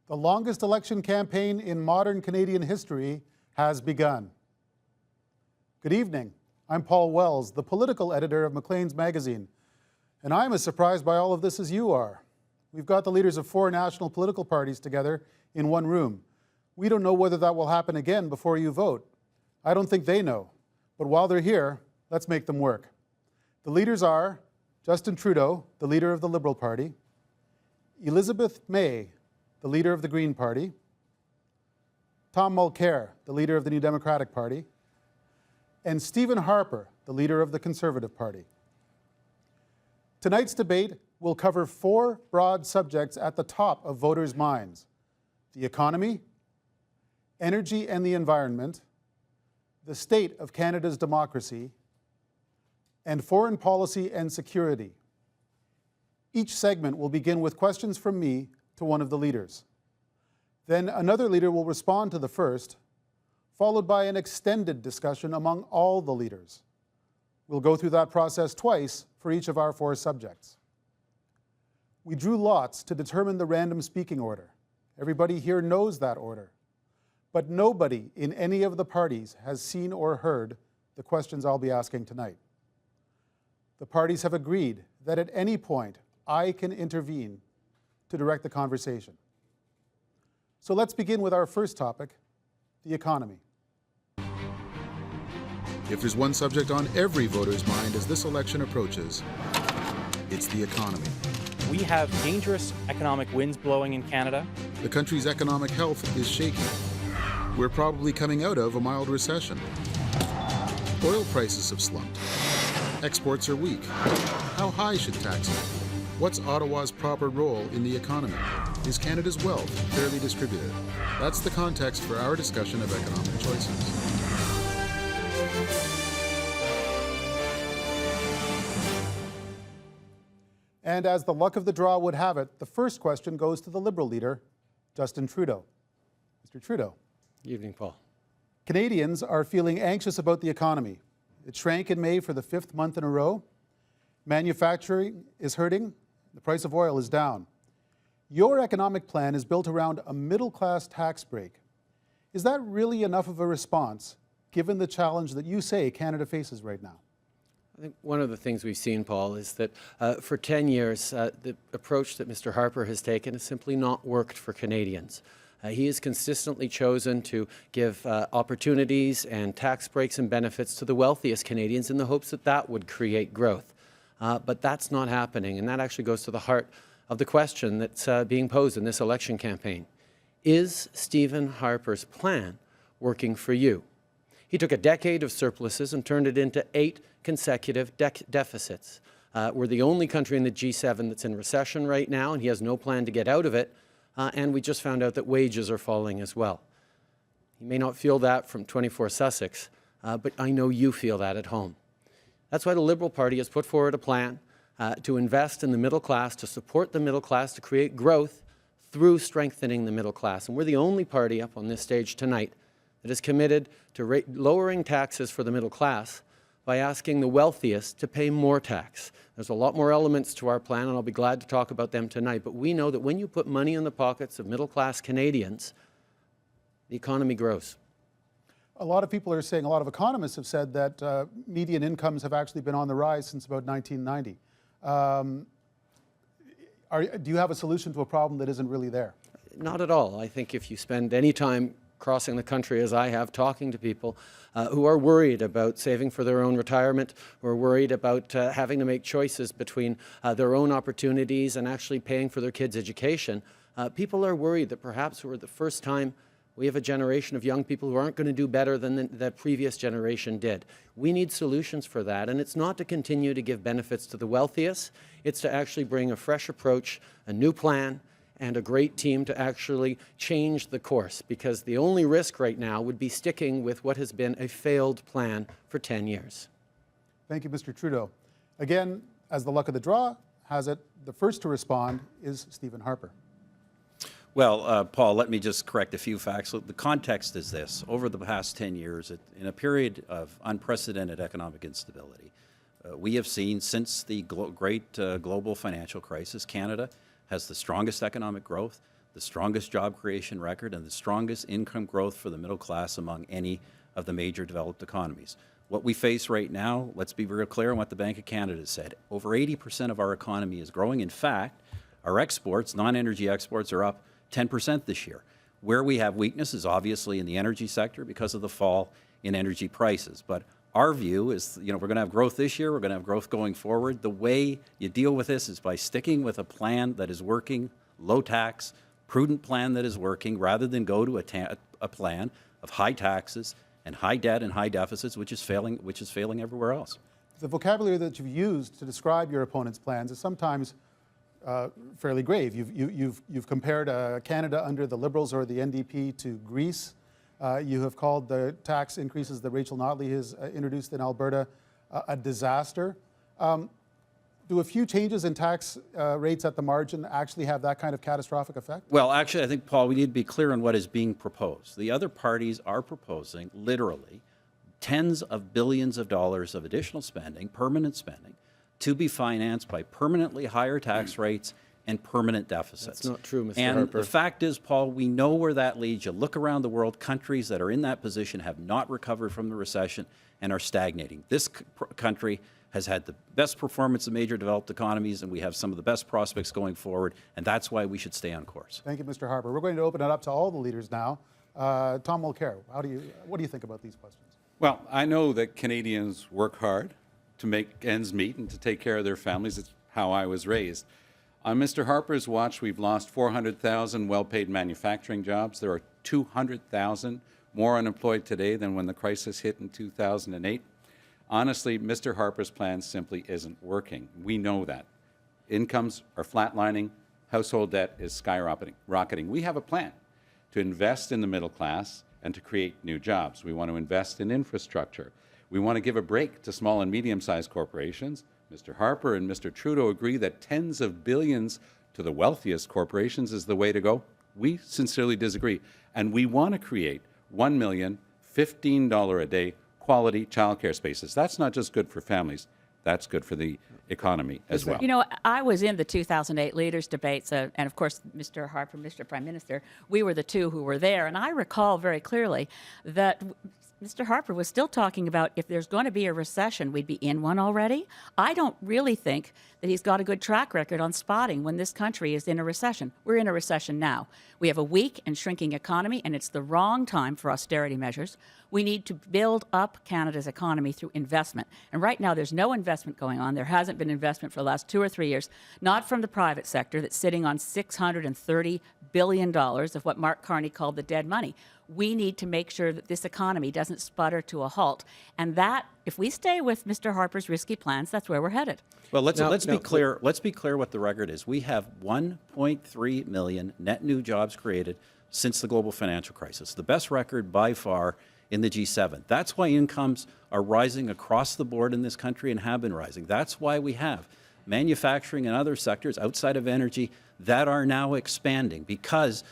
The longest election campaign in modern Canadian history has begun. Good evening. I'm Paul Wells, the political editor of Maclean's magazine, and I'm as surprised by all of this as you are. We've got the leaders of 4 national political parties together in one room. We don't know whether that will happen again before you vote. I don't think they know, but while they're here, let's make them work. The leaders are Justin Trudeau, the leader of the Liberal Party, Elizabeth May, the leader of the Green Party, Tom Mulcair, the leader of the New Democratic Party, and Stephen Harper, the leader of the Conservative Party. Tonight's debate will cover 4 broad subjects at the top of voters' minds: the economy, energy and the environment, the state of Canada's democracy, and foreign policy and security. Each segment will begin with questions from me to one of the leaders. Then another leader will respond to the first, followed by an extended discussion among all the leaders. We'll go through that process twice for each of our 4 subjects. We drew lots to determine the random speaking order. Everybody here knows that order. But nobody in any of the parties has seen or heard the questions I'll be asking tonight. The parties have agreed that at any point I can intervene to direct the conversation. So let's begin with our first topic, the economy. If there's one subject on every voter's mind as this election approaches, it's the economy. We have dangerous economic winds blowing in Canada. The country's economic health is shaky. We're probably coming out of a mild recession. Oil prices have slumped. Exports are weak. How high should taxes be? What's Ottawa's proper role in the economy? Is Canada's wealth fairly distributed? That's the context for our discussion of economic choices. And as the luck of the draw would have it, the first question goes to the Liberal leader, Justin Trudeau. Mr. Trudeau. Good evening, Paul. Canadians are feeling anxious about the economy. It shrank in May for the 5th month in a row. Manufacturing is hurting. The price of oil is down. Your economic plan is built around a middle-class tax break. Is that really enough of a response, given the challenge that you say Canada faces right now? I think one of the things we've seen, Paul, is that for 10 years, the approach that Mr. Harper has taken has simply not worked for Canadians. He has consistently chosen to give opportunities and tax breaks and benefits to the wealthiest Canadians in the hopes that that would create growth. But that's not happening, and that actually goes to the heart of the question that's being posed in this election campaign. Is Stephen Harper's plan working for you? He took a decade of surpluses and turned it into 8 consecutive deficits. We're the only country in the G7 that's in recession right now, and he has no plan to get out of it. And we just found out that wages are falling as well. You may not feel that from 24 Sussex, but I know you feel that at home. That's why the Liberal Party has put forward a plan to invest in the middle class, to support the middle class, to create growth through strengthening the middle class. And we're the only party up on this stage tonight that is committed to lowering taxes for the middle class by asking the wealthiest to pay more tax. There's a lot more elements to our plan, and I'll be glad to talk about them tonight. But we know that when you put money in the pockets of middle-class Canadians, the economy grows. A lot of people are saying, a lot of economists have said that median incomes have actually been on the rise since about 1990. Do you have a solution to a problem that isn't really there? Not at all. I think if you spend any time crossing the country, as I have, talking to people who are worried about saving for their own retirement, who are worried about having to make choices between their own opportunities and actually paying for their kids' education, people are worried that perhaps for the first time we have a generation of young people who aren't going to do better than the previous generation did. We need solutions for that, and it's not to continue to give benefits to the wealthiest. It's to actually bring a fresh approach, a new plan, and a great team to actually change the course, because the only risk right now would be sticking with what has been a failed plan for 10 years. Thank you, Mr. Trudeau. Again, as the luck of the draw has it, the first to respond is Stephen Harper. Well, Paul, let me just correct a few facts. The context is this. Over the past 10 years, in a period of unprecedented economic instability, we have seen since the great global financial crisis, Canada has the strongest economic growth, the strongest job creation record, and the strongest income growth for the middle class among any of the major developed economies. What we face right now, let's be very clear on what the Bank of Canada said. Over 80% of our economy is growing. In fact, our exports, non-energy exports, are up 10% this year. Where we have weakness is obviously in the energy sector because of the fall in energy prices. But our view is, we're going to have growth this year, we're going to have growth going forward. The way you deal with this is by sticking with a plan that is working, low tax, prudent plan that is working, rather than go to a plan of high taxes and high debt and high deficits, which is failing everywhere else. The vocabulary that you've used to describe your opponent's plans is sometimes fairly grave. You've compared Canada under the Liberals or the NDP to Greece. You have called the tax increases that Rachel Notley has introduced in Alberta a disaster. Do a few changes in tax rates at the margin actually have that kind of catastrophic effect? Well, actually, I think, Paul, we need to be clear on what is being proposed. The other parties are proposing, literally, tens of billions of dollars of additional spending, permanent spending, to be financed by permanently higher tax rates and permanent deficits. That's not true, Mr. And Harper. the fact is, Paul, we know where that leads you. Look around the world, countries that are in that position have not recovered from the recession and are stagnating. This country has had the best performance of major developed economies, and we have some of the best prospects going forward, and that's why we should stay on course. Thank you, Mr. Harper. We're going to open it up to all the leaders now. Tom Mulcair, what do you think about these questions? Well, I know that Canadians work hard to make ends meet and to take care of their families. It's how I was raised. On Mr. Harper's watch, we've lost 400,000 well-paid manufacturing jobs. There are 200,000 more unemployed today than when the crisis hit in 2008. Honestly, Mr. Harper's plan simply isn't working. We know that. Incomes are flatlining. Household debt is skyrocketing. We have a plan to invest in the middle class and to create new jobs. We want to invest in infrastructure. We want to give a break to small and medium-sized corporations. Mr. Harper and Mr. Trudeau agree that tens of billions to the wealthiest corporations is the way to go. We sincerely disagree. And we want to create 1 million, $15 a day quality childcare spaces. That's not just good for families, that's good for the economy as well. You know, I was in the 2008 leaders debates, and of course, Mr. Harper, Mr. Prime Minister, we were the two who were there, and I recall very clearly that Mr. Harper was still talking about if there's going to be a recession, we'd be in one already. I don't really think that he's got a good track record on spotting when this country is in a recession. We're in a recession now. We have a weak and shrinking economy, and it's the wrong time for austerity measures. We need to build up Canada's economy through investment. And right now, there's no investment going on. There hasn't been investment for the last 2 or 3 years, not from the private sector that's sitting on $630 billion of what Mark Carney called the dead money. We need to make sure that this economy doesn't sputter to a halt. And that, if we stay with Mr. Harper's risky plans, that's where we're headed. Well, let's be clear. Let's be clear what the record is. We have 1.3 million net new jobs created since the global financial crisis, the best record by far in the G7. That's why incomes are rising across the board in this country and have been rising. That's why we have manufacturing and other sectors outside of energy that are now expanding because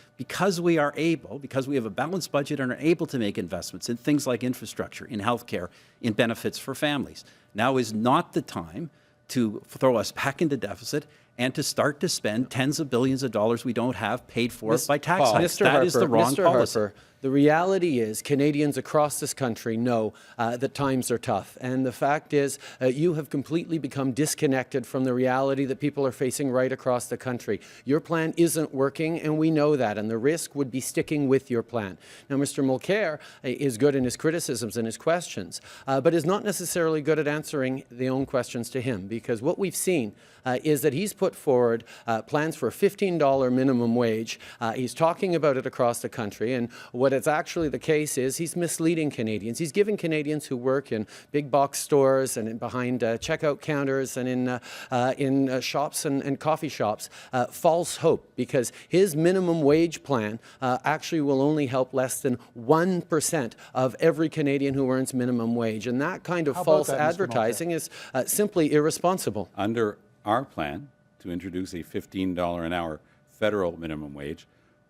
we are able, because we have a balanced budget and are able to make investments in things like infrastructure, in healthcare, in benefits for families. Now is not the time to throw us back into deficit and to start to spend tens of billions of dollars we don't have paid for by tax hikes. That is the wrong policy. Harper, the reality is Canadians across this country know that times are tough. And the fact is you have completely become disconnected from the reality that people are facing right across the country. Your plan isn't working, and we know that. And the risk would be sticking with your plan. Now, Mr. Mulcair is good in his criticisms and his questions, but is not necessarily good at answering the own questions to him. Because what we've seen is that he's put forward plans for a $15 minimum wage. He's talking about it across the country. And what it's actually the case is he's misleading Canadians. He's giving Canadians who work in big box stores and behind checkout counters and in shops and coffee shops false hope, because his minimum wage plan actually will only help less than 1% of every Canadian who earns minimum wage. And that kind of false advertising is simply irresponsible. Under our plan to introduce a $15 an hour federal minimum wage,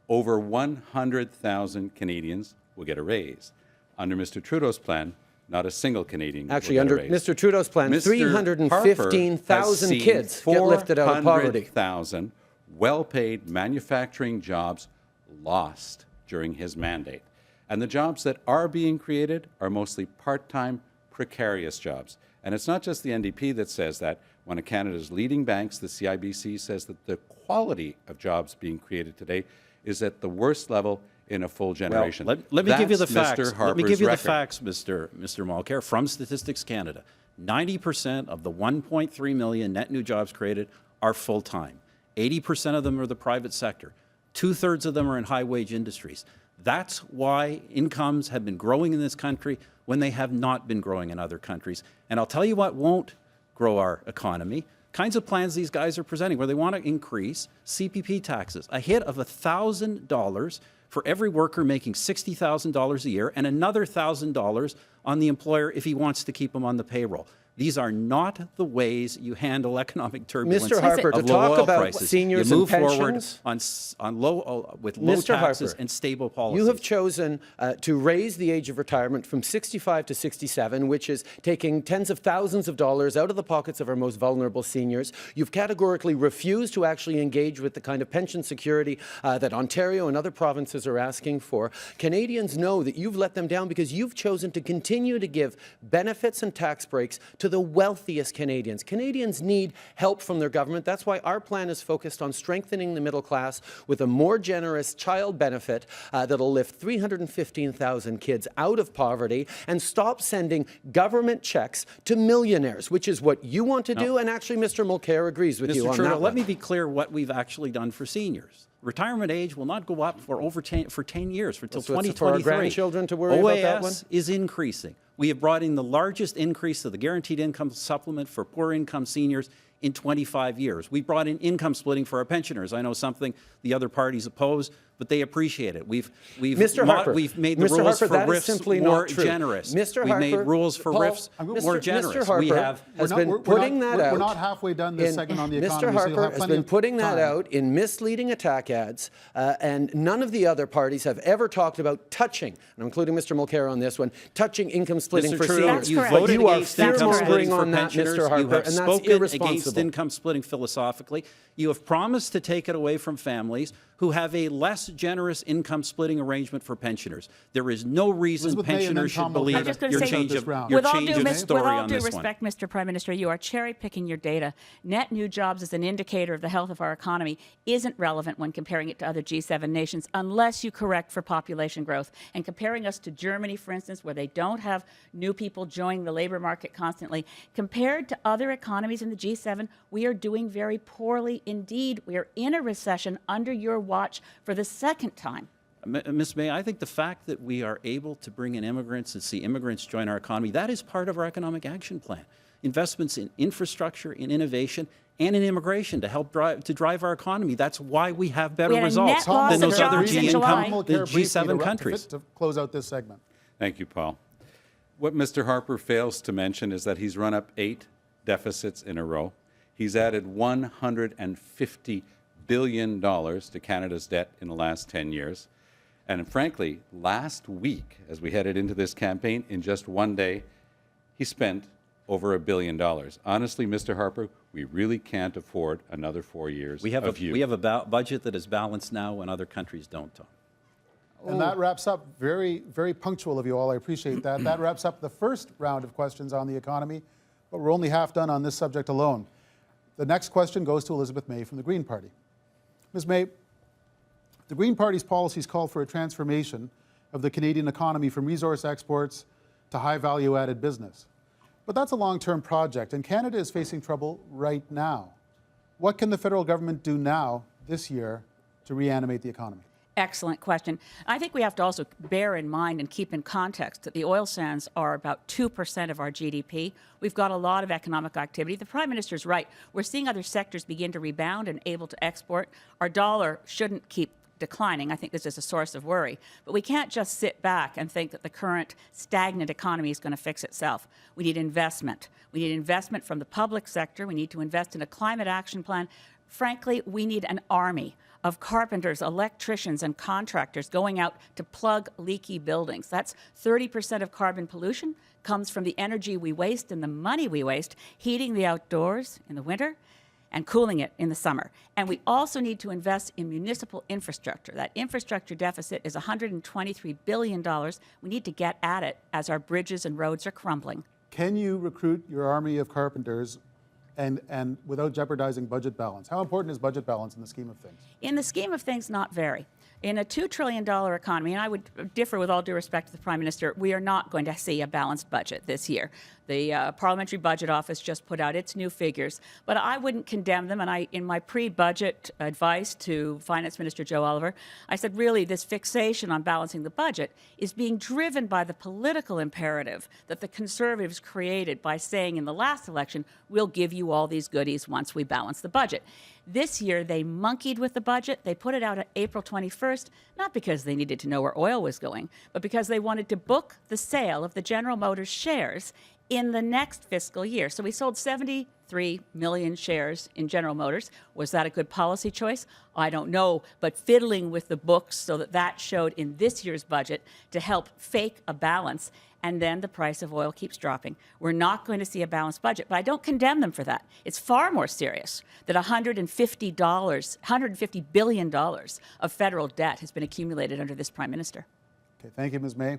over 100,000 Canadians will get a raise. Under Mr. Trudeau's plan, not a single Canadian Actually, will get under a raise. Mr. Trudeau's plan, Mr. 315,000 kids get lifted out of poverty. 400,000 well-paid manufacturing jobs lost during his mandate. And the jobs that are being created are mostly part-time, precarious jobs. And it's not just the NDP that says that. One of Canada's leading banks, the CIBC, says that the quality of jobs being created today is at the worst level in a full generation. Well, let me give you the That's facts. Mr. Let me Harper's give you record. the facts, Mr. Mulcair, from Statistics Canada. 90% of the 1.3 million net new jobs created are full-time. 80% of them are the private sector. 2/3 of them are in high-wage industries. That's why incomes have been growing in this country when they have not been growing in other countries. And I'll tell you what won't grow our economy. Kinds of plans these guys are presenting where they want to increase CPP taxes, a hit of $1,000 for every worker making $60,000 a year and another $1,000 on the employer if he wants to keep them on the payroll. These are not the ways you handle economic turbulence Mr. Harper, of to low talk oil about prices. seniors you move and forward pensions, on low with low Mr. taxes Harper, and stable policies. you have chosen to raise the age of retirement from 65 to 67, which is taking tens of thousands of dollars out of the pockets of our most vulnerable seniors. You've categorically refused to actually engage with the kind of pension security that Ontario and other provinces are asking for. Canadians know that you've let them down because you've chosen to continue to give benefits and tax breaks to the wealthiest Canadians. Canadians need help from their government. That's why our plan is focused on strengthening the middle class with a more generous child benefit that'll lift 315,000 kids out of poverty and stop sending government checks to millionaires, which is what you want to do. And actually, Mr. Mulcair agrees with you Mr. on Trudeau, that. let me be clear what we've actually done for seniors. Retirement age will not go up for 10 years, for till So it's 2023. for our grandchildren to worry OAS about that one? is increasing. We have brought in the largest increase of the guaranteed income supplement for poor income seniors in 25 years. We brought in income splitting for our pensioners. I know something the other parties oppose, but they appreciate it. We've made the Mr. rules Harper, for that is RIFs simply more not true. generous. Mr. We've Harper, made rules for Paul, RIFs more generous. Mr. Harper We have has been putting that out. We're not halfway done this segment on the economy. Mr. So you'll Harper have has plenty been of putting that time. out in misleading attack ads, and none of the other parties have ever talked about touching, and I'm including Mr. Mulcair on this one, touching income splitting Mr. for Trudeau, seniors. you That's But voted you are against income splitting fear-mongering for on that, pensioners. Mr. Harper, You have and that's spoken against irresponsible. income splitting philosophically. You have promised to take it away from families who have a less generous income splitting arrangement for pensioners. There is no reason Elizabeth May and then pensioners should Tom Mulcair. believe I'm just gonna your say- change This of round. your With all change due of res- story with all on due this one. respect, Mr. Prime Minister, you are cherry-picking your data. Net new jobs as an indicator of the health of our economy isn't relevant when comparing it to other G7 nations unless you correct for population growth. And comparing us to Germany, for instance, where they don't have new people joining the labor market constantly, compared to other economies in the G7, we are doing very poorly indeed. We are in a recession under your watch for the second time. Ms. May, I think the fact that we are able to bring in immigrants and see immigrants join our economy, that is part of our economic action plan. Investments in infrastructure, in innovation, and in immigration to help drive our economy. That's why we have better We had a results net loss than of those other jobs in July. Mulcair the briefly G7 to countries. To close out this segment. Thank you, Paul. What Mr. Harper fails to mention is that he's run up 8 deficits in a row. He's added $150 billion to Canada's debt in the last 10 years. And frankly, last week, as we headed into this campaign, in just one day, he spent over $1 billion. Honestly, Mr. Harper, we really can't afford another 4 years We have of you. a budget that is balanced now when other countries don't, Tom. And that wraps up, very, very punctual of you all. I appreciate that. That wraps up the first round of questions on the economy, but we're only half done on this subject alone. The next question goes to Elizabeth May from the Green Party. Ms. May, the Green Party's policies call for a transformation of the Canadian economy from resource exports to high value-added business. But that's a long-term project, and Canada is facing trouble right now. What can the federal government do now, this year, to reanimate the economy? Excellent question. I think we have to also bear in mind and keep in context that the oil sands are about 2% of our GDP. We've got a lot of economic activity. The Prime Minister's right. We're seeing other sectors begin to rebound and able to export. Our dollar shouldn't keep declining. I think this is a source of worry. But we can't just sit back and think that the current stagnant economy is going to fix itself. We need investment. We need investment from the public sector. We need to invest in a climate action plan. Frankly, we need an army of carpenters, electricians, and contractors going out to plug leaky buildings. That's 30% of carbon pollution comes from the energy we waste and the money we waste heating the outdoors in the winter. and cooling it in the summer. And we also need to invest in municipal infrastructure. That infrastructure deficit is $123 billion. We need to get at it as our bridges and roads are crumbling. Can you recruit your army of carpenters and without jeopardizing budget balance? How important is budget balance in the scheme of things? In the scheme of things, not very. In a $2 trillion economy, and I would differ with all due respect to the Prime Minister, we are not going to see a balanced budget this year. The Parliamentary Budget Office just put out its new figures, but I wouldn't condemn them. And in my pre-budget advice to Finance Minister Joe Oliver, I said, really, this fixation on balancing the budget is being driven by the political imperative that the Conservatives created by saying in the last election, we'll give you all these goodies once we balance the budget. This year, they monkeyed with the budget. They put it out on April 21st, not because they needed to know where oil was going, but because they wanted to book the sale of the General Motors shares in the next fiscal year. So we sold 73 million shares in General Motors. Was that a good policy choice? I don't know, but fiddling with the books so that that showed in this year's budget to help fake a balance, and then the price of oil keeps dropping. We're not going to see a balanced budget, but I don't condemn them for that. It's far more serious that $150 billion of federal debt has been accumulated under this Prime Minister. Okay, thank you, Ms. May.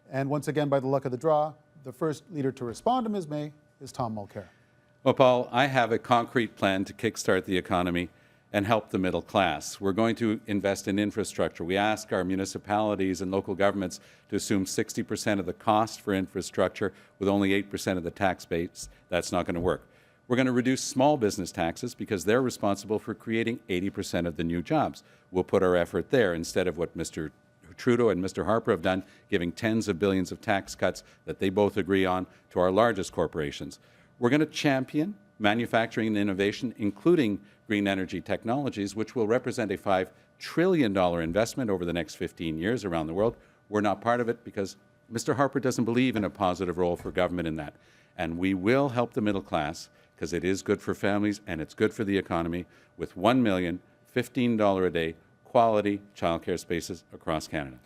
And once again, by the luck of the draw, the first leader to respond to Ms. May is Tom Mulcair. Well, Paul, I have a concrete plan to kickstart the economy and help the middle class. We're going to invest in infrastructure. We ask our municipalities and local governments to assume 60% of the cost for infrastructure with only 8% of the tax base. That's not going to work. We're going to reduce small business taxes because they're responsible for creating 80% of the new jobs. We'll put our effort there instead of what Mr. Trudeau and Mr. Harper have done, giving tens of billions of tax cuts that they both agree on to our largest corporations. We're going to champion manufacturing and innovation, including green energy technologies, which will represent a $5 trillion investment over the next 15 years around the world. We're not part of it because Mr. Harper doesn't believe in a positive role for government in that. And we will help the middle class because it is good for families and it's good for the economy with $1 million, $15 a day quality childcare spaces across Canada.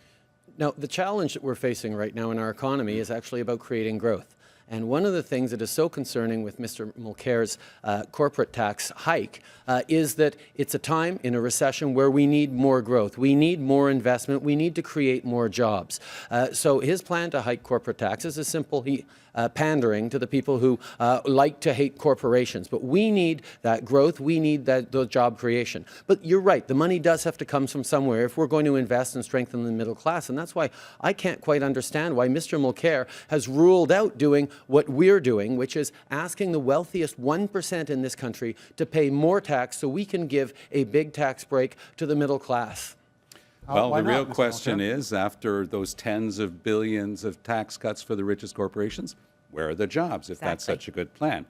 Now, the challenge that we're facing right now in our economy is actually about creating growth. And one of the things that is so concerning with Mr. Mulcair's corporate tax hike is that it's a time in a recession where we need more growth. We need more investment. We need to create more jobs. So his plan to hike corporate taxes is simple. Pandering to the people who like to hate corporations. But we need that growth. We need the job creation. But you're right. The money does have to come from somewhere if we're going to invest and strengthen the middle class. And that's why I can't quite understand why Mr. Mulcair has ruled out doing what we're doing, which is asking the wealthiest 1% in this country to pay more tax so we can give a big tax break to the middle class. Well, the real Mr. question Mulcair? is, after those tens of billions of tax cuts for the richest corporations, where are the jobs if that's Exactly. such a good plan?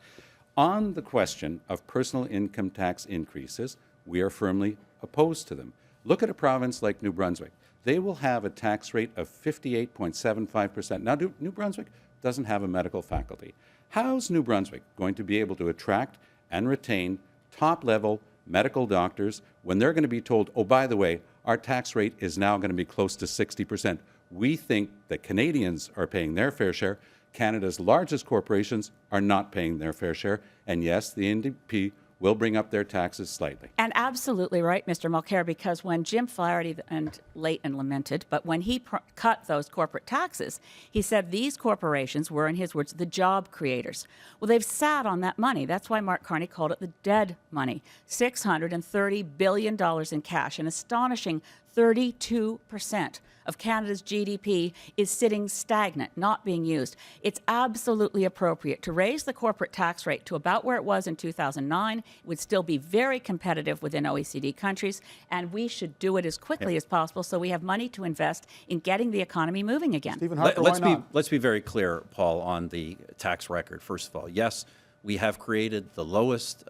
On the question of personal income tax increases, we are firmly opposed to them. Look at a province like New Brunswick. They will have a tax rate of 58.75%. Now, New Brunswick doesn't have a medical faculty. How's New Brunswick going to be able to attract and retain top-level medical doctors when they're going to be told, oh, by the way, our tax rate is now going to be close to 60%. We think that Canadians are paying their fair share. Canada's largest corporations are not paying their fair share. And yes, the NDP will bring up their taxes slightly. And absolutely right, Mr. Mulcair, because when Jim Flaherty, and late and lamented, but when he cut those corporate taxes, he said these corporations were, in his words, the job creators. Well, they've sat on that money. That's why Mark Carney called it the dead money. $630 billion in cash, an astonishing 32% of Canada's GDP is sitting stagnant, not being used. It's absolutely appropriate to raise the corporate tax rate to about where it was in 2009. It would still be very competitive within OECD countries, and we should do it as quickly as possible so we have money to invest in getting the economy moving again. Stephen Harper, why not? Let's be very clear, Paul, on the tax record. First of all, yes, we have created the lowest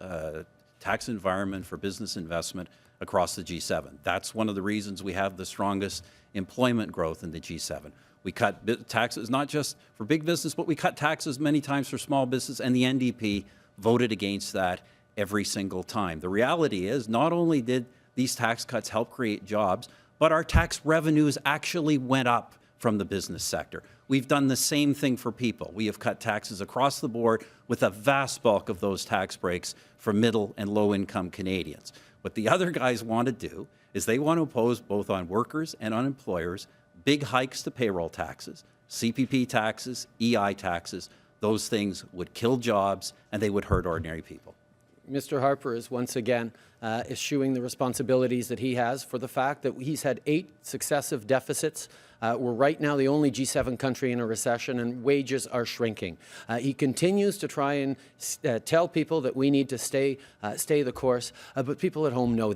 tax environment for business investment across the G7. That's one of the reasons we have the strongest employment growth in the G7. We cut taxes not just for big business, but we cut taxes many times for small business, and the NDP voted against that every single time. The reality is, not only did these tax cuts help create jobs, but our tax revenues actually went up from the business sector. We've done the same thing for people. We have cut taxes across the board, with a vast bulk of those tax breaks for middle and low-income Canadians. What the other guys want to do is they want to impose both on workers and on employers big hikes to payroll taxes, CPP taxes, EI taxes. Those things would kill jobs and they would hurt ordinary people. Mr. Harper is once again eschewing the responsibilities that he has for the fact that he's had 8 successive deficits. We're right now the only G7 country in a recession, and wages are shrinking. He continues to try and tell people that we need to stay the course, but people at home know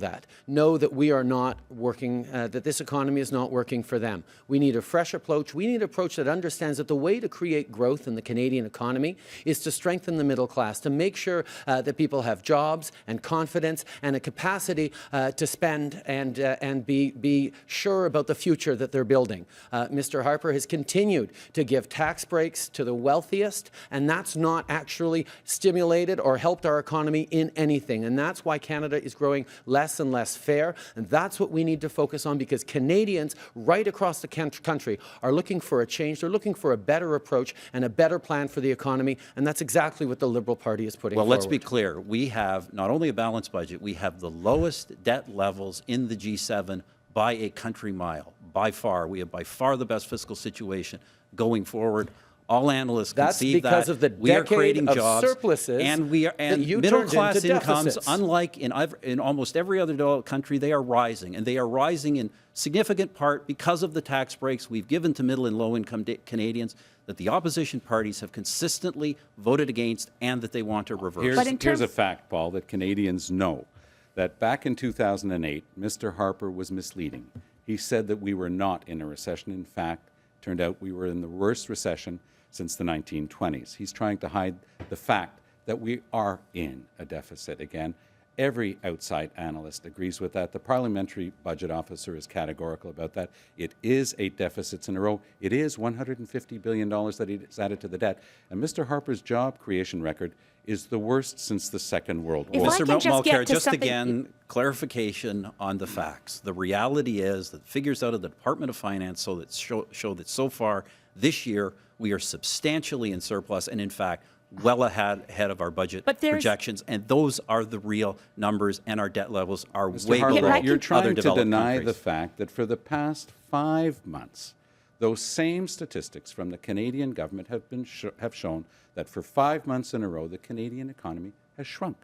that we are not working, that this economy is not working for them. We need a fresh approach. We need an approach that understands that the way to create growth in the Canadian economy is to strengthen the middle class, to make sure that people have jobs and confidence and a capacity to spend and be sure about the future that they're building. Mr. Harper has continued to give tax breaks to the wealthiest, and that's not actually stimulated or helped our economy in anything. And that's why Canada is growing less and less fair. And that's what we need to focus on, because Canadians right across the country are looking for a change. They're looking for a better approach and a better plan for the economy. And that's exactly what the Liberal Party is putting forward. Well, let's be clear. We have not only a balanced budget, we have the lowest debt levels in the G7 by a country mile. By far, we have by far the best fiscal situation going forward. All analysts concede that. That's because of the we are creating decade of jobs, surpluses and you middle turned class into incomes, deficits. unlike in almost every other developed country, they are rising, and they are rising in significant part because of the tax breaks we've given to middle and low income Canadians that the opposition parties have consistently voted against and that they want to reverse. Here's a fact, Paul, that Canadians know, that back in 2008, Mr. Harper was misleading. He said that we were not in a recession. In fact, turned out we were in the worst recession since the 1920s. He's trying to hide the fact that we are in a deficit again. Every outside analyst agrees with that. The parliamentary budget officer is categorical about that. It is 8 deficits in a row. It is $150 billion that he's added to the debt. And Mr. Harper's job creation record is the worst since the Second World War. If I Mr. can just get Mulcair, to just something- again, clarification on the facts. The reality is that figures out of the Department of Finance show that so far this year we are substantially in surplus, and in fact, well ahead of our budget projections, and those are the real numbers, and our debt levels are way Harper, below you're trying other to developed deny countries. the fact that for the past 5 months, those same statistics from the Canadian government have shown that for 5 months in a row, the Canadian economy has shrunk.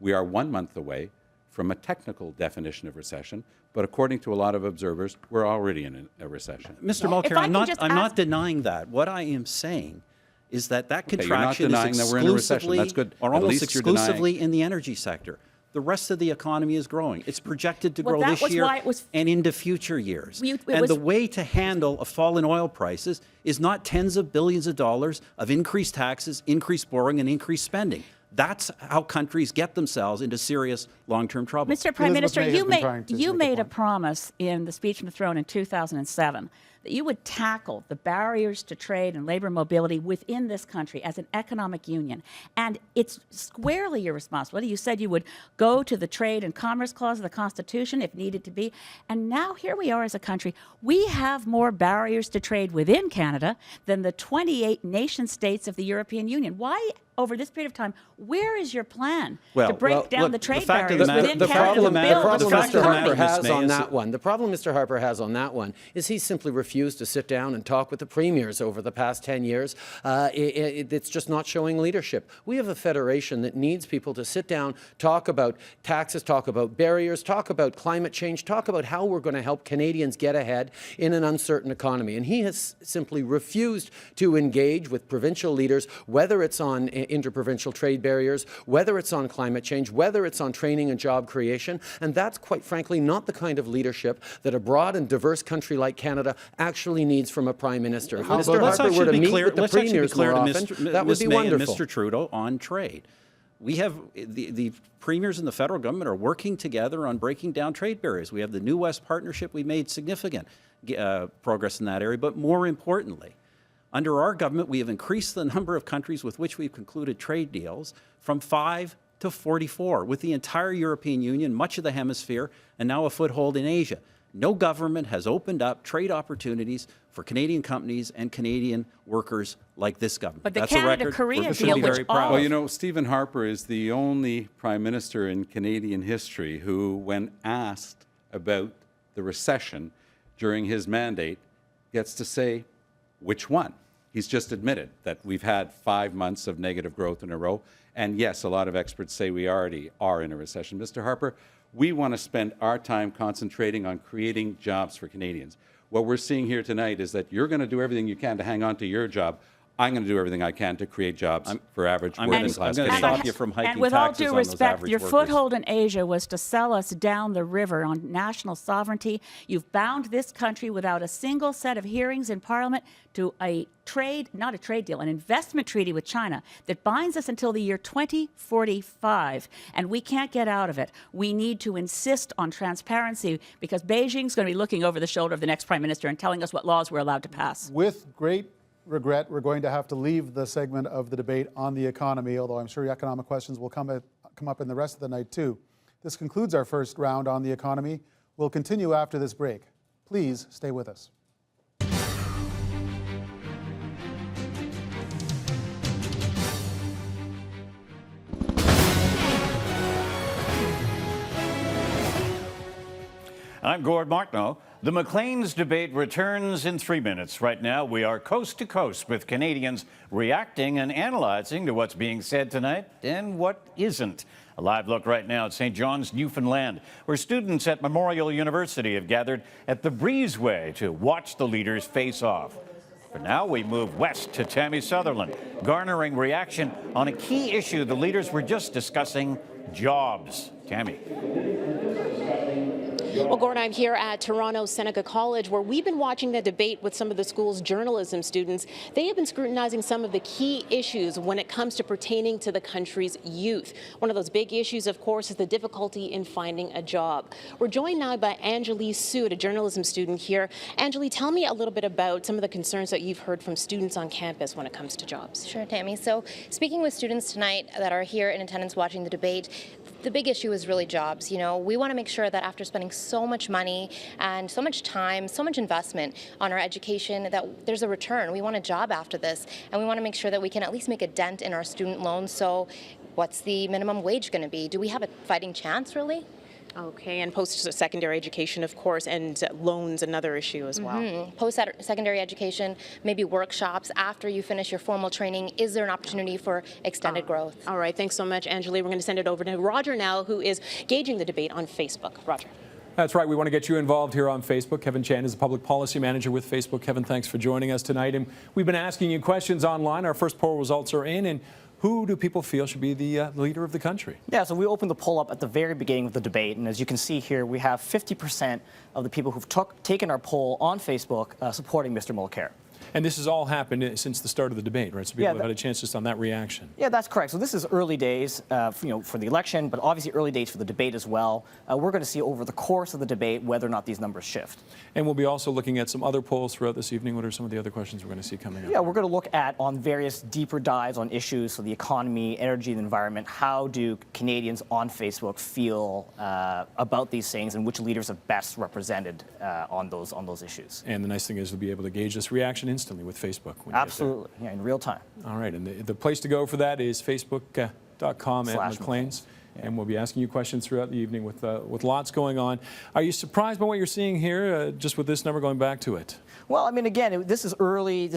We are 1 month away from a technical definition of recession, but according to a lot of observers, we're already in a recession. Mr. Mulcair, I I'm can just not ask- denying that. What I am saying is that Okay, you're not contraction denying is that we're in a recession. exclusively, That's good. or At almost least you're denying- exclusively in the energy sector. The rest of the economy is growing. It's projected to Well, grow that this was year why it was- and into future years. It And was- the way to handle a fall in oil prices is not tens of billions of dollars of increased taxes, increased borrowing, and increased spending. That's how countries get themselves into serious long-term trouble. Mr. Prime Elizabeth Minister, May has been trying to you make a made a point. promise in the speech from the throne in 2007 that you would tackle the barriers to trade and labor mobility within this country as an economic union. And it's squarely your responsibility. You said you would go to the Trade and Commerce Clause of the Constitution if needed to be. And now here we are as a country. We have more barriers to trade within Canada than the 28 nation states of the European Union. Why, over this period of time, where is your plan to break down look, the trade fact of barriers matter- within the Canada? fact of the to matter- build problem the a fact Mr. of the strong matter, Harper Ms. has May, on is that that- one, the problem Mr. Harper has on that one is he simply refused to sit down and talk with the premiers over the past 10 years. It's just not showing leadership. We have a federation that needs people to sit down, talk about taxes, talk about barriers, talk about climate change, talk about how we're going to help Canadians get ahead in an uncertain economy. And he has simply refused to engage with provincial leaders, whether it's on interprovincial trade barriers, whether it's on climate change, whether it's on training and job creation. And that's quite frankly not the kind of leadership that a broad and diverse country like Canada actually needs from a prime minister. If Mr. Let's Harper were to actually be meet clear. with the Let's actually be premiers clear more to often, Mr. that would Ms. be May and wonderful. Mr. Trudeau on trade. We have the premiers and the federal government are working together on breaking down trade barriers. We have the New West Partnership. We made significant progress in that area. But more importantly, under our government, we have increased the number of countries with which we've concluded trade deals from 5 to 44, with the entire European Union, much of the hemisphere, and now a foothold in Asia. No government has opened up trade opportunities for Canadian companies and Canadian workers like this government. But the That's a record Canada-Korea we should deal, be which very proud all- of. Well, Stephen Harper is the only prime minister in Canadian history who, when asked about the recession during his mandate, gets to say which one. He's just admitted that we've had 5 months of negative growth in a row. And yes, a lot of experts say we already are in a recession. Mr. Harper, we want to spend our time concentrating on creating jobs for Canadians. What we're seeing here tonight is that you're going to do everything you can to hang on to your job. I'm going to do everything I can to create jobs for average working class I'm going to Canadians. stop you from hiking And with all taxes due on those respect, average your workers. foothold in Asia was to sell us down the river on national sovereignty. You've bound this country without a single set of hearings in Parliament to a trade, not a trade deal, an investment treaty with China that binds us until the year 2045, and we can't get out of it. We need to insist on transparency because Beijing's going to be looking over the shoulder of the next prime minister and telling us what laws we're allowed to pass. With great regret, we're going to have to leave the segment of the debate on the economy, although I'm sure economic questions will come up in the rest of the night too. This concludes our first round on the economy. We'll continue after this break. Please stay with us. I'm Gord Martineau. The Maclean's debate returns in 3 minutes. Right now, we are coast to coast with Canadians reacting and analyzing to what's being said tonight and what isn't. A live look right now at St. John's, Newfoundland, where students at Memorial University have gathered at the Breezeway to watch the leaders face off. For now, we move west to Tammy Sutherland, garnering reaction on a key issue the leaders were just discussing: jobs. Tammy. Well, Gordon, I'm here at Toronto Seneca College, where we've been watching the debate with some of the school's journalism students. They have been scrutinizing some of the key issues when it comes to pertaining to the country's youth. One of those big issues, of course, is the difficulty in finding a job. We're joined now by Anjali Sood, a journalism student here. Anjali, tell me a little bit about some of the concerns that you've heard from students on campus when it comes to jobs. Sure, Tammy. So speaking with students tonight that are here in attendance watching the debate, the big issue is really jobs. We want to make sure that after spending so much money and so much time, so much investment on our education, that there's a return. We want a job after this, and we want to make sure that we can at least make a dent in our student loans. So what's the minimum wage going to be? Do we have a fighting chance, really? Okay, and post-secondary education, of course, and loans, another issue as well. Post-secondary education, maybe workshops after you finish your formal training. Is there an opportunity for extended growth? All right, thanks so much, Anjali. We're going to send it over to Roger now, who is gauging the debate on Facebook. Roger. That's right. We want to get you involved here on Facebook. Kevin Chan is the public policy manager with Facebook. Kevin, thanks for joining us tonight. And we've been asking you questions online. Our first poll results are in. And who do people feel should be the leader of the country? Yeah, so we opened the poll up at the very beginning of the debate. And as you can see here, we have 50% of the people who've taken our poll on Facebook supporting Mr. Mulcair. And this has all happened since the start of the debate, right? So people Yeah, have had a chance just on that reaction. Yeah, that's correct. So this is early days, for the election, but obviously early days for the debate as well. We're going to see over the course of the debate whether or not these numbers shift. And we'll be also looking at some other polls throughout this evening. What are some of the other questions we're going to see coming up? Yeah, we're going to look at on various deeper dives on issues, so the economy, energy, and the environment. How do Canadians on Facebook feel about these things, and which leaders have best represented on those issues? And the nice thing is we'll be able to gauge this reaction instantly with Facebook. when you get there. Absolutely, yeah, in real time. All right, and the place to go for that is facebook.com at Maclean's. And we'll be asking you questions throughout the evening with lots going on. Are you surprised by what you're seeing here, just with this number going back to it? Well, I mean, again, this is early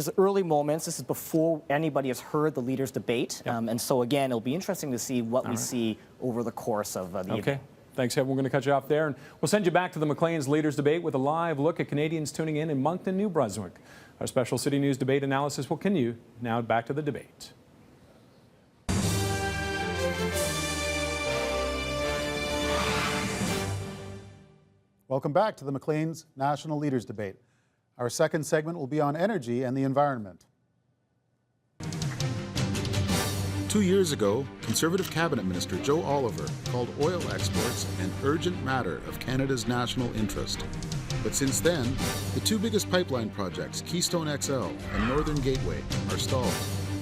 moments. This is before anybody has heard the leaders debate. Yep. And so, again, it'll be interesting to see what we see over the course of the evening. Okay. Thanks, Kevin. We're going to cut you off there. And we'll send you back to the Maclean's leaders debate with a live look at Canadians tuning in Moncton, New Brunswick. Our special City News debate analysis will continue. Now back to the debate. Welcome back to the Maclean's National Leaders Debate. Our second segment will be on energy and the environment. 2 years ago, Conservative Cabinet Minister Joe Oliver called oil exports an urgent matter of Canada's national interest. But since then, the two biggest pipeline projects, Keystone XL and Northern Gateway, are stalled.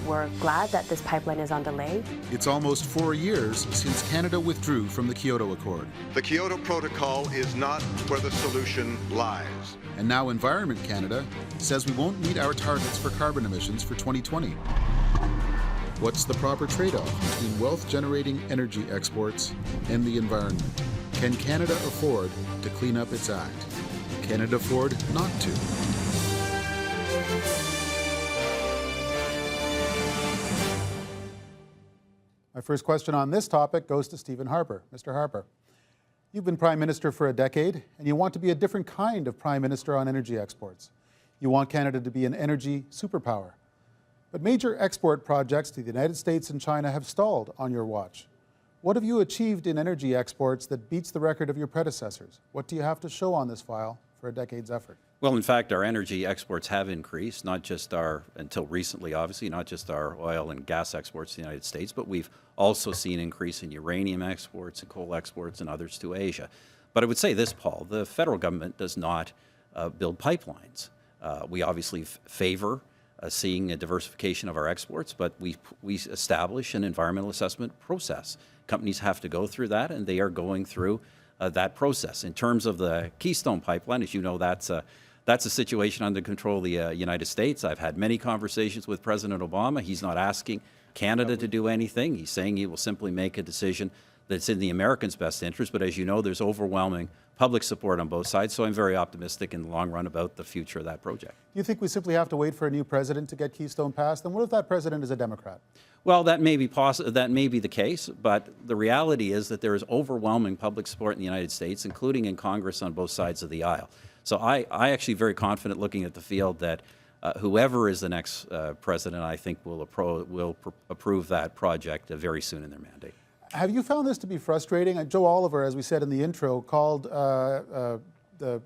We're glad that this pipeline is on delay. It's almost 4 years since Canada withdrew from the Kyoto Accord. The Kyoto Protocol is not where the solution lies. And now Environment Canada says we won't meet our targets for carbon emissions for 2020. What's the proper trade-off between wealth-generating energy exports and the environment? Can Canada afford to clean up its act? Can it afford not to? My first question on this topic goes to Stephen Harper. Mr. Harper, you've been Prime Minister for a decade, and you want to be a different kind of Prime Minister on energy exports. You want Canada to be an energy superpower. But major export projects to the United States and China have stalled on your watch. What have you achieved in energy exports that beats the record of your predecessors? What do you have to show on this file for a decade's effort? Well, in fact, our energy exports have increased, not just our, until recently, obviously, not just our oil and gas exports to the United States, but we've also seen an increase in uranium exports and coal exports and others to Asia. But I would say this, Paul, the federal government does not build pipelines. We obviously favor seeing a diversification of our exports, but we establish an environmental assessment process. Companies have to go through that, and they are going through that process. In terms of the Keystone Pipeline, as you know, that's a situation under control of the United States. I've had many conversations with President Obama. He's not asking Canada to do anything. He's saying he will simply make a decision that's in the Americans' best interest. But as you know, there's overwhelming public support on both sides, so I'm very optimistic in the long run about the future of that project. Do you think we simply have to wait for a new president to get Keystone passed? And what if that president is a Democrat? Well, that may be that may be the case, but the reality is that there is overwhelming public support in the United States, including in Congress on both sides of the aisle. So I actually very confident looking at the field that whoever is the next president, I think will approve that project very soon in their mandate. Have you found this to be frustrating? Joe Oliver, as we said in the intro, called the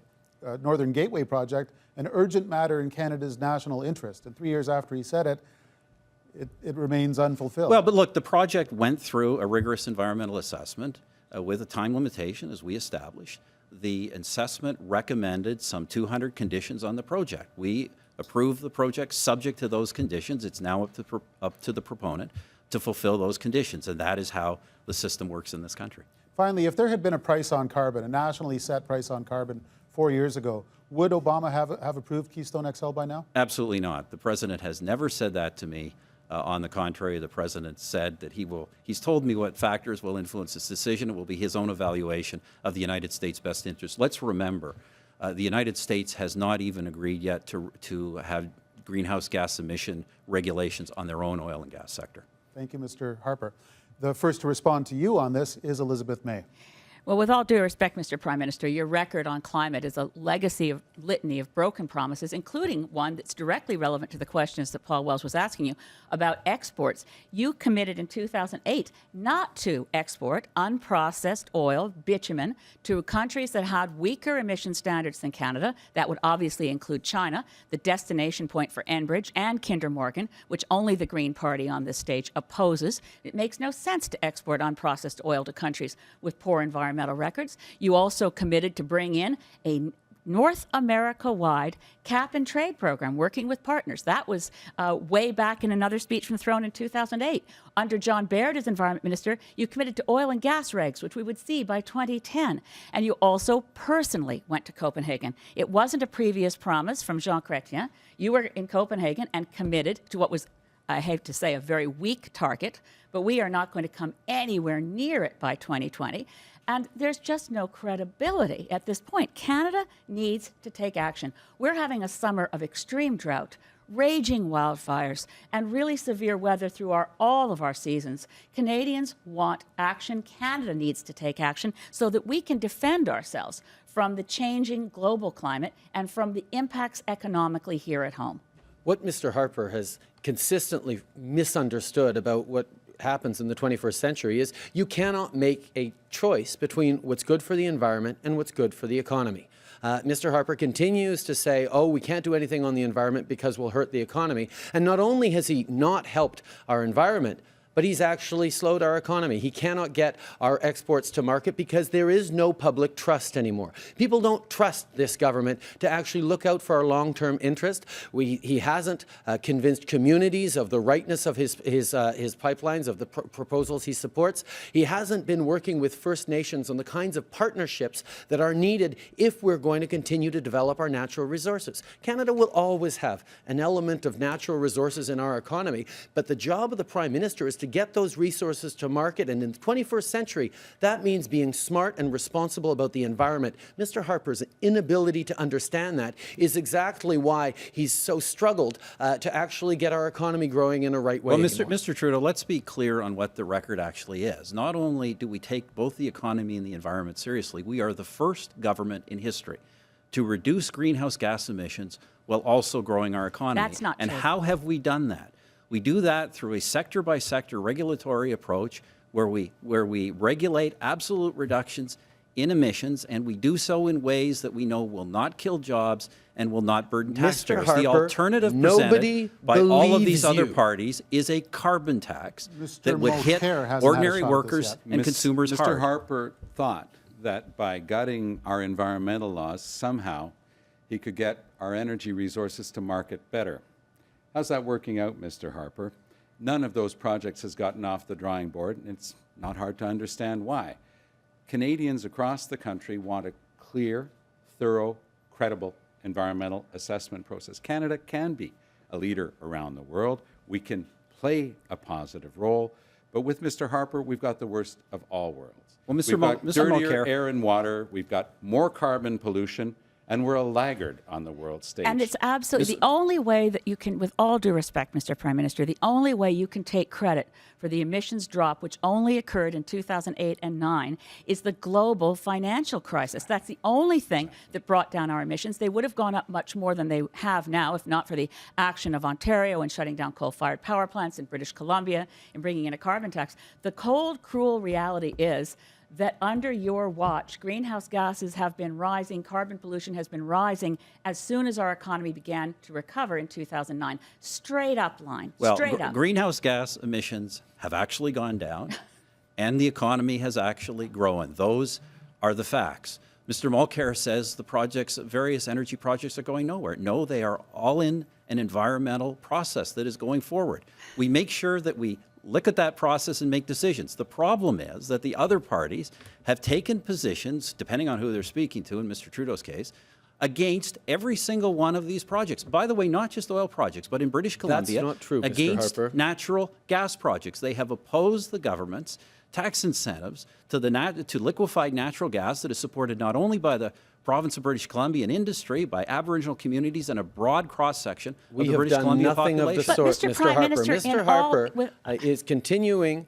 Northern Gateway project an urgent matter in Canada's national interest. And 3 years after he said it, it remains unfulfilled. Well, but look, the project went through a rigorous environmental assessment with a time limitation, as we established. The assessment recommended some 200 conditions on the project. We approved the project subject to those conditions. It's now up to the proponent to fulfill those conditions, and that is how the system works in this country. Finally, if there had been a price on carbon, a nationally set price on carbon 4 years ago, would Obama have approved Keystone XL by now? Absolutely not. The president has never said that to me. On the contrary, the president said that he's told me what factors will influence his decision. It will be his own evaluation of the United States' best interest. Let's remember, the United States has not even agreed yet to have greenhouse gas emission regulations on their own oil and gas sector. Thank you, Mr. Harper. The first to respond to you on this is Elizabeth May. Well, with all due respect, Mr. Prime Minister, your record on climate is a litany of broken promises, including one that's directly relevant to the questions that Paul Wells was asking you about exports. You committed in 2008 not to export unprocessed oil, bitumen, to countries that had weaker emission standards than Canada. That would obviously include China, the destination point for Enbridge, and Kinder Morgan, which only the Green Party on this stage opposes. It makes no sense to export unprocessed oil to countries with poor environmental records. You also committed to bring in a North America-wide cap-and-trade program, working with partners. That was way back in another speech from the throne in 2008. Under John Baird as Environment Minister, you committed to oil and gas regs, which we would see by 2010. And you also personally went to Copenhagen. It wasn't a previous promise from Jean Chrétien. You were in Copenhagen and committed to what was, I hate to say, a very weak target, but we are not going to come anywhere near it by 2020. And there's just no credibility at this point. Canada needs to take action. We're having a summer of extreme drought, raging wildfires, and really severe weather through all of our seasons. Canadians want action. Canada needs to take action so that we can defend ourselves from the changing global climate and from the impacts economically here at home. What Mr. Harper has consistently misunderstood about what happens in the 21st century is you cannot make a choice between what's good for the environment and what's good for the economy. Mr. Harper continues to say, oh, we can't do anything on the environment because we'll hurt the economy. And not only has he not helped our environment, but he's actually slowed our economy. He cannot get our exports to market because there is no public trust anymore. People don't trust this government to actually look out for our long-term interest. He hasn't convinced communities of the rightness of his pipelines, of the proposals he supports. He hasn't been working with First Nations on the kinds of partnerships that are needed if we're going to continue to develop our natural resources. Canada will always have an element of natural resources in our economy, but the job of the Prime Minister is to get those resources to market, and in the 21st century, that means being smart and responsible about the environment. Mr. Harper's inability to understand that is exactly why he's so struggled to actually get our economy growing in a right way. Well, Mr. Trudeau, let's be clear on what the record actually is. Not only do we take both the economy and the environment seriously, we are the first government in history to reduce greenhouse gas emissions while also growing our economy. That's not and true. how have we done that? We do that through a sector-by-sector regulatory approach where we regulate absolute reductions in emissions, and we do so in ways that we know will not kill jobs and will not burden taxpayers. Harper, the alternative nobody presented by all of these believes other you. parties is a carbon tax Mr. that would hit Mulcair hasn't had a ordinary shot at this workers yet. and consumers Mr. hard. Harper thought that by gutting our environmental laws, somehow he could get our energy resources to market better. How's that working out, Mr. Harper? None of those projects has gotten off the drawing board, and it's not hard to understand why. Canadians across the country want a clear, thorough, credible environmental assessment process. Canada can be a leader around the world. We can play a positive role. But with Mr. Harper, we've got the worst of all worlds. Well, We've got dirtier Mulcair, air and water. We've got more carbon pollution. And we're a laggard on the world stage. And it's absolutely the only way that you can, with all due respect, Mr. Prime Minister, the only way you can take credit for the emissions drop, which only occurred in 2008 and 9, is the global financial crisis. That's the only thing that brought down our emissions. They would have gone up much more than they have now, if not for the action of Ontario in shutting down coal-fired power plants in British Columbia and bringing in a carbon tax. The cold, cruel reality is that under your watch, greenhouse gases have been rising, carbon pollution has been rising as soon as our economy began to recover in 2009. Straight up line, well, straight up. greenhouse gas emissions have actually gone down, and the economy has actually grown. Those are the facts. Mr. Mulcair says the projects, various energy projects, are going nowhere. No, they are all in an environmental process that is going forward. We make sure that we look at that process and make decisions. The problem is that the other parties have taken positions, depending on who they're speaking to, in Mr. Trudeau's case, against every single one of these projects. By the way, not just oil projects, but in British Columbia, not true, Mr. against Harper. natural gas projects. They have opposed the government's tax incentives to liquefied natural gas that is supported not only by the province of British Columbia and industry, by Aboriginal communities and a broad cross-section of the British Columbia nothing population. of the sort, Mr. Mr. Prime Harper. Minister, Mr. in Harper all- is continuing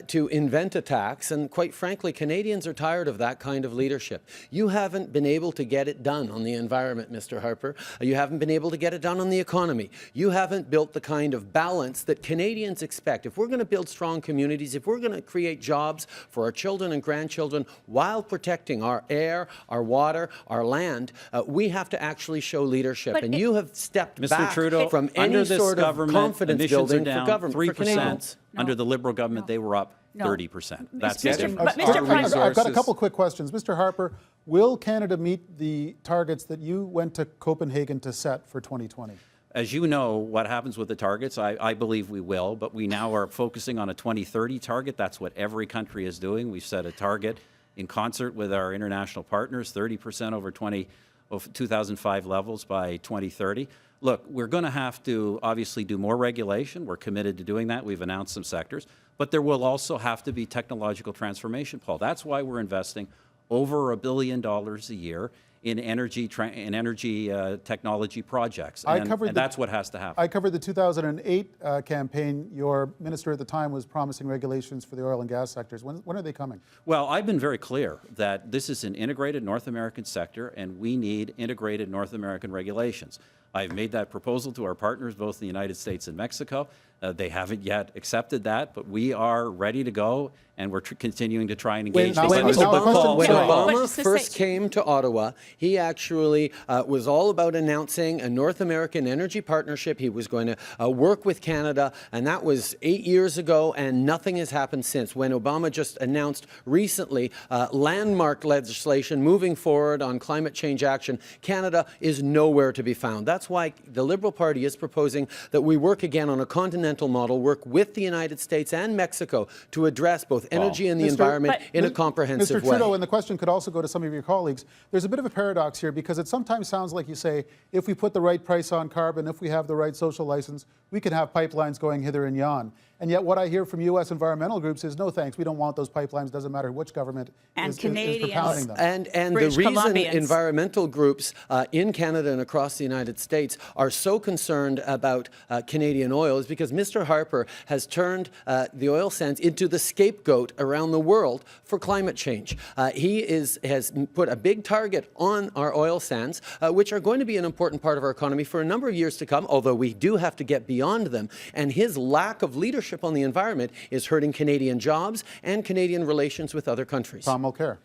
to invent a tax, and quite frankly, Canadians are tired of that kind of leadership. You haven't been able to get it done on the environment, Mr. Harper. You haven't been able to get it done on the economy. You haven't built the kind of balance that Canadians expect. If we're going to build strong communities, if we're going to create jobs for our children and grandchildren while protecting our air, our water, our land, we have to actually show leadership. But and you have stepped Mr. back Trudeau, from under any this sort of government, confidence emissions building are down for government, 3%. for Canadians. Under the Liberal government, they were up No. 30%. That's the Mr. difference. But Mr. Prime Minister, I've got a couple quick questions. Mr. Harper, will Canada meet the targets that you went to Copenhagen to set for 2020? As you know, what happens with the targets, I believe we will, but we now are focusing on a 2030 target. That's what every country is doing. We've set a target in concert with our international partners, 30% over 2005 levels by 2030. Look, we're going to have to obviously do more regulation. We're committed to doing that. We've announced some sectors. But there will also have to be technological transformation, Paul. That's why we're investing over $1 billion a year in energy technology projects. And that's what has to happen. I covered the 2008 campaign. Your minister at the time was promising regulations for the oil and gas sectors. When are they coming? Well, I've been very clear that this is an integrated North American sector, and we need integrated North American regulations. I've made that proposal to our partners, both in the United States and Mexico. They haven't yet accepted that, but we are ready to go, and we're continuing to try and engage. When these Obama- legislators. When Sorry. Obama But to first say- came to Ottawa, he actually was all about announcing a North American energy partnership. He was going to work with Canada, and that was 8 years ago, and nothing has happened since. When Obama just announced recently landmark legislation moving forward on climate change action, Canada is nowhere to be found. That's why the Liberal Party is proposing that we work again on a continental model, work with the United States and Mexico to address both energy and the Mr. environment But- in a comprehensive Mr. way. Trudeau, and the question could also go to some of your colleagues. There's a bit of a paradox here because it sometimes sounds like you say, if we put the right price on carbon, if we have the right social license, we can have pipelines going hither and yon. And yet what I hear from U.S. environmental groups is, no thanks, we don't want those pipelines, doesn't matter which government And is Canadians. propounding them. And the British reason Columbians. environmental groups in Canada and across the United States are so concerned about Canadian oil is because Mr. Harper has turned the oil sands into the scapegoat around the world for climate change. He has put a big target on our oil sands, which are going to be an important part of our economy for a number of years to come, although we do have to get beyond them. And his lack of leadership on the environment is hurting Canadian jobs and Canadian relations with other countries. Tom Mulcair.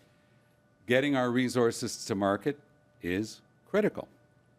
Getting our resources to market is critical.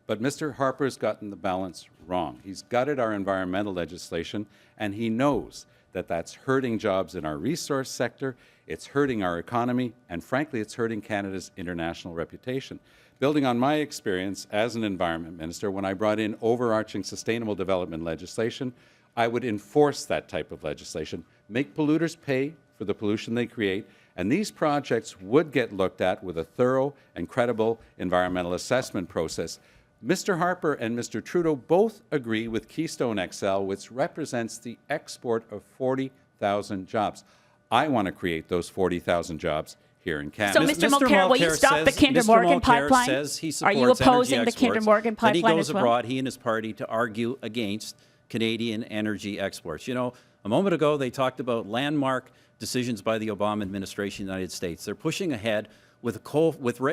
But Mr. Harper's gotten the balance wrong. He's gutted our environmental legislation, and he knows that that's hurting jobs in our resource sector, it's hurting our economy, and frankly, it's hurting Canada's international reputation. Building on my experience as an environment minister, when I brought in overarching sustainable development legislation, I would enforce that type of legislation, make polluters pay for the pollution they create, and these projects would get looked at with a thorough and credible environmental assessment process. Mr. Harper and Mr. Trudeau both agree with Keystone XL, which represents the export of 40,000 jobs. I want to create those 40,000 jobs here in Canada. So, Mr. Mulcair, will you stop the Kinder Morgan pipeline? Says he Are you supports opposing energy the Kinder exports. Morgan Then he pipeline goes as well? abroad, he and his party, to argue against Canadian energy exports. You know, a moment ago they talked about landmark decisions by the Obama administration in the United States. They're pushing ahead with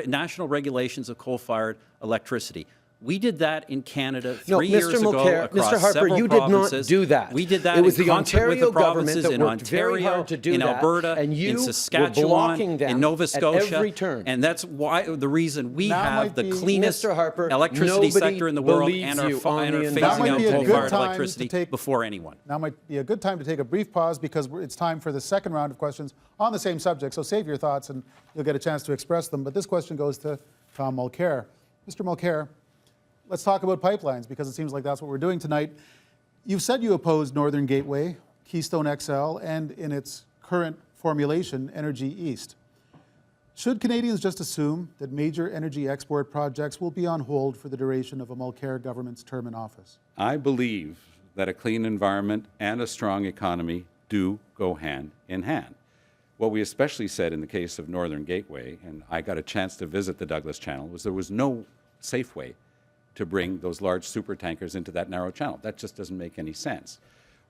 national regulations of coal-fired electricity. We did that in Canada three years ago Mulcair, across Mr. Harper, several you did provinces. not do that. We did that It was in the concert with Ontario the provinces government that in worked very Ontario, hard to do in that, Alberta, and you in were Saskatchewan, blocking them in Nova at Scotia. every turn. And that's why the reason we Now have might the be- cleanest Mr. Harper, electricity nobody sector in the world believes and are you on the phasing environment. out That might be a good coal-fired time electricity to take- before anyone. Now might be a good time to take a brief pause because it's time for the second round of questions on the same subject. So save your thoughts and you'll get a chance to express them. But this question goes to Tom Mulcair. Mr. Mulcair, let's talk about pipelines because it seems like that's what we're doing tonight. You've said you oppose Northern Gateway, Keystone XL, and in its current formulation, Energy East. Should Canadians just assume that major energy export projects will be on hold for the duration of a Mulcair government's term in office? I believe that a clean environment and a strong economy do go hand in hand. What we especially said in the case of Northern Gateway, and I got a chance to visit the Douglas Channel, was there was no safe way to bring those large supertankers into that narrow channel. That just doesn't make any sense.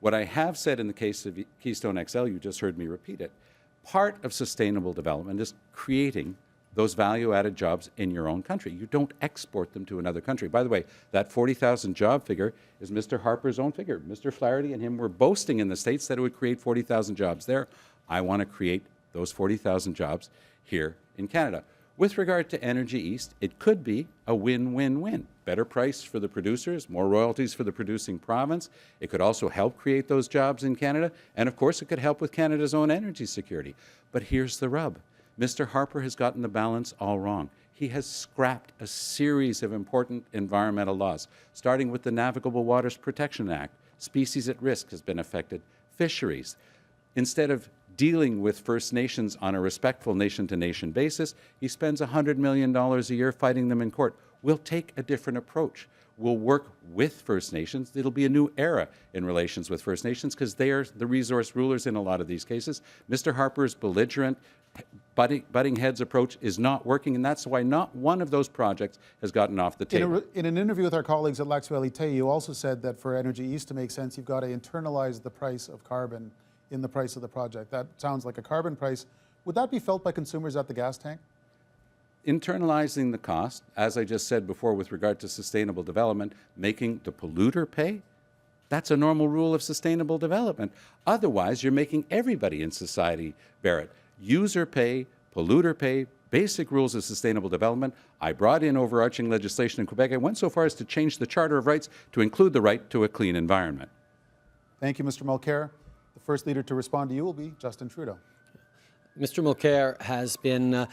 What I have said in the case of Keystone XL, you just heard me repeat it, part of sustainable development is creating those value-added jobs in your own country. You don't export them to another country. By the way, that 40,000 job figure is Mr. Harper's own figure. Mr. Flaherty and him were boasting in the States that it would create 40,000 jobs there. I want to create those 40,000 jobs here in Canada. With regard to Energy East, it could be a win-win-win. Better price for the producers, more royalties for the producing province. It could also help create those jobs in Canada. And of course, it could help with Canada's own energy security. But here's the rub. Mr. Harper has gotten the balance all wrong. He has scrapped a series of important environmental laws, starting with the Navigable Waters Protection Act. Species at risk has been affected. Fisheries. Instead of dealing with First Nations on a respectful nation-to-nation basis, he spends $100 million a year fighting them in court. We'll take a different approach. We'll work with First Nations. It'll be a new era in relations with First Nations because they are the resource rulers in a lot of these cases. Mr. Harper's belligerent, butting heads approach is not working, and that's why not one of those projects has gotten off the table. In an interview with our colleagues at L'Actualité, you also said that for Energy East to make sense, you've got to internalize the price of carbon in the price of the project. That sounds like a carbon price. Would that be felt by consumers at the gas tank? Internalizing the cost, as I just said before with regard to sustainable development, making the polluter pay, That's a normal rule of sustainable development. Otherwise, you're making everybody in society bear it. User pay, polluter pay, basic rules of sustainable development. I brought in overarching legislation in Quebec. I went so far as to change the Charter of Rights to include the right to a clean environment. Thank you, Mr. Mulcair. The first leader to respond to you will be Justin Trudeau. Mr. Mulcair has been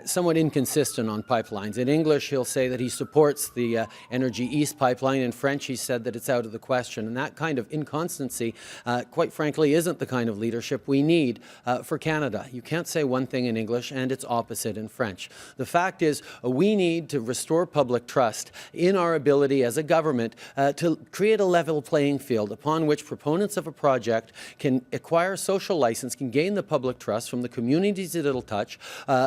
somewhat inconsistent on pipelines. In English, he'll say that he supports the Energy East pipeline. In French, he said that it's out of the question. And that kind of inconstancy, quite frankly, isn't the kind of leadership we need for Canada. You can't say one thing in English and its opposite in French. The fact is, we need to restore public trust in our ability as a government to create a level playing field upon which proponents of a project can acquire social license, can gain the public trust from the communities that it'll touch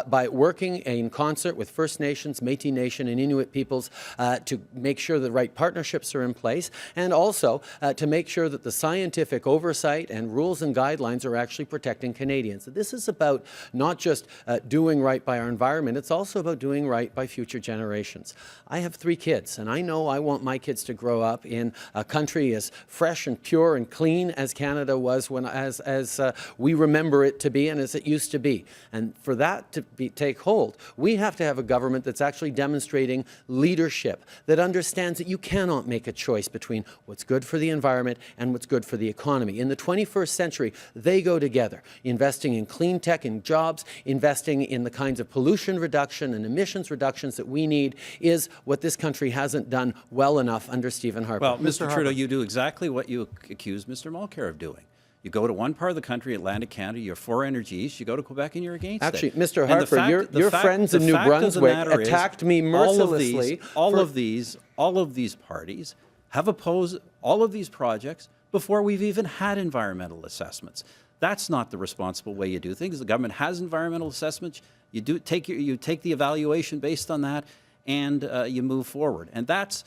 by working in concert with First Nations, Métis Nation and Inuit peoples to make sure the right partnerships are in place, and also to make sure that the scientific oversight and rules and guidelines are actually protecting Canadians. This is about not just doing right by our environment, it's also about doing right by future generations. I have 3 kids, and I know I want my kids to grow up in a country as fresh and pure and clean as Canada was when as we remember it to be and as it used to be. And for that to take hold, we have to have a government that's actually demonstrating leadership, that understands that you cannot make a choice between what's good for the environment and what's good for the economy. In the 21st century, they go together. Investing in clean tech and jobs, investing in the kinds of pollution reduction and emissions reductions that we need is what this country hasn't done well enough under Stephen Harper. Well, Mr. Trudeau, you do exactly what you accuse Mr. Mulcair of doing. You go to one part of the country, Atlantic Canada, you're for Energy East. You go to Quebec and you're against Actually, it. Mr. Harper, your friends in New Brunswick attacked me mercilessly. All of these parties have opposed all of these projects before we've even had environmental assessments. That's not the responsible way you do things. The government has environmental assessments. You take the evaluation based on that, and you move forward. And that's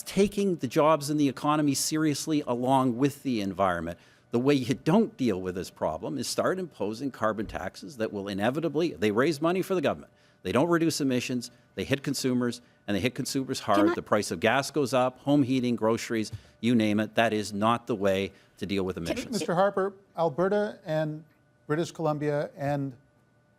taking the jobs and the economy seriously along with the environment. The way you don't deal with this problem is start imposing carbon taxes that will inevitably, they raise money for the government. They don't reduce emissions, they hit consumers, and they hit consumers hard. The price of gas goes up, home heating, groceries, you name it. That is not the way to deal with emissions. Mr. Harper, Alberta and British Columbia and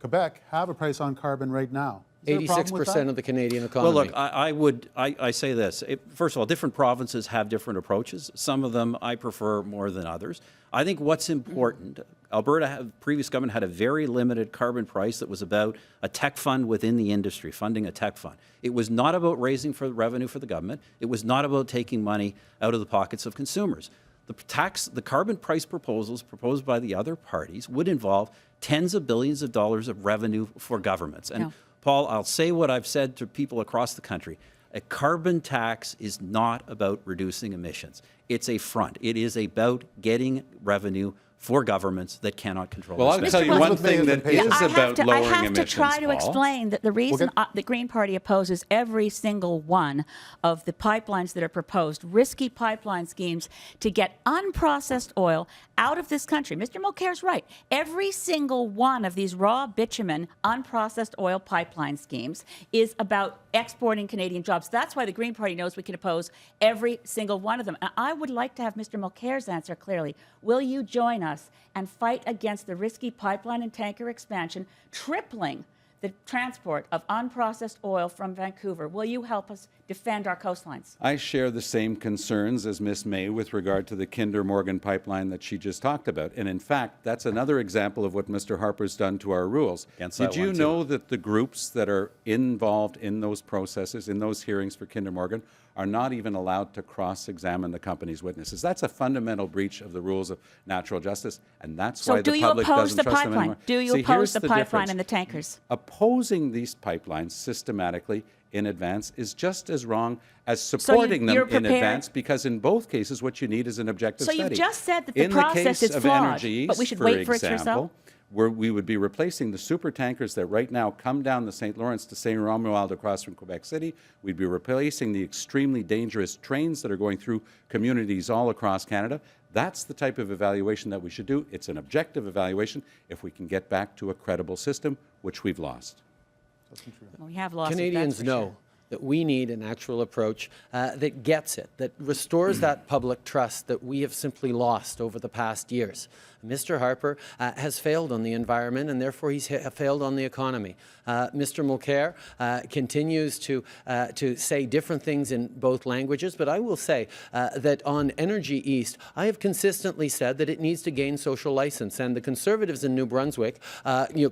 Quebec have a price on carbon right now. 86% of the Canadian economy. Well, look, I say this. First of all, different provinces have different approaches. Some of them I prefer more than others. I think what's important, Alberta, previous government had a very limited carbon price that was about a tech fund within the industry, funding a tech fund. It was not about raising revenue for the government. It was not about taking money out of the pockets of consumers. The carbon price proposals proposed by the other parties would involve tens of billions of dollars of revenue for governments. And Paul, I'll say what I've said to people across the country. A carbon tax is not about reducing emissions. It's a front. It is about getting revenue for governments that cannot control. Well, I'll tell you one thing that is about lowering emissions, I have to try to explain that the reason the Green Party opposes every single one of the pipelines that are proposed, risky pipeline schemes to get unprocessed oil out of this country. Mr. Mulcair's right. Every single one of these raw bitumen, unprocessed oil pipeline schemes is about exporting Canadian jobs. That's why the Green Party knows we can oppose every single one of them. And I would like to have Mr. Mulcair's answer clearly. Will you join us and fight against the risky pipeline and tanker expansion, tripling the transport of unprocessed oil from Vancouver? Will you help us defend our coastlines? I share the same concerns as Ms. May with regard to the Kinder Morgan pipeline that she just talked about. And in fact, that's another example of what Mr. Harper's done to our rules. Did you know that the groups that are involved in those processes, in those hearings for Kinder Morgan, are not even allowed to cross-examine the company's witnesses? That's a fundamental breach of the rules of natural justice, and that's why the public doesn't trust them anymore. Do you oppose the pipeline and the tankers? Opposing these pipelines systematically in advance is just as wrong as supporting them in advance, because in both cases what you need is an objective study. So you've just said that the process is flawed, but we should wait for it yourself? Where we would be replacing the super tankers that right now come down the St. Lawrence to St. Romuald across from Quebec City. We'd be replacing the extremely dangerous trains that are going through communities all across Canada. That's the type of evaluation that we should do. It's an objective evaluation if we can get back to a credible system, which we've lost. Well, we have lost Canadians know that we need an actual approach that gets it, that restores that public trust that we have simply lost over the past years. Mr. Harper has failed on the environment, and therefore he's failed on the economy. Mr. Mulcair continues to say different things in both languages, but I will say that on Energy East, I have consistently said that it needs to gain social license, and the Conservatives in New Brunswick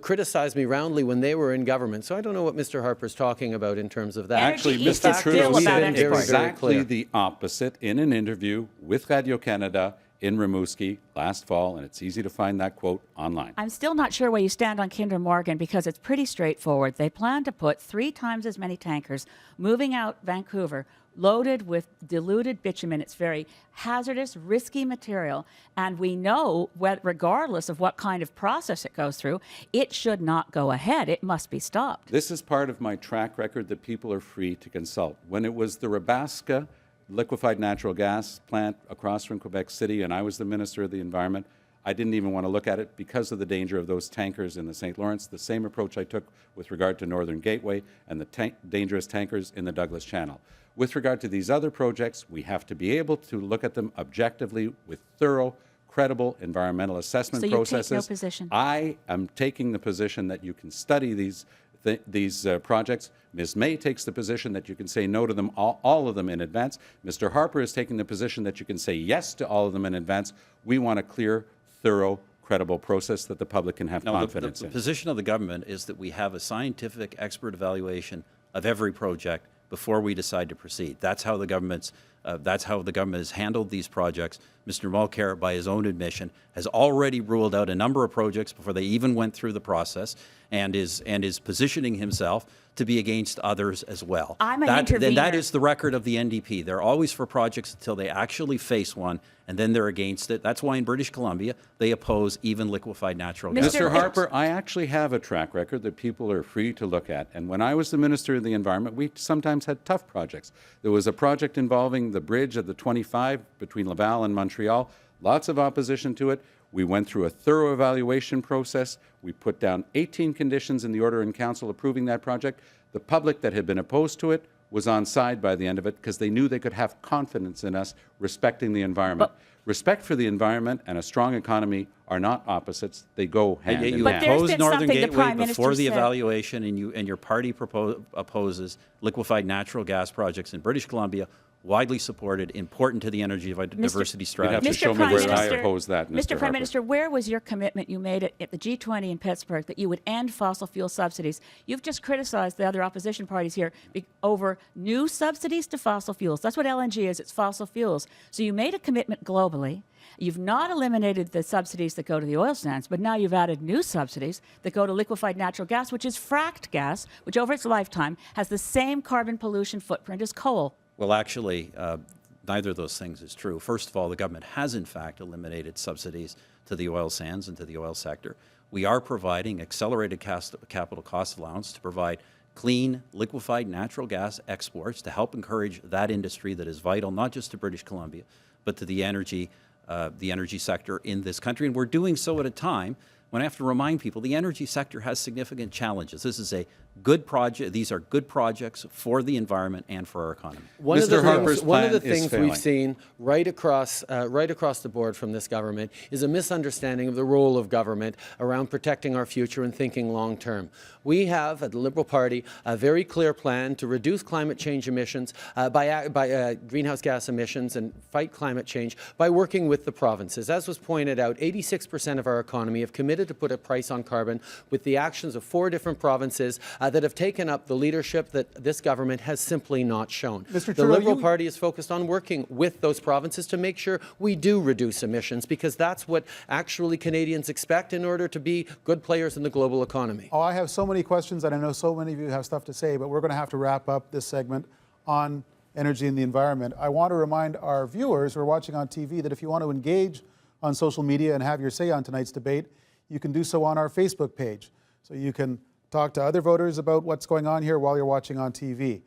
criticized me roundly when they were in government, so I don't know what Mr. Harper's talking about in terms of that. Actually, Mr. Trudeau said exactly the opposite in an interview with Radio-Canada in Rimouski last fall, and it's easy to find that quote online. I'm still not sure where you stand on Kinder Morgan because it's pretty straightforward. They plan to put 3 times as many tankers moving out Vancouver loaded with diluted bitumen. It's very hazardous, risky material, and we know, regardless of what kind of process it goes through, it should not go ahead. It must be stopped. This is part of my track record that people are free to consult. When it was the Rabaska liquefied natural gas plant across from Quebec City, and I was the Minister of the Environment, I didn't even want to look at it because of the danger of those tankers in the St. Lawrence. The same approach I took with regard to Northern Gateway and the dangerous tankers in the Douglas Channel. With regard to these other projects, we have to be able to look at them objectively with thorough, credible environmental assessment processes. So you take no position? I am taking the position that you can study these projects. Ms. May takes the position that you can say no to them, all of them in advance. Mr. Harper is taking the position that you can say yes to all of them in advance. We want a clear, thorough, credible process that the public can have confidence in. The position of the government is that we have a scientific expert evaluation of every project before we decide to proceed. That's how the government has handled these projects. Mr. Mulcair, by his own admission, has already ruled out a number of projects before they even went through the process, and is positioning himself to be against others as well. I'm an intervener. Then that is the record of the NDP. They're always for projects until they actually face one, and then they're against it. That's why in British Columbia they oppose even liquefied natural gas. Mr. Harper, I actually have a track record that people are free to look at. And when I was the Minister of the Environment, we sometimes had tough projects. There was a project involving the bridge of the 25 between Laval and Montreal. Lots of opposition to it. We went through a thorough evaluation process. We put down 18 conditions in the Order in Council approving that project. The public that had been opposed to it was on side by the end of it because they knew they could have confidence in us respecting the environment. Respect for the environment and a strong economy are not opposites. They go hand in hand. You opposed Northern Gateway before the evaluation, and your party opposes liquefied natural gas projects in British Columbia, widely supported, important to the energy diversity strategy. You'd have to show me where I oppose that, Mr. Prime Minister, where was your commitment you made at the G20 in Pittsburgh that you would end fossil fuel subsidies? You've just criticized the other opposition parties here over new subsidies to fossil fuels. That's what LNG is. It's fossil fuels. So you made a commitment globally. You've not eliminated the subsidies that go to the oil sands, but now you've added new subsidies that go to liquefied natural gas, which is fracked gas, which over its lifetime has the same carbon pollution footprint as coal. Well, actually, neither of those things is true. First of all, the government has, in fact, eliminated subsidies to the oil sands and to the oil sector. We are providing accelerated capital cost allowance to provide clean, liquefied natural gas exports to help encourage that industry that is vital, not just to British Columbia, but to the energy sector in this country. And we're doing so at a time when I have to remind people the energy sector has significant challenges. This is a good project. These are good projects for the environment and for our economy. One of the things we've seen right across the board from this government is a misunderstanding of the role of government around protecting our future and thinking long term. We have at the Liberal Party a very clear plan to reduce climate change emissions by greenhouse gas emissions and fight climate change by working with the provinces. As was pointed out, 86% of our economy have committed to put a price on carbon with the actions of 4 different provinces that have taken up the leadership that this government has simply not shown. The Liberal Party is focused on working with those provinces to make sure we do reduce emissions, because that's what actually Canadians expect in order to be good players in the global economy. Oh, I have so many questions, and I know so many of you have stuff to say, but we're going to have to wrap up this segment on energy and the environment. I want to remind our viewers who are watching on TV that if you want to engage on social media and have your say on tonight's debate, you can do so on our Facebook page. So you can talk to other voters about what's going on here while you're watching on TV.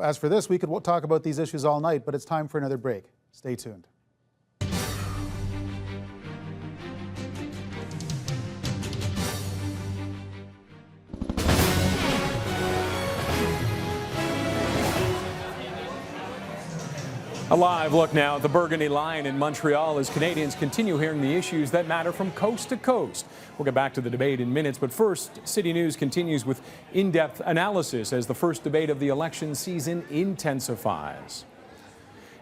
As for this, we could talk about these issues all night, but it's time for another break. Stay tuned. A live look now at the Burgundy Lion in Montreal as Canadians continue hearing the issues that matter from coast to coast. We'll get back to the debate in minutes, but first, City News continues with in-depth analysis as the first debate of the election season intensifies.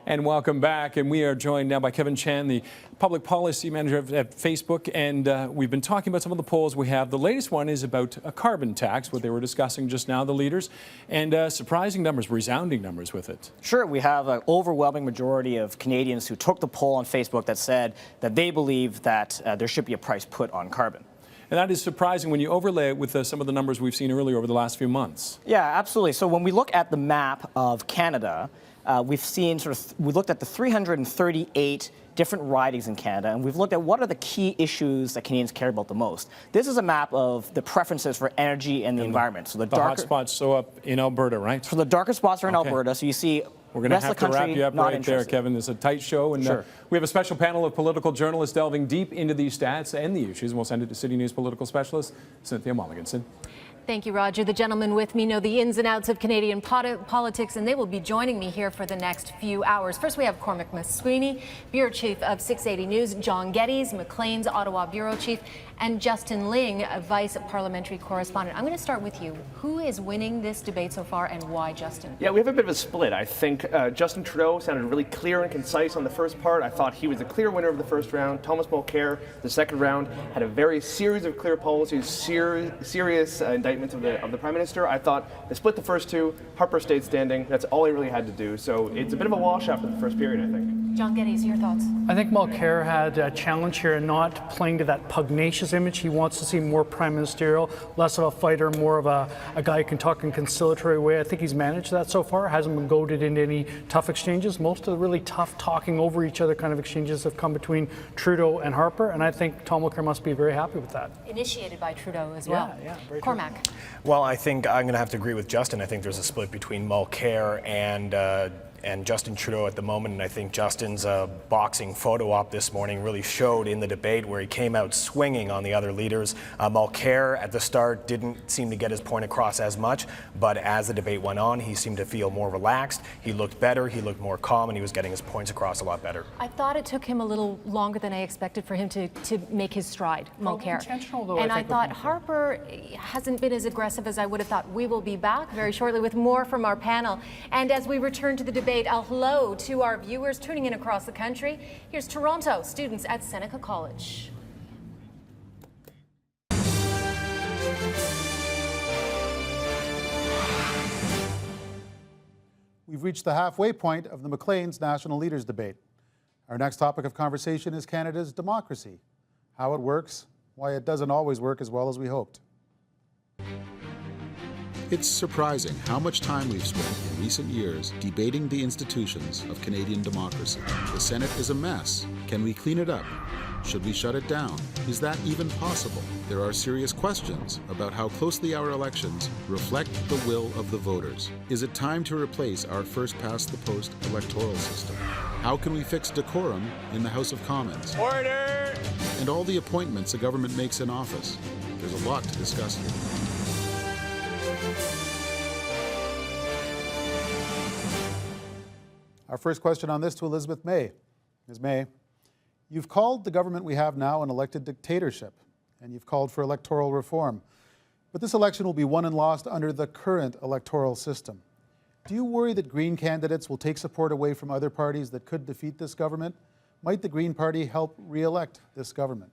And welcome back. And we are joined now by Kevin Chan, the public policy manager at Facebook. And we've been talking about some of the polls we have. The latest one is about a carbon tax, what they were discussing just now, the leaders, and surprising numbers, resounding numbers with it. Sure. We have an overwhelming majority of Canadians who took the poll on Facebook that said that they believe that there should be a price put on carbon. And that is surprising when you overlay it with some of the numbers we've seen earlier over the last few months. Yeah, absolutely. So when we look at the map of Canada, we've seen we looked at the 338 different ridings in Canada, and we've looked at what are the key issues that Canadians care about the most. This is a map of the preferences for energy and the environment. So the hot spots up in Alberta, right? So the darker spots are in Alberta. So you see we're going to have to wrap you up right there, Kevin. It's a tight show, and we have a special panel of political journalists delving deep into these stats and the issues, and we'll send it to City News political specialist Cynthia Mulligan. Thank you, Roger. The gentlemen with me know the ins and outs of Canadian politics, and they will be joining me here for the next few hours. First, we have Cormac Masweeney, Bureau Chief of 680 News, John Geddes, Maclean's Ottawa Bureau Chief, and Justin Ling, Vice Parliamentary Correspondent. I'm going to start with you. Who is winning this debate so far, and why, Justin? Yeah, we have a bit of a split. I think Justin Trudeau sounded really clear and concise on the first part. I thought he was a clear winner of the first round. Thomas Mulcair, the second round, had a very series of clear policies, serious indictments of the Prime Minister. I thought they split the first two. Harper stayed standing. That's all he really had to do. So it's a bit of a wash after the first period, I think. John Geddes, your thoughts? I think Mulcair had a challenge here in not playing to that pugnacious image. He wants to see more prime ministerial, less of a fighter, more of a guy who can talk in conciliatory way. I think he's managed that so far. Hasn't been goaded into any tough exchanges. Most of the really tough talking over each other kind of exchanges have come between Trudeau and Harper, and I think Tom Mulcair must be very happy with that. Initiated by Trudeau as well. Yeah, very Cormac. Well, I think I'm going to have to agree with Justin. I think there's a split between Mulcair and Justin Trudeau at the moment, and I think Justin's boxing photo op this morning really showed in the debate where he came out swinging on the other leaders. Mulcair at the start didn't seem to get his point across as much, but as the debate went on, he seemed to feel more relaxed. He looked better, he looked more calm, and he was getting his points across a lot better. I thought it took him a little longer than I expected for him to make his stride, Mulcair. Intentional, though, and I thought Mulcair. Harper hasn't been as aggressive as I would have thought. We will be back very shortly with more from our panel. And as we return to the debate, hello to our viewers tuning in across the country. Here's Toronto students at Seneca College. We've reached the halfway point of the Maclean's National Leaders Debate. Our next topic of conversation is Canada's democracy, how it works, why it doesn't always work as well as we hoped. It's surprising how much time we've spent in recent years debating the institutions of Canadian democracy. The Senate is a mess. Can we clean it up? Should we shut it down? Is that even possible? There are serious questions about how closely our elections reflect the will of the voters. Is it time to replace our first-past-the-post electoral system? How can we fix decorum in the House of Commons? Order! And all the appointments a government makes in office. There's a lot to discuss here. Our first question on this to Elizabeth May. Ms. May, you've called the government we have now an elected dictatorship, and you've called for electoral reform. But this election will be won and lost under the current electoral system. Do you worry that Green candidates will take support away from other parties that could defeat this government? Might the Green Party help re-elect this government?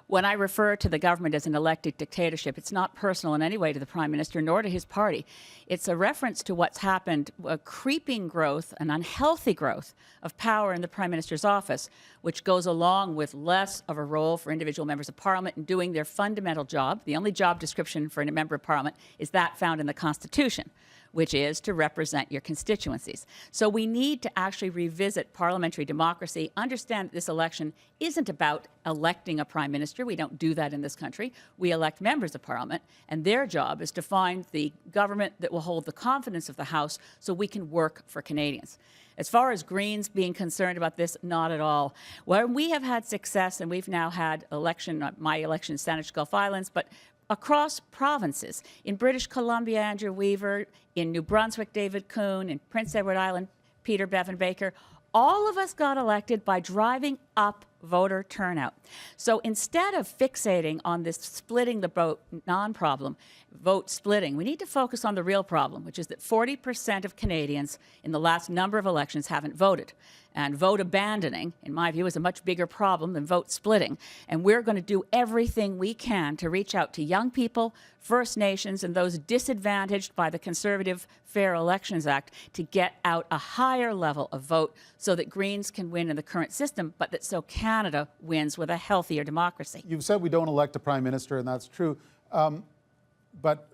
When I refer to the government as an elected dictatorship, it's not personal in any way to the Prime Minister nor to his party. It's a reference to what's happened, a creeping growth, an unhealthy growth of power in the Prime Minister's office, which goes along with less of a role for individual members of Parliament in doing their fundamental job. The only job description for a member of Parliament is that found in the Constitution, which is to represent your constituencies. So we need to actually revisit parliamentary democracy, understand that this election isn't about electing a prime minister. We don't do that in this country. We elect members of Parliament, and their job is to find the government that will hold the confidence of the House so we can work for Canadians. As far as Greens being concerned about this, not at all. Where we have had success, and we've now had my election in Saanich Gulf Islands, but across provinces. In British Columbia, Andrew Weaver. In New Brunswick, David Kuhn. In Prince Edward Island, Peter Bevan Baker, all of us got elected by driving up voter turnout. So instead of fixating on this splitting the vote non-problem, vote splitting, we need to focus on the real problem, which is that 40% of Canadians in the last number of elections haven't voted. And vote abandoning, in my view, is a much bigger problem than vote splitting. And we're going to do everything we can to reach out to young people, First Nations, and those disadvantaged by the Conservative Fair Elections Act to get out a higher level of vote so that Greens can win in the current system, but that so Canada wins with a healthier democracy. You've said we don't elect a prime minister, and that's true. But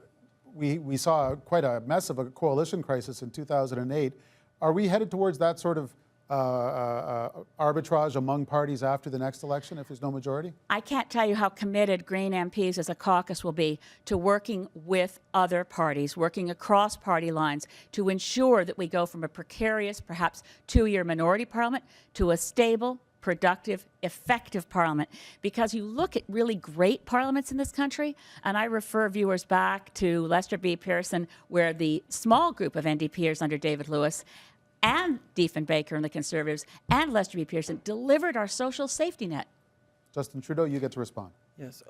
we saw quite a mess of a coalition crisis in 2008. Are we headed towards that sort of arbitrage among parties after the next election if there's no majority? I can't tell you how committed Green MPs as a caucus will be to working with other parties, working across party lines to ensure that we go from a precarious, perhaps two-year minority parliament to a stable, productive, effective parliament. Because you look at really great parliaments in this country, and I refer viewers back to Lester B. Pearson, where the small group of NDPers under David Lewis and Stephen Baker and the Conservatives and Lester B. Pearson delivered our social safety net. Justin Trudeau, you get to respond. Yes,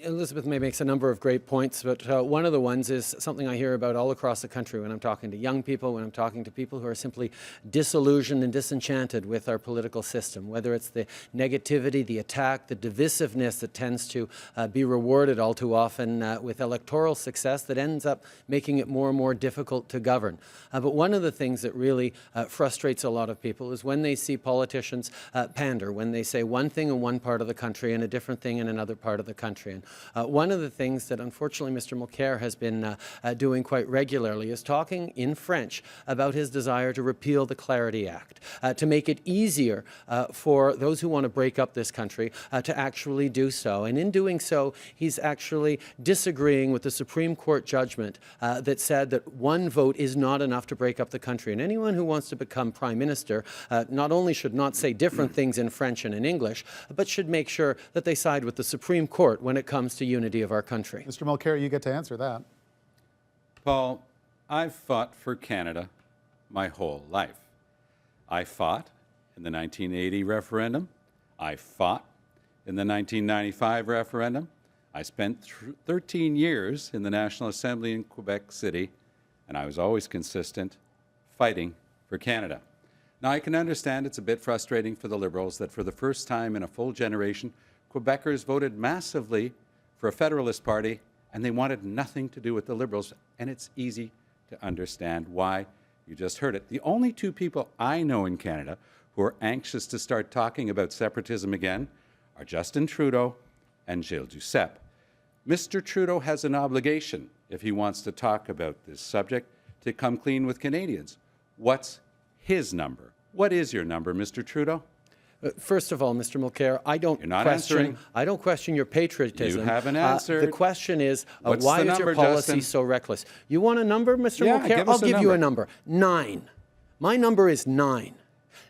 Elizabeth May makes a number of great points, but one of the ones is something I hear about all across the country when I'm talking to young people, when I'm talking to people who are simply disillusioned and disenchanted with our political system, whether it's the negativity, the attack, the divisiveness that tends to be rewarded all too often with electoral success that ends up making it more and more difficult to govern. But one of the things that really frustrates a lot of people is when they see politicians pander, when they say one thing in one part of the country and a different thing in another part of the country. And one of the things that unfortunately Mr. Mulcair has been doing quite regularly is talking in French about his desire to repeal the Clarity Act, to make it easier for those who want to break up this country to actually do so. And in doing so, he's actually disagreeing with the Supreme Court judgment that said that one vote is not enough to break up the country. And anyone who wants to become Prime Minister not only should not say different things in French and in English, but should make sure that they side with the Supreme Court when it comes to unity of our country. Mr. Mulcair, you get to answer that. Paul, I've fought for Canada my whole life. I fought in the 1980 referendum. I fought in the 1995 referendum. I spent 13 years in the National Assembly in Quebec City, and I was always consistent fighting for Canada. Now, I can understand it's a bit frustrating for the Liberals that for the first time in a full generation, Quebecers voted massively for a Federalist Party, and they wanted nothing to do with the Liberals, and it's easy to understand why. You just heard it. The only two people I know in Canada who are anxious to start talking about separatism again are Justin Trudeau and Gilles Duceppe. Mr. Trudeau has an obligation, if he wants to talk about this subject, to come clean with Canadians. What's his number? What is your number, Mr. Trudeau? First of all, Mr. Mulcair, I don't question your patriotism. You haven't answered. The question is, What's why the is number, your policy Justin? so reckless? You want a number, Mr. Mulcair? I'll give you a number. 9. My number is 9.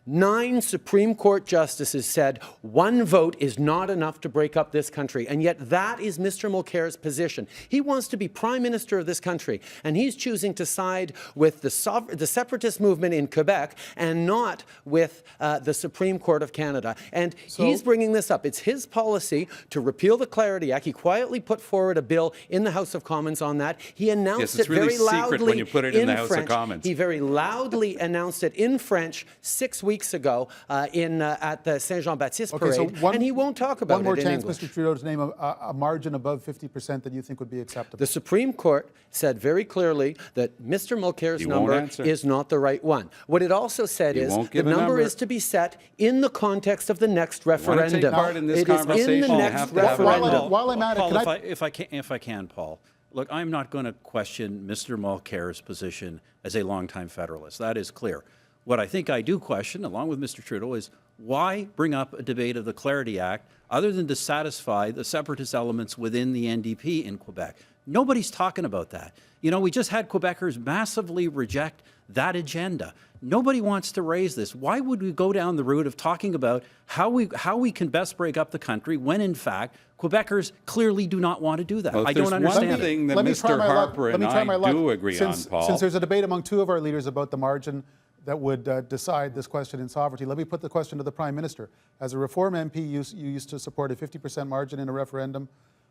9 Supreme Court justices said one vote is not enough to break up this country, and yet that is Mr. Mulcair's position. He wants to be Prime Minister of this country, and he's choosing to side with the separatist movement in Quebec and not with the Supreme Court of Canada. And he's bringing this up. It's his policy to repeal the Clarity Act. He quietly put forward a bill in the House of Commons on that. He announced it very loudly secret when you put it in the House of Commons. He very loudly announced it in French 6 weeks ago at the Saint-Jean-Baptiste parade, and he won't talk about it in One more chance, English. Mr. Trudeau, to name a margin above 50% that you think would be acceptable. The Supreme Court said very clearly that Mr. Mulcair's number is not the right one. What it also said is the number is to be set in the context of the next referendum. You want to take part in this conversation? It is in the next referendum. While I'm at it, Paul, if I can, Paul, look, I'm not going to question Mr. Mulcair's position as a longtime Federalist. That is clear. What I think I do question, along with Mr. Trudeau, is why bring up a debate of the Clarity Act other than to satisfy the separatist elements within the NDP in Quebec? Nobody's talking about that. You know, we just had Quebecers massively reject that agenda. Nobody wants to raise this. Why would we go down the route of talking about how we can best break up the country when, in fact, Quebecers clearly do not want to do that? Well, I don't understand one thing that Let me try Mr. my luck. Harper Let and me try my I luck. do agree on, Paul. Since there's a debate among two of our leaders about the margin that would decide this question in sovereignty. Let me put the question to the Prime Minister. As a Reform MP, you used to support a 50% margin in a referendum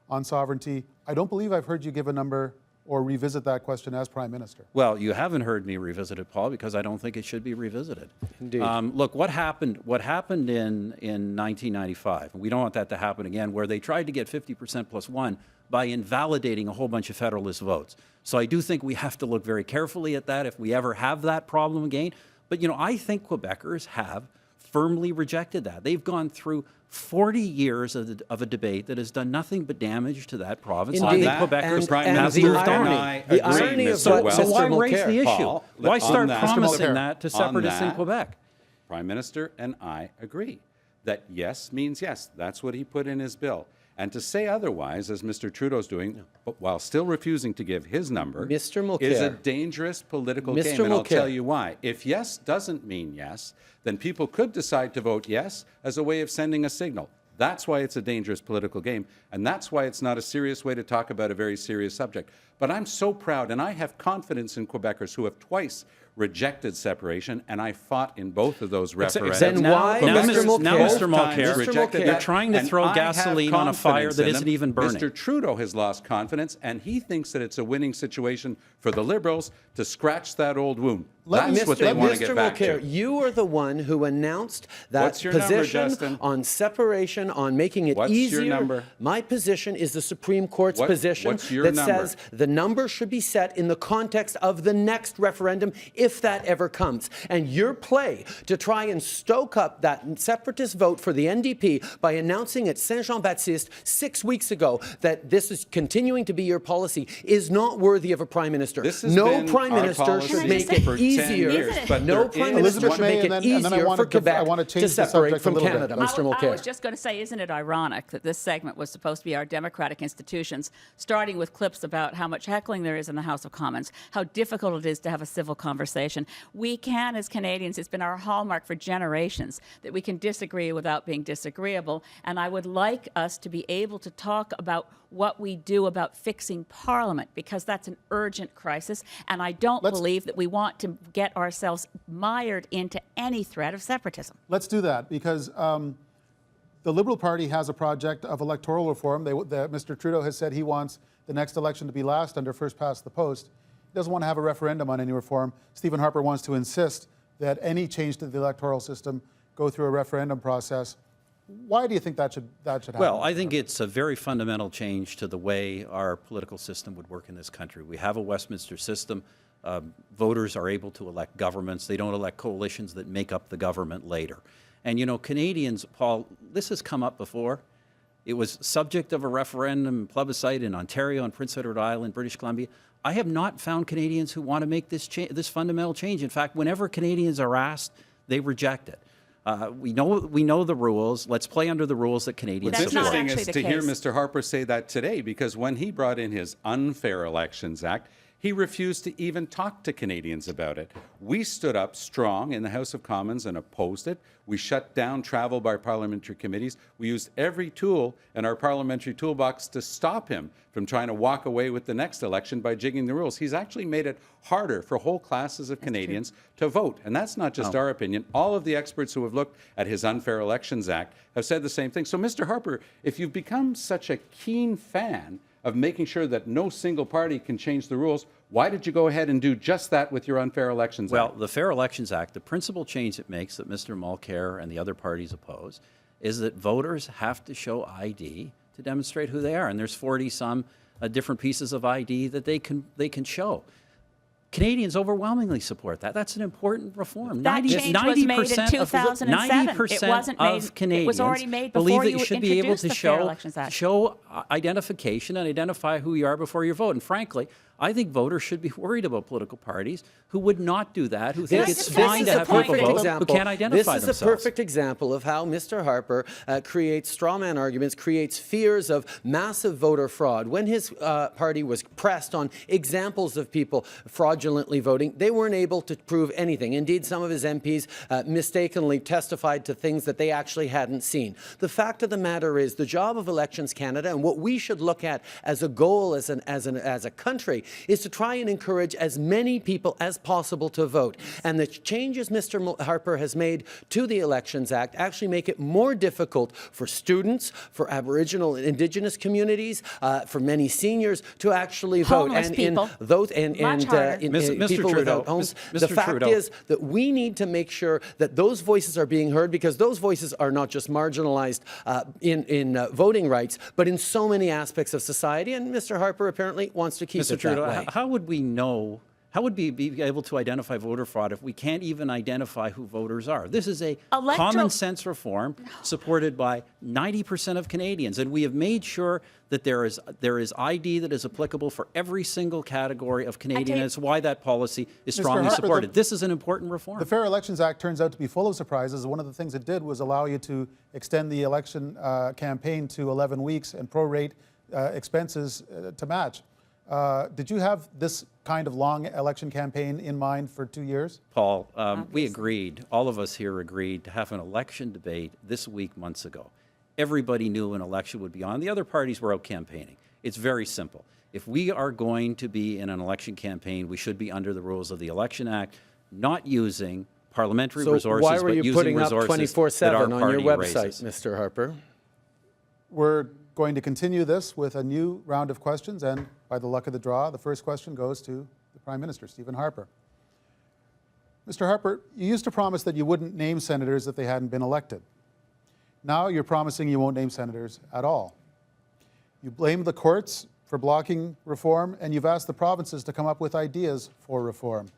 on sovereignty. I don't believe I've heard you give a number or revisit that question as Prime Minister. Well, you haven't heard me revisit it, Paul, because I don't think it should be revisited. Indeed. Look, what happened in 1995, and we don't want that to happen again, where they tried to get 50% plus one by invalidating a whole bunch of Federalist votes. So I do think we have to look very carefully at that if we ever have that problem again. But, you know, I think Quebecers have firmly rejected that. They've gone through 40 years of a debate that has done nothing but damage to that province. Indeed. I think Quebecers and the irony of so why raise the issue? Paul, Why start that, promising that to separatists in Quebec? Prime Minister and I agree that yes means yes. That's what he put in his bill. And to say otherwise, as Mr. Trudeau's doing, but while still refusing to give his number, Mr. Mulcair, is a dangerous political game. And I'll tell you why. If yes doesn't mean yes, then people could decide to vote yes as a way of sending a signal. That's why it's a dangerous political game. And that's why it's not a serious way to talk about a very serious subject. But I'm so proud, and I have confidence in Quebecers who have twice rejected separation, and I fought in both of those referendums. Then why, Mr. Mulcair, you're trying to throw gasoline on a fire that isn't even burning. Mr. Trudeau has lost confidence, and he thinks that it's a winning situation for the Liberals to scratch that old wound. That's what they want to get back to. You are the one who announced that What's your number, position Justin? on separation, on making it What's easier. your number? My position is the Supreme Court's position what's your that number? says the number should be set in the context of the next referendum, if that ever comes. And your play to try and stoke up that separatist vote for the NDP by announcing at Saint-Jean-Baptiste 6 weeks ago that this is continuing to be your policy is not worthy of a Prime Minister. No Prime Minister should make it easier. No Prime Minister should make it easier for Quebec to separate from Canada, Mr. Mulcair. I was just going to say, isn't it ironic that this segment was supposed to be our democratic institutions, starting with clips about how much heckling there is in the House of Commons, how difficult it is to have a civil conversation. We can, as Canadians, it's been our hallmark for generations that we can disagree without being disagreeable, and I would like us to be able to talk about what we do about fixing Parliament, because that's an urgent crisis, and I don't believe that we want to get ourselves mired into any threat of separatism. Let's do that, because the Liberal Party has a project of electoral reform. Mr. Trudeau has said he wants the next election to be last under first past the post. He doesn't want to have a referendum on any reform. Stephen Harper wants to insist that any change to the electoral system go through a referendum process. Why do you think that should happen? Well, I think it's a very fundamental change to the way our political system would work in this country. We have a Westminster system. Voters are able to elect governments. They don't elect coalitions that make up the government later. And, you know, Canadians, Paul, this has come up before. It was subject of a referendum plebiscite in Ontario and Prince Edward Island, British Columbia. I have not found Canadians who want to make this fundamental change. In fact, whenever Canadians are asked, they reject it. We know the rules. Let's play under the rules that Canadians support. support. What's interesting is to hear Mr. Harper say that today, because when he brought in his Unfair Elections Act, he refused to even talk to Canadians about it. We stood up strong in the House of Commons and opposed it. We shut down travel by parliamentary committees. We used every tool in our parliamentary toolbox to stop him from trying to walk away with the next election by jigging the rules. He's actually made it harder for whole classes of Canadians to vote. And that's not just our opinion. All of the experts who have looked at his Unfair Elections Act have said the same thing. So, Mr. Harper, if you've become such a keen fan of making sure that no single party can change the rules, why did you go ahead and do just that with your Unfair Elections Act? Well, the Fair Elections Act, the principal change it makes that Mr. Mulcair and the other parties oppose is that voters have to show ID to demonstrate who they are. And there's 40-some different pieces of ID that they can show. Canadians overwhelmingly support that. That's an important reform. That change was made in 2007. 90% of Canadians it was already made believe before that you should be able to show identification and identify who you are before you vote. And frankly, I think voters should be worried about political parties who would not do that, who think it's fine to have people vote who can't identify themselves. This is a perfect example of how Mr. Harper creates straw man arguments, creates fears of massive voter fraud. When his party was pressed on examples of people fraudulently voting, they weren't able to prove anything. Indeed, some of his MPs mistakenly testified to things that they actually hadn't seen. The fact of the matter is the job of Elections Canada and what we should look at as a goal as a country is to try and encourage as many people as possible to vote. And the changes Mr. Harper has made to the Elections Act actually make it more difficult for students, for Aboriginal and Indigenous communities, for many seniors to actually vote. Homeless people. In those and Mr. people Trudeau, without homes. Mr. The fact Trudeau. is that we need to make sure that those voices are being heard, because those voices are not just marginalized in voting rights, but in so many aspects of society. And Mr. Harper apparently wants to keep Mr. it Trudeau, that way. how would we know? How would we be able to identify voter fraud if we can't even identify who voters are? This is a common sense reform supported by 90% of Canadians, and we have made sure that there is ID that is applicable for every single category of Canadian. That's why that policy is strongly Harper, supported. This is an important reform. The Fair Elections Act turns out to be full of surprises. One of the things it did was allow you to extend the election campaign to 11 weeks and prorate expenses to match. Did you have this kind of long election campaign in mind for 2 years? Paul, we agreed, all of us here agreed to have an election debate this week months ago. Everybody knew an election would be on. The other parties were out campaigning. It's very simple. If we are going to be in an election campaign, we should be under the rules of the Election Act, not using parliamentary resources, why were but you using putting up resources that our 24/7 on party your website, raises. Mr. Harper? We're going to continue this with a new round of questions, and by the luck of the draw, the first question goes to the Prime Minister, Stephen Harper. Mr. Harper, you used to promise that you wouldn't name senators if they hadn't been elected. Now you're promising you won't name senators at all. You blame the courts for blocking reform, and you've asked the provinces to come up with ideas for reform.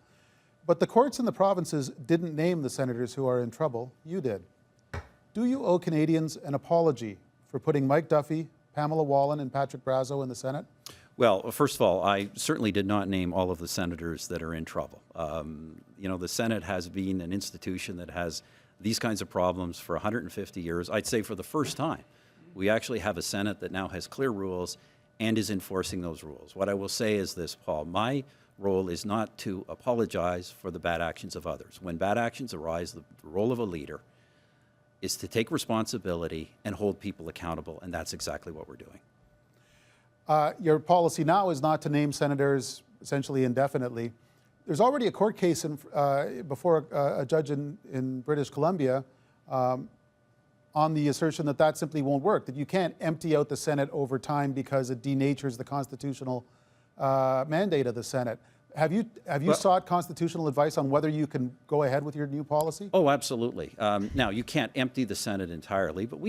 But the courts in the provinces didn't name the senators who are in trouble. You did. Do you owe Canadians an apology for putting Mike Duffy, Pamela Wallin, and Patrick Brazo in the Senate? Well, first of all, I certainly did not name all of the senators that are in trouble. You know, the Senate has been an institution that has these kinds of problems for 150 years. I'd say for the first time, we actually have a Senate that now has clear rules and is enforcing those rules. What I will say is this, Paul, my role is not to apologize for the bad actions of others. When bad actions arise, the role of a leader is to take responsibility and hold people accountable, and that's exactly what we're doing. Your policy now is not to name senators essentially indefinitely. There's already a court case before a judge in British Columbia on the assertion that that simply won't work, that you can't empty out the Senate over time because it denatures the constitutional mandate of the Senate. Have you sought constitutional advice on whether you can go ahead with your new policy? Oh, absolutely. Now, you can't empty the Senate entirely, but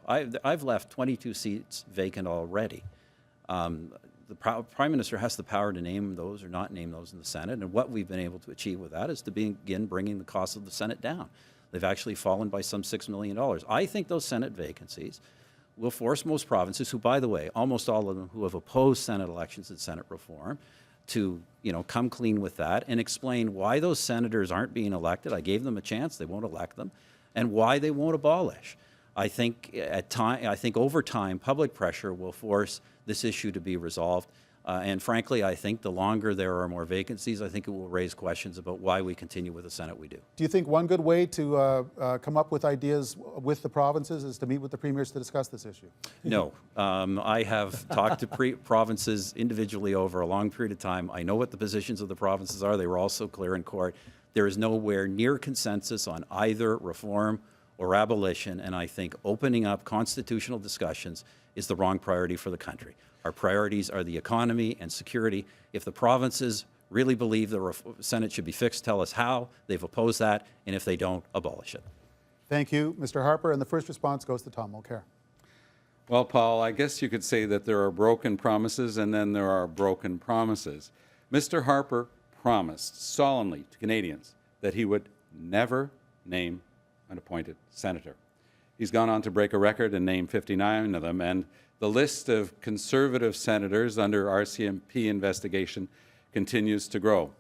I've left 22 seats vacant already. The Prime Minister has the power to name those or not name those in the Senate, and what we've been able to achieve with that is to begin bringing the cost of the Senate down. They've actually fallen by some $6 million. I think those Senate vacancies will force most provinces, who, by the way, almost all of them who have opposed Senate elections and Senate reform, to come clean with that and explain why those senators aren't being elected. I gave them a chance; they won't elect them, and why they won't abolish. I think over time, public pressure will force this issue to be resolved. And frankly, I think the longer there are more vacancies, I think it will raise questions about why we continue with the Senate we do. Do you think one good way to come up with ideas with the provinces is to meet with the premiers to discuss this issue? No. I have talked to provinces individually over a long period of time. I know what the positions of the provinces are. They were also clear in court. There is nowhere near consensus on either reform or abolition, and I think opening up constitutional discussions is the wrong priority for the country. Our priorities are the economy and security. If the provinces really believe the Senate should be fixed, tell us how. They've opposed that, and if they don't, abolish it. Thank you, Mr. Harper. And the first response goes to Tom Mulcair. Well, Paul, I guess you could say that there are broken promises and then there are broken promises. Mr. Harper promised solemnly to Canadians that he would never name an appointed senator. He's gone on to break a record and name 59 of them, and the list of Conservative senators under RCMP investigation continues to grow.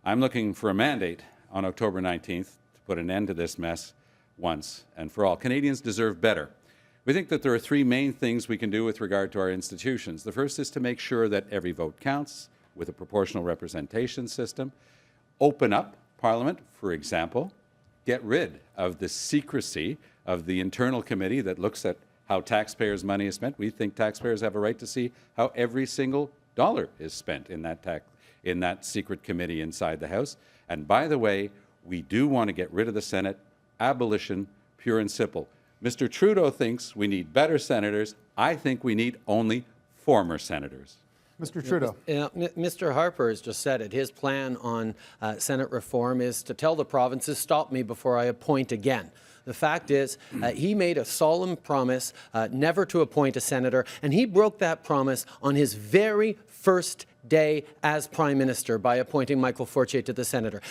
I'm looking for a mandate on October 19th to put an end to this mess once and for all. Canadians deserve better. We think that there are three main things we can do with regard to our institutions. The first is to make sure that every vote counts with a proportional representation system. Open up Parliament, for example. Get rid of the secrecy of the internal committee that looks at how taxpayers' money is spent. We think taxpayers have a right to see how every single dollar is spent in that secret committee inside the House. And by the way, we do want to get rid of the Senate. Abolition, pure and simple. Mr. Trudeau thinks we need better senators. I think we need only former senators. Mr. Trudeau. Mr. Harper has just said it. His plan on Senate reform is to tell the provinces, stop me before I appoint again. The fact is, he made a solemn promise never to appoint a senator, and he broke that promise on his very first day as Prime Minister by appointing Michael Fortier to the Senate.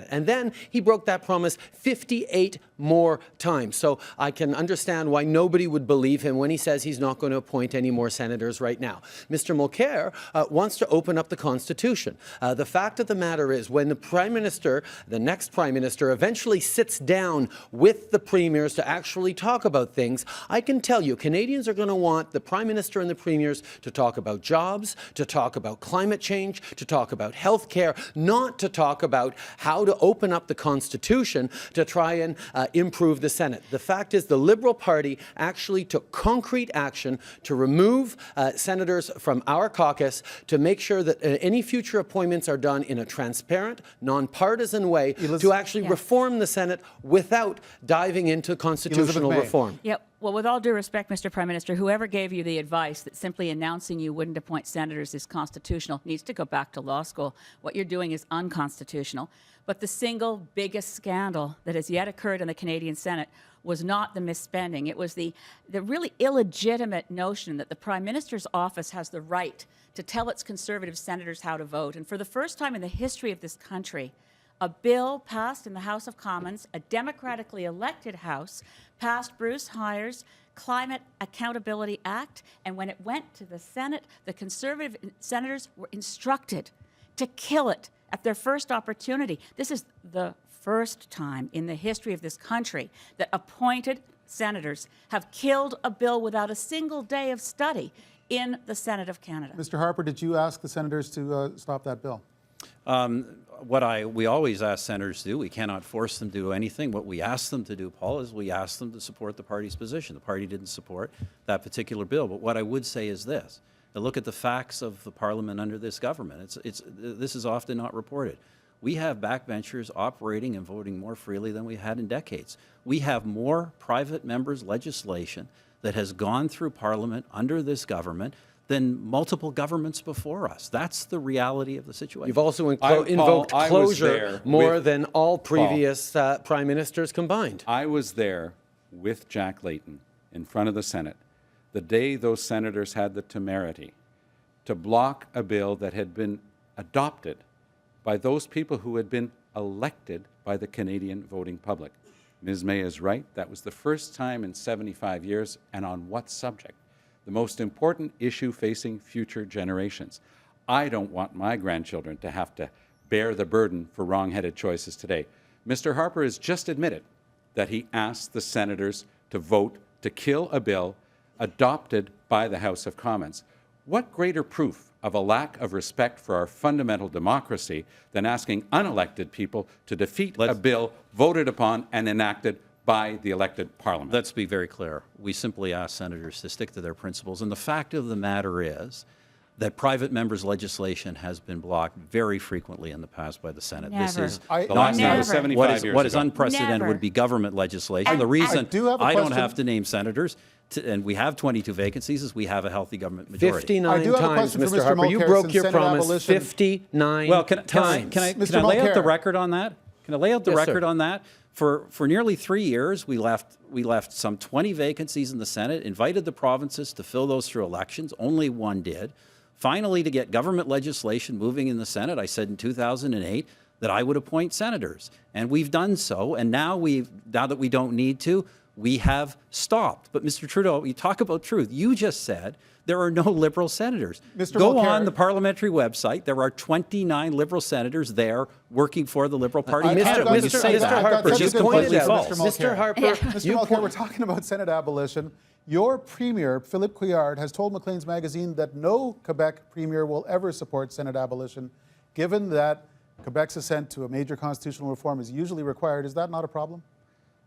And then he broke that promise 58 more times. So I can understand why nobody would believe him when he says he's not going to appoint any more senators right now. Mr. Mulcair wants to open up the Constitution. The fact of the matter is, when the Prime Minister, the next Prime Minister, eventually sits down with the premiers to actually talk about things, I can tell you Canadians are going to want the Prime Minister and the premiers to talk about jobs, to talk about climate change, to talk about health care, not to talk about how to open up the Constitution to try and improve the Senate. The fact is, the Liberal Party actually took concrete action to remove senators from our caucus to make sure that any future appointments are done in a transparent, nonpartisan way to actually reform the Senate without diving into constitutional reform. Yep. Well, with all due respect, Mr. Prime Minister, whoever gave you the advice that simply announcing you wouldn't appoint senators is constitutional needs to go back to law school. What you're doing is unconstitutional. But the single biggest scandal that has yet occurred in the Canadian Senate was not the misspending. It was the really illegitimate notion that the Prime Minister's office has the right to tell its Conservative senators how to vote. And for the first time in the history of this country, a bill passed in the House of Commons, a democratically elected House, passed Bruce Heyer's Climate Accountability Act, and when it went to the Senate, the Conservative senators were instructed to kill it at their first opportunity. This is the first time in the history of this country that appointed senators have killed a bill without a single day of study in the Senate of Canada. Mr. Harper, did you ask the senators to stop that bill? We always ask senators to do, we cannot force them to do anything. What we ask them to do, Paul, is we ask them to support the party's position. The party didn't support that particular bill. But what I would say is this. Now look at the facts of the parliament under this government. This is often not reported. We have backbenchers operating and voting more freely than we had in decades. We have more private members' legislation that has gone through parliament under this government than multiple governments before us. That's the reality of the situation. You've also invoked closure more than all previous prime ministers combined. I was there with Jack Layton in front of the Senate the day those senators had the temerity to block a bill that had been adopted by those people who had been elected by the Canadian voting public. Ms. May is right. That was the first time in 75 years, and on what subject? The most important issue facing future generations. I don't want my grandchildren to have to bear the burden for wrong-headed choices today. Mr. Harper has just admitted that he asked the senators to vote to kill a bill adopted by the House of Commons. What greater proof of a lack of respect for our fundamental democracy than asking unelected people to defeat a bill voted upon and enacted by the elected parliament? Let's be very clear. We simply ask senators to stick to their principles. And the fact of the matter is that private members' legislation has been blocked very frequently in the past by the Senate. Never. This is the last time was 75 years what is ago. unprecedented Never. would be government legislation. And the reason I don't have to name senators, and we have 22 vacancies, is we have a healthy government majority. 59 times, Mr. Harper. You Mulcair, broke since your Senate promise abolition. 59 Well, times. can I lay out the Mulcair. record on that? Can I lay out the Yes, record sir. on that? For nearly 3 years, we left some 20 vacancies in the Senate, invited the provinces to fill those through elections. Only one did. Finally, to get government legislation moving in the Senate, I said in 2008 that I would appoint senators. And we've done so. And now that we don't need to, we have stopped. But Mr. Trudeau, you talk about truth. You just said there are no Liberal senators. Mr. Go Mulcair. on the parliamentary website. There are 29 Liberal senators there working for the Liberal Party. I've Canada. got When you to- say I've got that, such it's a just good completely question, false. Mr. Mulcair. Mr. Harper, Mr. you Mulcair, we're talking about Senate abolition. Your premier, Philippe Couillard, has told Maclean's magazine that no Quebec premier will ever support Senate abolition, given that Quebec's assent to a major constitutional reform is usually required. Is that not a problem?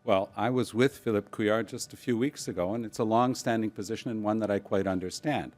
Well, I was with Philippe Couillard just a few weeks ago, and it's a long-standing position and one that I quite understand.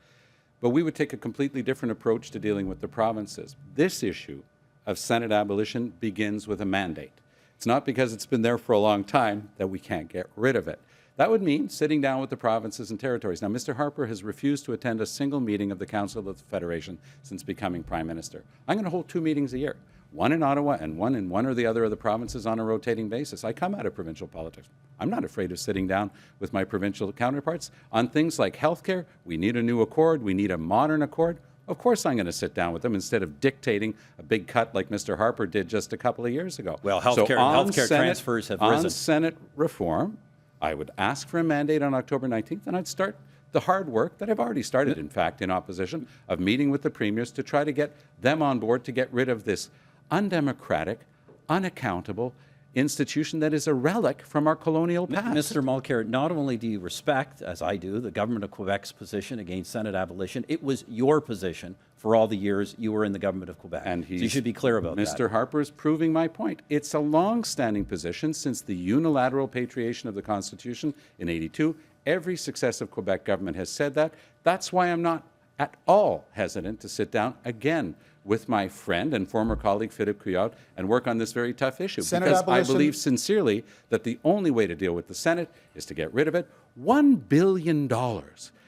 but we would take a completely different approach to dealing with the provinces. This issue of Senate abolition begins with a mandate. It's not because it's been there for a long time that we can't get rid of it. That would mean sitting down with the provinces and territories. Now, Mr. Harper has refused to attend a single meeting of the Council of the Federation since becoming Prime Minister. I'm going to hold 2 meetings a year, one in Ottawa and one in one or the other of the provinces on a rotating basis. I come out of provincial politics. I'm not afraid of sitting down with my provincial counterparts on things like healthcare. We need a new accord. We need a modern accord. Of course I'm going to sit down with them instead of dictating a big cut like Mr. Harper did just a couple of years ago. Well, healthcare transfers have risen. On Senate reform, I would ask for a mandate on October 19th, and I'd start the hard work that I've already started, in fact, in opposition, of meeting with the premiers to try to get them on board to get rid of this undemocratic, unaccountable institution that is a relic from our colonial past. Mr. Mulcair, not only do you respect, as I do, the government of Quebec's position against Senate abolition, it was your position for all the years you were in the government of Quebec. And so you should be clear about that. Mr. Harper is proving my point. It's a long-standing position since the unilateral patriation of the Constitution in '82. Every successive Quebec government has said that. That's why I'm not at all hesitant to sit down again with my friend and former colleague Philippe Couillard and work on this very tough issue. Because I believe sincerely that the only way to deal with the Senate is to get rid of it. $1 billion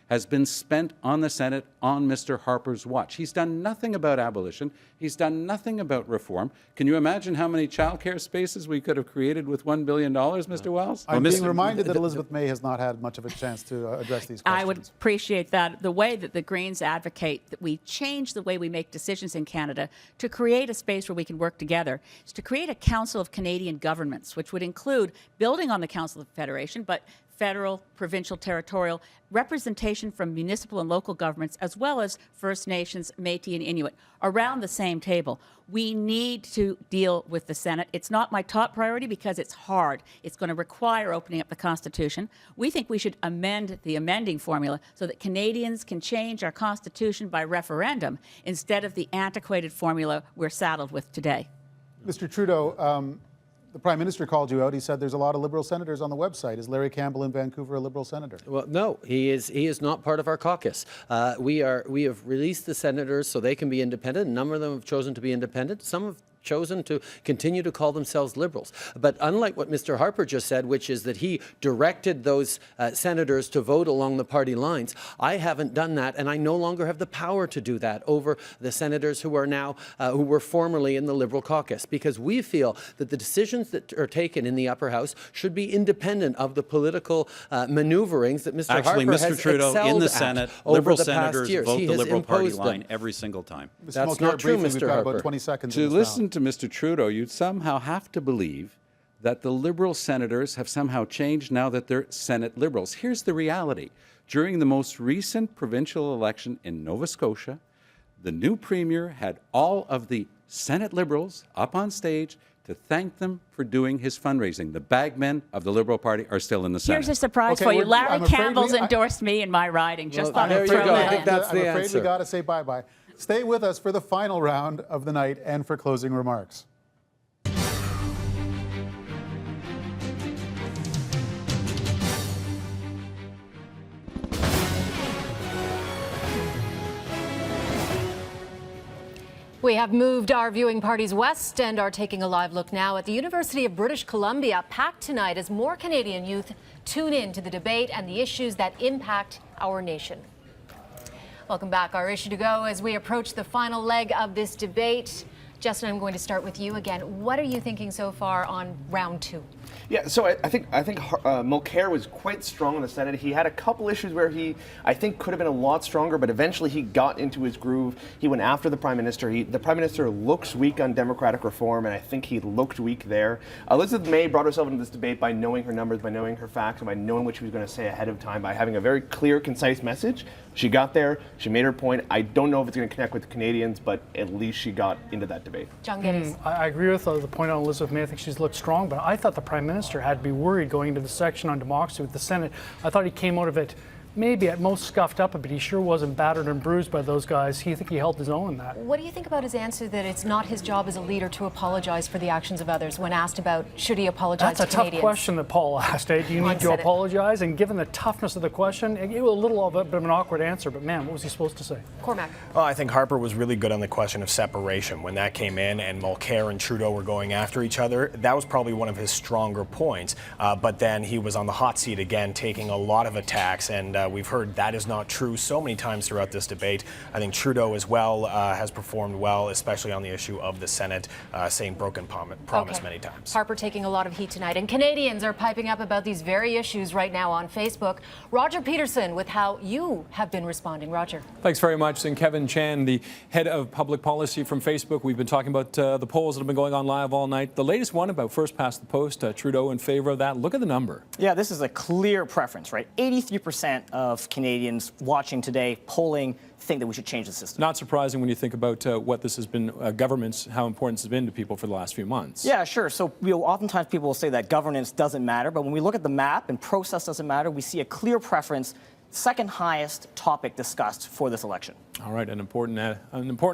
has been spent on the Senate on Mr. Harper's watch. He's done nothing about abolition. He's done nothing about reform. Can you imagine how many childcare spaces we could have created with $1 billion, Mr. Wells? I'm being reminded that Elizabeth May has not had much of a chance to address these questions. I would appreciate that. The way that the Greens advocate that we change the way we make decisions in Canada to create a space where we can work together is to create a Council of Canadian Governments, which would include building on the Council of the Federation, but federal, provincial, territorial, representation from municipal and local governments, as well as First Nations, Métis, and Inuit, around the same table. We need to deal with the Senate. It's not my top priority because it's hard. It's going to require opening up the Constitution. We think we should amend the amending formula so that Canadians can change our Constitution by referendum instead of the antiquated formula we're saddled with today. Mr. Trudeau, the Prime Minister called you out. He said there's a lot of Liberal senators on the website. Is Larry Campbell in Vancouver a Liberal senator? Well, no, he is not part of our caucus. We have released the senators so they can be independent. A number of them have chosen to be independent. Some have chosen to continue to call themselves Liberals. But unlike what Mr. Harper just said, which is that he directed those senators to vote along the party lines, I haven't done that, and I no longer have the power to do that over the senators who are now, who were formerly in the Liberal caucus, because we feel that the decisions that are taken in the upper house should be independent of the political maneuverings that Mr. Actually, Harper Mr. has Trudeau, in the excelled Senate, over Liberal the past senators years. vote He the has Liberal Party imposed line them. every single time. That's not true, We've Mr. got Harper. about 20 seconds. To listen to Mr. Trudeau, you'd somehow have to believe that the Liberal senators have somehow changed now that they're Senate Liberals. Here's the reality. During the most recent provincial election in Nova Scotia, the new Premier had all of the Senate Liberals up on stage to thank them for doing his fundraising. The bagmen of the Liberal Party are still in the Senate. Here's a surprise for you. Larry Campbell's endorsed me in my riding. Just thought I'd throw that in. I'm afraid we got to say bye-bye. Stay with us for the final round of the night and for closing remarks. We have moved our viewing parties west and are taking a live look now at the University of British Columbia, packed tonight as more Canadian youth tune in to the debate and the issues that impact our nation. Welcome back. Our issue to go as we approach the final leg of this debate. Justin, I'm going to start with you again. What are you thinking so far on round two? Yeah, so I think Mulcair was quite strong in the Senate. He had a couple issues where he, I think, could have been a lot stronger, but eventually he got into his groove. He went after the Prime Minister. The Prime Minister looks weak on democratic reform, and I think he looked weak there. Elizabeth May brought herself into this debate by knowing her numbers, by knowing her facts, and by knowing what she was going to say ahead of time, by having a very clear, concise message. She got there. She made her point. I don't know if it's going to connect with the Canadians, but at least she got into that debate. John Geddes. I agree with the point on Elizabeth May. I think she's looked strong, but I thought the Prime Minister had to be worried going into the section on democracy with the Senate. I thought he came out of it maybe at most scuffed up a bit. He sure wasn't battered and bruised by those guys. He think he held his own in that. What do you think about his answer that it's not his job as a leader to apologize for the actions of others when asked about should he apologize That's to a Canadians? tough question that Paul asked. Do you need to apologize? And given the toughness of the question, it was a little bit of an awkward answer, but man, what was he supposed to say? Cormac. Well, I think Harper was really good on the question of separation. When that came in and Mulcair and Trudeau were going after each other, that was probably one of his stronger points. But then he was on the hot seat again, taking a lot of attacks, and we've heard that is not true so many times throughout this debate. I think Trudeau as well has performed well, especially on the issue of the Senate, saying broken promise many times. Harper taking a lot of heat tonight, and Canadians are piping up about these very issues right now on Facebook. Roger Peterson with how you have been responding. Roger. Thanks very much. And Kevin Chan, the head of public policy from Facebook. We've been talking about the polls that have been going on live all night. The latest one about first past the post, Trudeau in favor of that. Look at the number. Yeah, this is a clear preference, right? 83% of Canadians watching today, polling, think that we should change the system. Not surprising when you think about what this has been, governments, how important this has been to people for the last few months. Yeah, sure. So oftentimes people will say that governance doesn't matter, but when we look at the map and process doesn't matter, we see a clear preference, second highest topic discussed for this election. All right, an important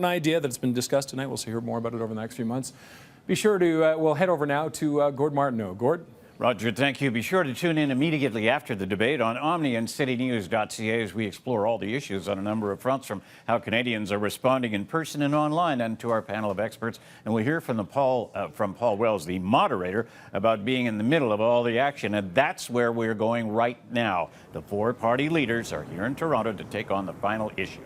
idea that's been discussed tonight. We'll hear more about it over the next few months. Be sure to, we'll head over now to Gord Martineau. Gord? Roger, thank you. Be sure to tune in immediately after the debate on Omni and citynews.ca as we explore all the issues on a number of fronts, from how Canadians are responding in person and online, and to our panel of experts. And we'll hear from Paul Wells, the moderator, about being in the middle of all the action. And that's where we're going right now. The four party leaders are here in Toronto to take on the final issue.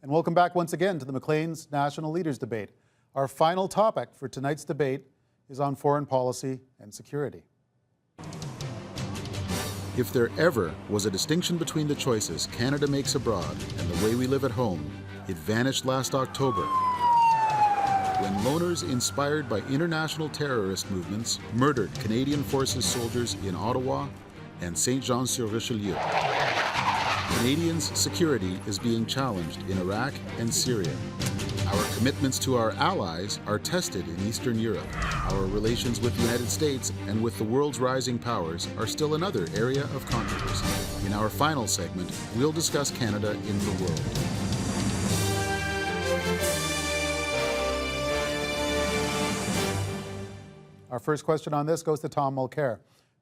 And welcome back once again to the Maclean's National Leaders Debate. Our final topic for tonight's debate is on foreign policy and security. If there ever was a distinction between the choices Canada makes abroad and the way we live at home, it vanished last October, when loners inspired by international terrorist movements murdered Canadian Forces soldiers in Ottawa and Saint-Jean-sur-Richelieu. Canadians' security is being challenged in Iraq and Syria. Our commitments to our allies are tested in Eastern Europe. Our relations with the United States and with the world's rising powers are still another area of controversy. In our final segment, we'll discuss Canada in the world. Our first question on this goes to Tom Mulcair.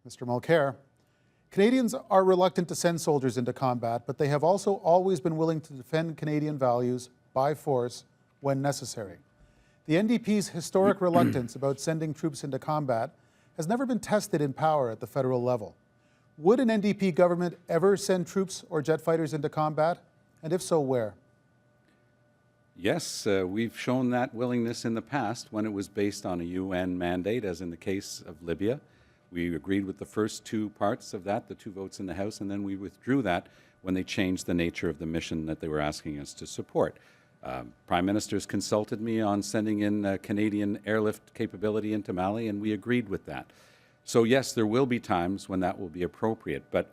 Mr. Mulcair, Canadians are reluctant to send soldiers into combat, but they have also always been willing to defend Canadian values by force when necessary. The NDP's historic reluctance about sending troops into combat has never been tested in power at the federal level. Would an NDP government ever send troops or jet fighters into combat? And if so, where? Yes, we've shown that willingness in the past when it was based on a UN mandate, as in the case of Libya. We agreed with the first two parts of that, the two votes in the House, and then we withdrew that when they changed the nature of the mission that they were asking us to support. Prime Ministers consulted me on sending in Canadian airlift capability into Mali, and we agreed with that. So yes, there will be times when that will be appropriate, but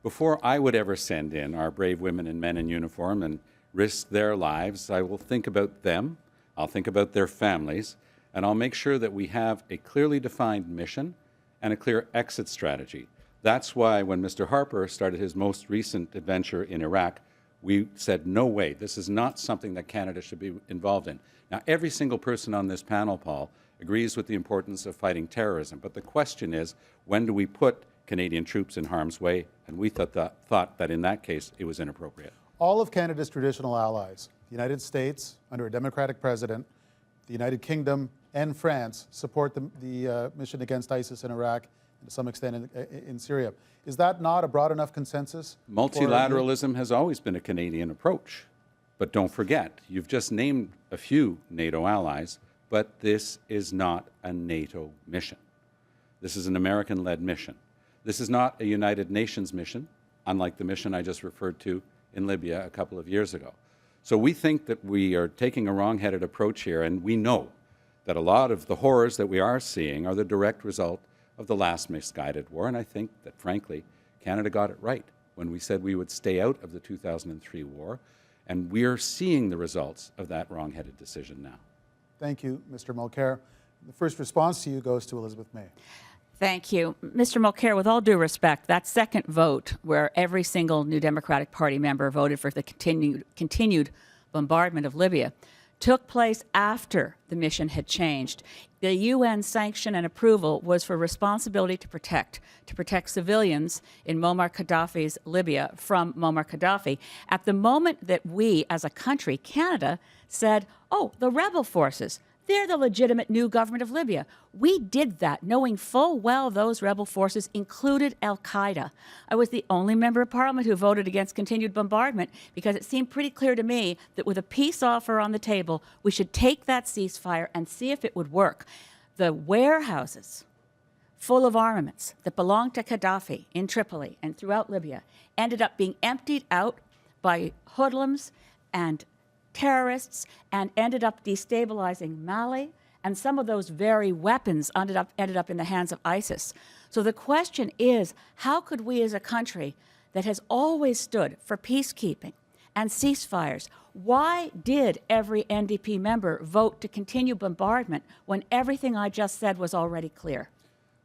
before I would ever send in our brave women and men in uniform and risk their lives, I will think about them, I'll think about their families, and I'll make sure that we have a clearly defined mission and a clear exit strategy. That's why when Mr. Harper started his most recent adventure in Iraq, we said, no way, this is not something that Canada should be involved in. Now, every single person on this panel, Paul, agrees with the importance of fighting terrorism, but the question is, when do we put Canadian troops in harm's way? And we thought that in that case, it was inappropriate. All of Canada's traditional allies, the United States under a Democratic president, the United Kingdom, and France support the mission against ISIS in Iraq, and to some extent in Syria. Is that not a broad enough consensus? Multilateralism has always been a Canadian approach. But don't forget, you've just named a few NATO allies, but this is not a NATO mission. This is an American-led mission. This is not a United Nations mission, unlike the mission I just referred to in Libya a couple of years ago. So we think that we are taking a wrong-headed approach here, and we know that a lot of the horrors that we are seeing are the direct result of the last misguided war, and I think that, frankly, Canada got it right when we said we would stay out of the 2003 war, and we are seeing the results of that wrong-headed decision now. Thank you, Mr. Mulcair. The first response to you goes to Elizabeth May. Thank you. Mr. Mulcair, with all due respect, that second vote where every single New Democratic Party member voted for the continued bombardment of Libya took place after the mission had changed. The UN sanction and approval was for responsibility to protect civilians in Muammar Gaddafi's Libya from Muammar Gaddafi. At the moment that we, as a country, Canada, said, oh, the rebel forces, they're the legitimate new government of Libya. We did that knowing full well those rebel forces included al-Qaeda. I was the only member of parliament who voted against continued bombardment because it seemed pretty clear to me that with a peace offer on the table, we should take that ceasefire and see if it would work. The warehouses full of armaments that belonged to Gaddafi in Tripoli and throughout Libya ended up being emptied out by hoodlums and terrorists and ended up destabilizing Mali, and some of those very weapons ended up in the hands of ISIS. So the question is, how could we as a country that has always stood for peacekeeping and ceasefires, why did every NDP member vote to continue bombardment when everything I just said was already clear?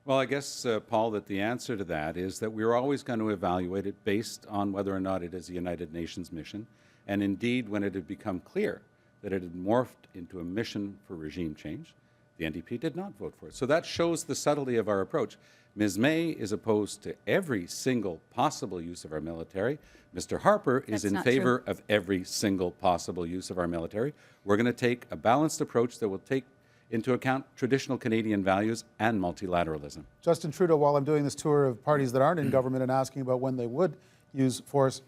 Well, I guess, Paul, that the answer to that is that we're always going to evaluate it based on whether or not it is a United Nations mission. And indeed, when it had become clear that it had morphed into a mission for regime change, the NDP did not vote for it. So that shows the subtlety of our approach. Ms. May is opposed to every single possible use of our military. Mr. Harper is in favor of every single possible use of our military. We're going to take a balanced approach that will take into account traditional Canadian values and multilateralism. Justin Trudeau, while I'm doing this tour of parties that aren't in government and asking about when they would use force,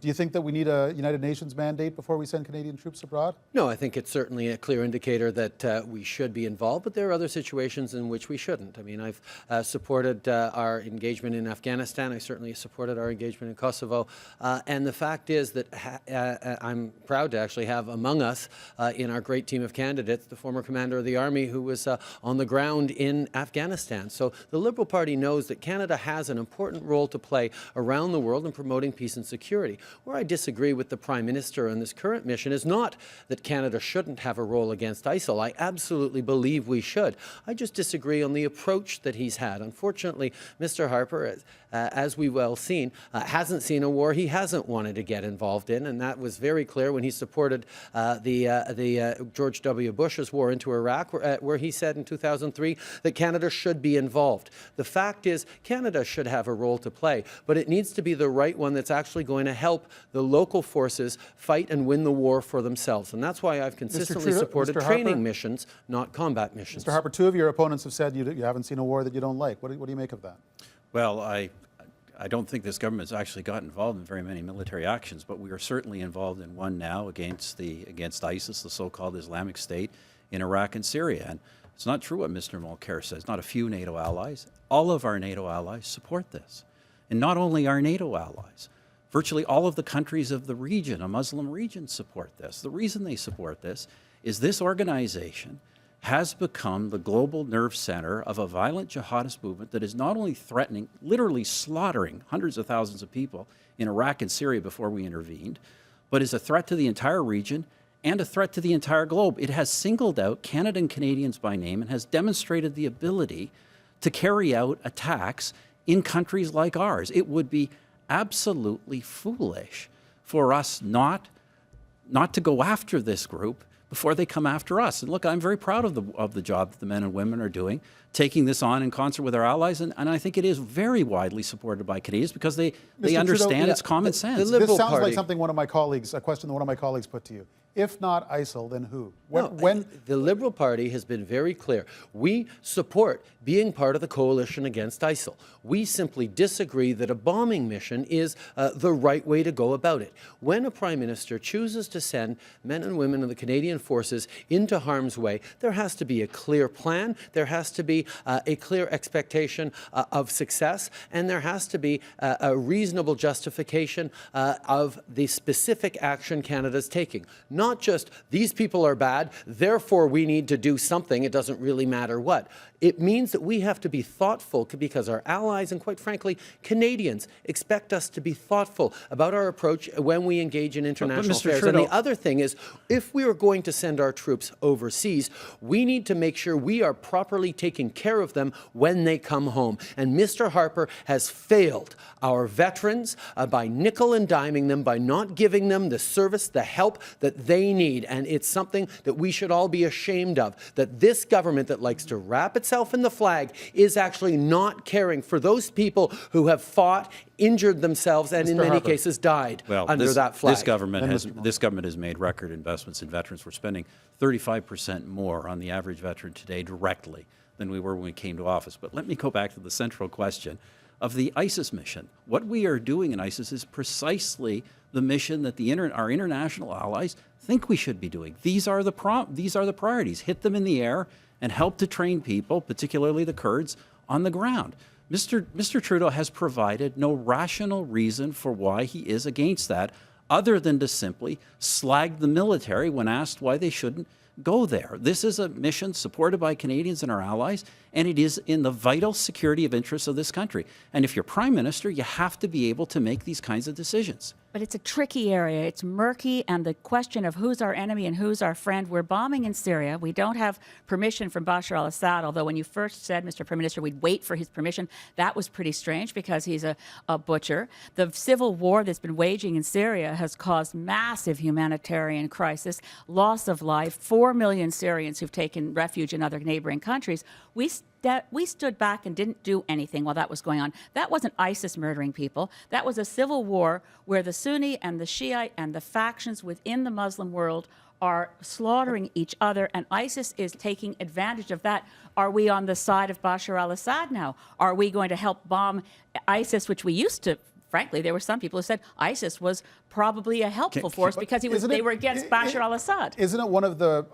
do you think that we need a United Nations mandate before we send Canadian troops abroad? No, I think it's certainly a clear indicator that we should be involved, but there are other situations in which we shouldn't. I mean, I've supported our engagement in Afghanistan. I certainly supported our engagement in Kosovo. And the fact is that I'm proud to actually have among us in our great team of candidates the former commander of the Army who was on the ground in Afghanistan. So the Liberal Party knows that Canada has an important role to play around the world in promoting peace and security. Where I disagree with the Prime Minister on this current mission is not that Canada shouldn't have a role against ISIL. I absolutely believe we should. I just disagree on the approach that he's had. Unfortunately, Mr. Harper, as we've well seen, hasn't seen a war he hasn't wanted to get involved in, and that was very clear when he supported the George W. Bush's war into Iraq, where he said in 2003 that Canada should be involved. The fact is, Canada should have a role to play, but it needs to be the right one that's actually going to help the local forces fight and win the war for themselves. And that's why I've consistently supported training missions, not combat missions. Mr. Harper, two of your opponents have said you haven't seen a war that you don't like. What do you make of that? Well, I don't think this government has actually got involved in very many military actions, but we are certainly involved in one now against ISIS, the so-called Islamic State, in Iraq and Syria. And it's not true what Mr. Mulcair says. Not a few NATO allies. All of our NATO allies support this. And not only our NATO allies. Virtually all of the countries of the region, a Muslim region, support this. The reason they support this is this organization has become the global nerve center of a violent jihadist movement that is not only threatening, literally slaughtering hundreds of thousands of people in Iraq and Syria before we intervened, but is a threat to the entire region and a threat to the entire globe. It has singled out Canada and Canadians by name and has demonstrated the ability to carry out attacks in countries like ours. It would be absolutely foolish for us not to go after this group before they come after us. And look, I'm very proud of the job that the men and women are doing, taking this on in concert with our allies, and I think it is very widely supported by Canadians because they understand Trudeau, it's common sense. This sounds like something a question that one of my colleagues put to you. If not ISIL, then who? The Liberal Party has been very clear. We support being part of the coalition against ISIL. We simply disagree that a bombing mission is the right way to go about it. When a Prime Minister chooses to send men and women of the Canadian forces into harm's way, there has to be a clear plan, there has to be a clear expectation of success, and there has to be a reasonable justification of the specific action Canada's taking. Not just, these people are bad, therefore we need to do something, it doesn't really matter what. It means that we have to be thoughtful because our allies and, quite frankly, Canadians expect us to be thoughtful about our approach when we engage in international affairs. Trudeau, and the other thing is, if we are going to send our troops overseas, we need to make sure we are properly taking care of them when they come home. And Mr. Harper has failed our veterans by nickel and diming them, by not giving them the service, the help that they need. And it's something that we should all be ashamed of, that this government that likes to wrap itself in the flag is actually not caring for those people who have fought, injured themselves, and in many cases died under that flag. This government has made record investments in veterans. We're spending 35% more on the average veteran today directly than we were when we came to office. But let me go back to the central question of the ISIS mission. What we are doing in ISIS is precisely the mission that our international allies think we should be doing. These are the priorities. Hit them in the air and help to train people, particularly the Kurds, on the ground. Mr. Trudeau has provided no rational reason for why he is against that, other than to simply slag the military when asked why they shouldn't go there. This is a mission supported by Canadians and our allies, and it is in the vital security of interests of this country. And if you're Prime Minister, you have to be able to make these kinds of decisions. But it's a tricky area. It's murky, and the question of who's our enemy and who's our friend. We're bombing in Syria. We don't have permission from Bashar al-Assad, although when you first said, Mr. Prime Minister, we'd wait for his permission, that was pretty strange because he's a butcher. The civil war that's been waging in Syria has caused massive humanitarian crisis, loss of life, 4 million Syrians who've taken refuge in other neighboring countries. We stood back and didn't do anything while that was going on. That wasn't ISIS murdering people. That was a civil war where the Sunni and the Shiite and the factions within the Muslim world are slaughtering each other, and ISIS is taking advantage of that. Are we on the side of Bashar al-Assad now? Are we going to help bomb ISIS, which we used to? Frankly, there were some people who said ISIS was probably a helpful force because they were against Bashar al-Assad. Isn't it one of the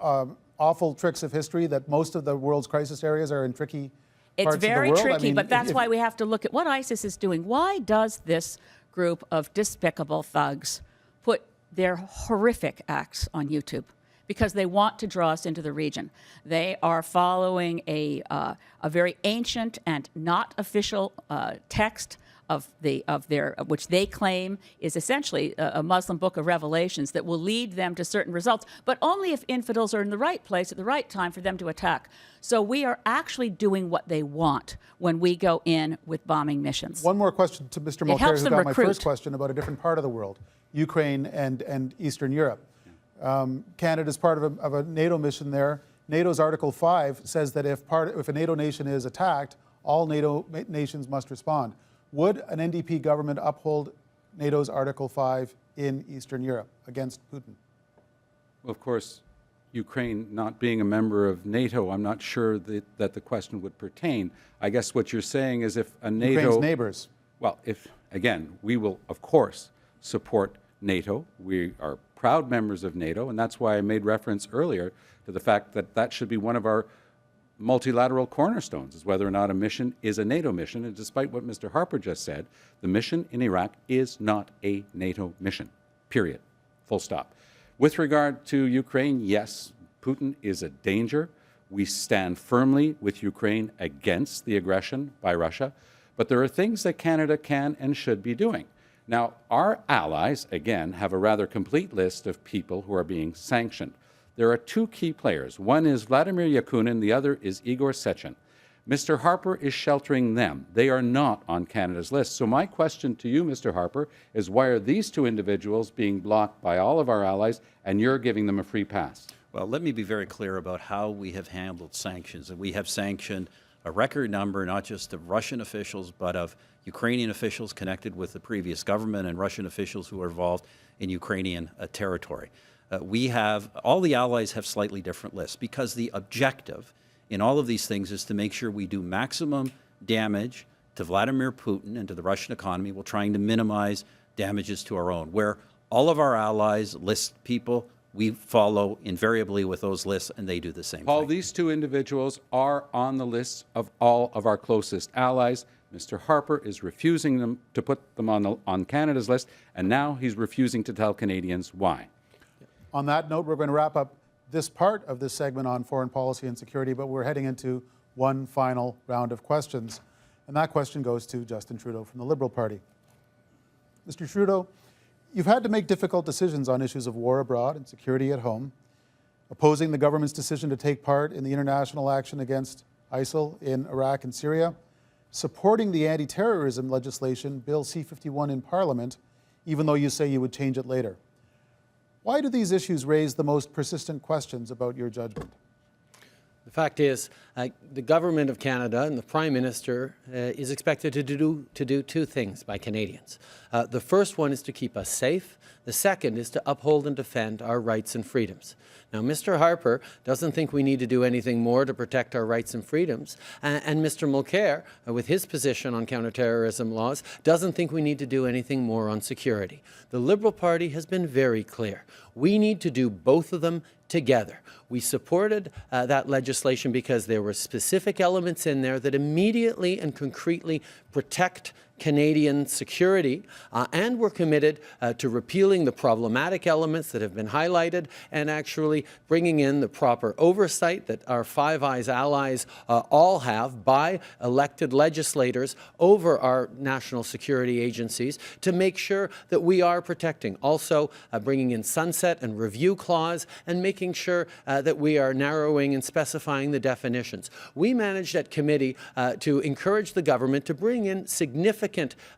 awful tricks of history that most of the world's crisis areas are in tricky parts of the world? It's very tricky, but that's why we have to look at what ISIS is doing. Why does this group of despicable thugs put their horrific acts on YouTube? Because they want to draw us into the region. They are following a very ancient and not official text of their, which they claim is essentially a Muslim book of revelations that will lead them to certain results, but only if infidels are in the right place at the right time for them to attack. So we are actually doing what they want when we go in with bombing missions. One more question to Mr. Mulcair, who got my first question about a different part of the world, Ukraine and Eastern Europe. Canada is part of a NATO mission there. NATO's Article 5 says that if a NATO nation is attacked, all NATO nations must respond. Would an NDP government uphold NATO's Article 5 in Eastern Europe against Putin? Well, of course, Ukraine not being a member of NATO, I'm not sure that the question would pertain. I guess what you're saying is if a NATO... Ukraine's neighbors. Well, again, we will, of course, support NATO. We are proud members of NATO, and that's why I made reference earlier to the fact that that should be one of our multilateral cornerstones, is whether or not a mission is a NATO mission. And despite what Mr. Harper just said, the mission in Iraq is not a NATO mission, period, full stop. With regard to Ukraine, yes, Putin is a danger. We stand firmly with Ukraine against the aggression by Russia, but there are things that Canada can and should be doing. Now, our allies, again, have a rather complete list of people who are being sanctioned. There are two key players. One is Vladimir Yakunin, the other is Igor Sechin. Mr. Harper is sheltering them. They are not on Canada's list. So my question to you, Mr. Harper, is why are these two individuals being blocked by all of our allies and you're giving them a free pass? Well, let me be very clear about how we have handled sanctions. And we have sanctioned a record number, not just of Russian officials, but of Ukrainian officials connected with the previous government and Russian officials who are involved in Ukrainian territory. All the allies have slightly different lists because the objective in all of these things is to make sure we do maximum damage to Vladimir Putin and to the Russian economy while trying to minimize damages to our own. Where all of our allies list people we follow invariably with those lists, and they do the same Paul, thing. these two individuals are on the list of all of our closest allies. Mr. Harper is refusing them to put them on Canada's list, and now he's refusing to tell Canadians why. On that note, we're going to wrap up this part of this segment on foreign policy and security, but we're heading into one final round of questions. And that question goes to Justin Trudeau from the Liberal Party. Mr. Trudeau, you've had to make difficult decisions on issues of war abroad and security at home, opposing the government's decision to take part in the international action against ISIL in Iraq and Syria, supporting the anti-terrorism legislation, Bill C-51 in Parliament, even though you say you would change it later. Why do these issues raise the most persistent questions about your judgment? The fact is, the Government of Canada and the Prime Minister is expected to do two things by Canadians. The first one is to keep us safe. The second is to uphold and defend our rights and freedoms. Now, Mr. Harper doesn't think we need to do anything more to protect our rights and freedoms, and Mr. Mulcair, with his position on counterterrorism laws, doesn't think we need to do anything more on security. The Liberal Party has been very clear. We need to do both of them together. We supported that legislation because there were specific elements in there that immediately and concretely protect Canadian security, and we're committed to repealing the problematic elements that have been highlighted and actually bringing in the proper oversight that our Five Eyes allies all have by elected legislators over our national security agencies to make sure that we are protecting. Also bringing in sunset and review clause and making sure that we are narrowing and specifying the definitions. We managed at committee to encourage the government to bring in significant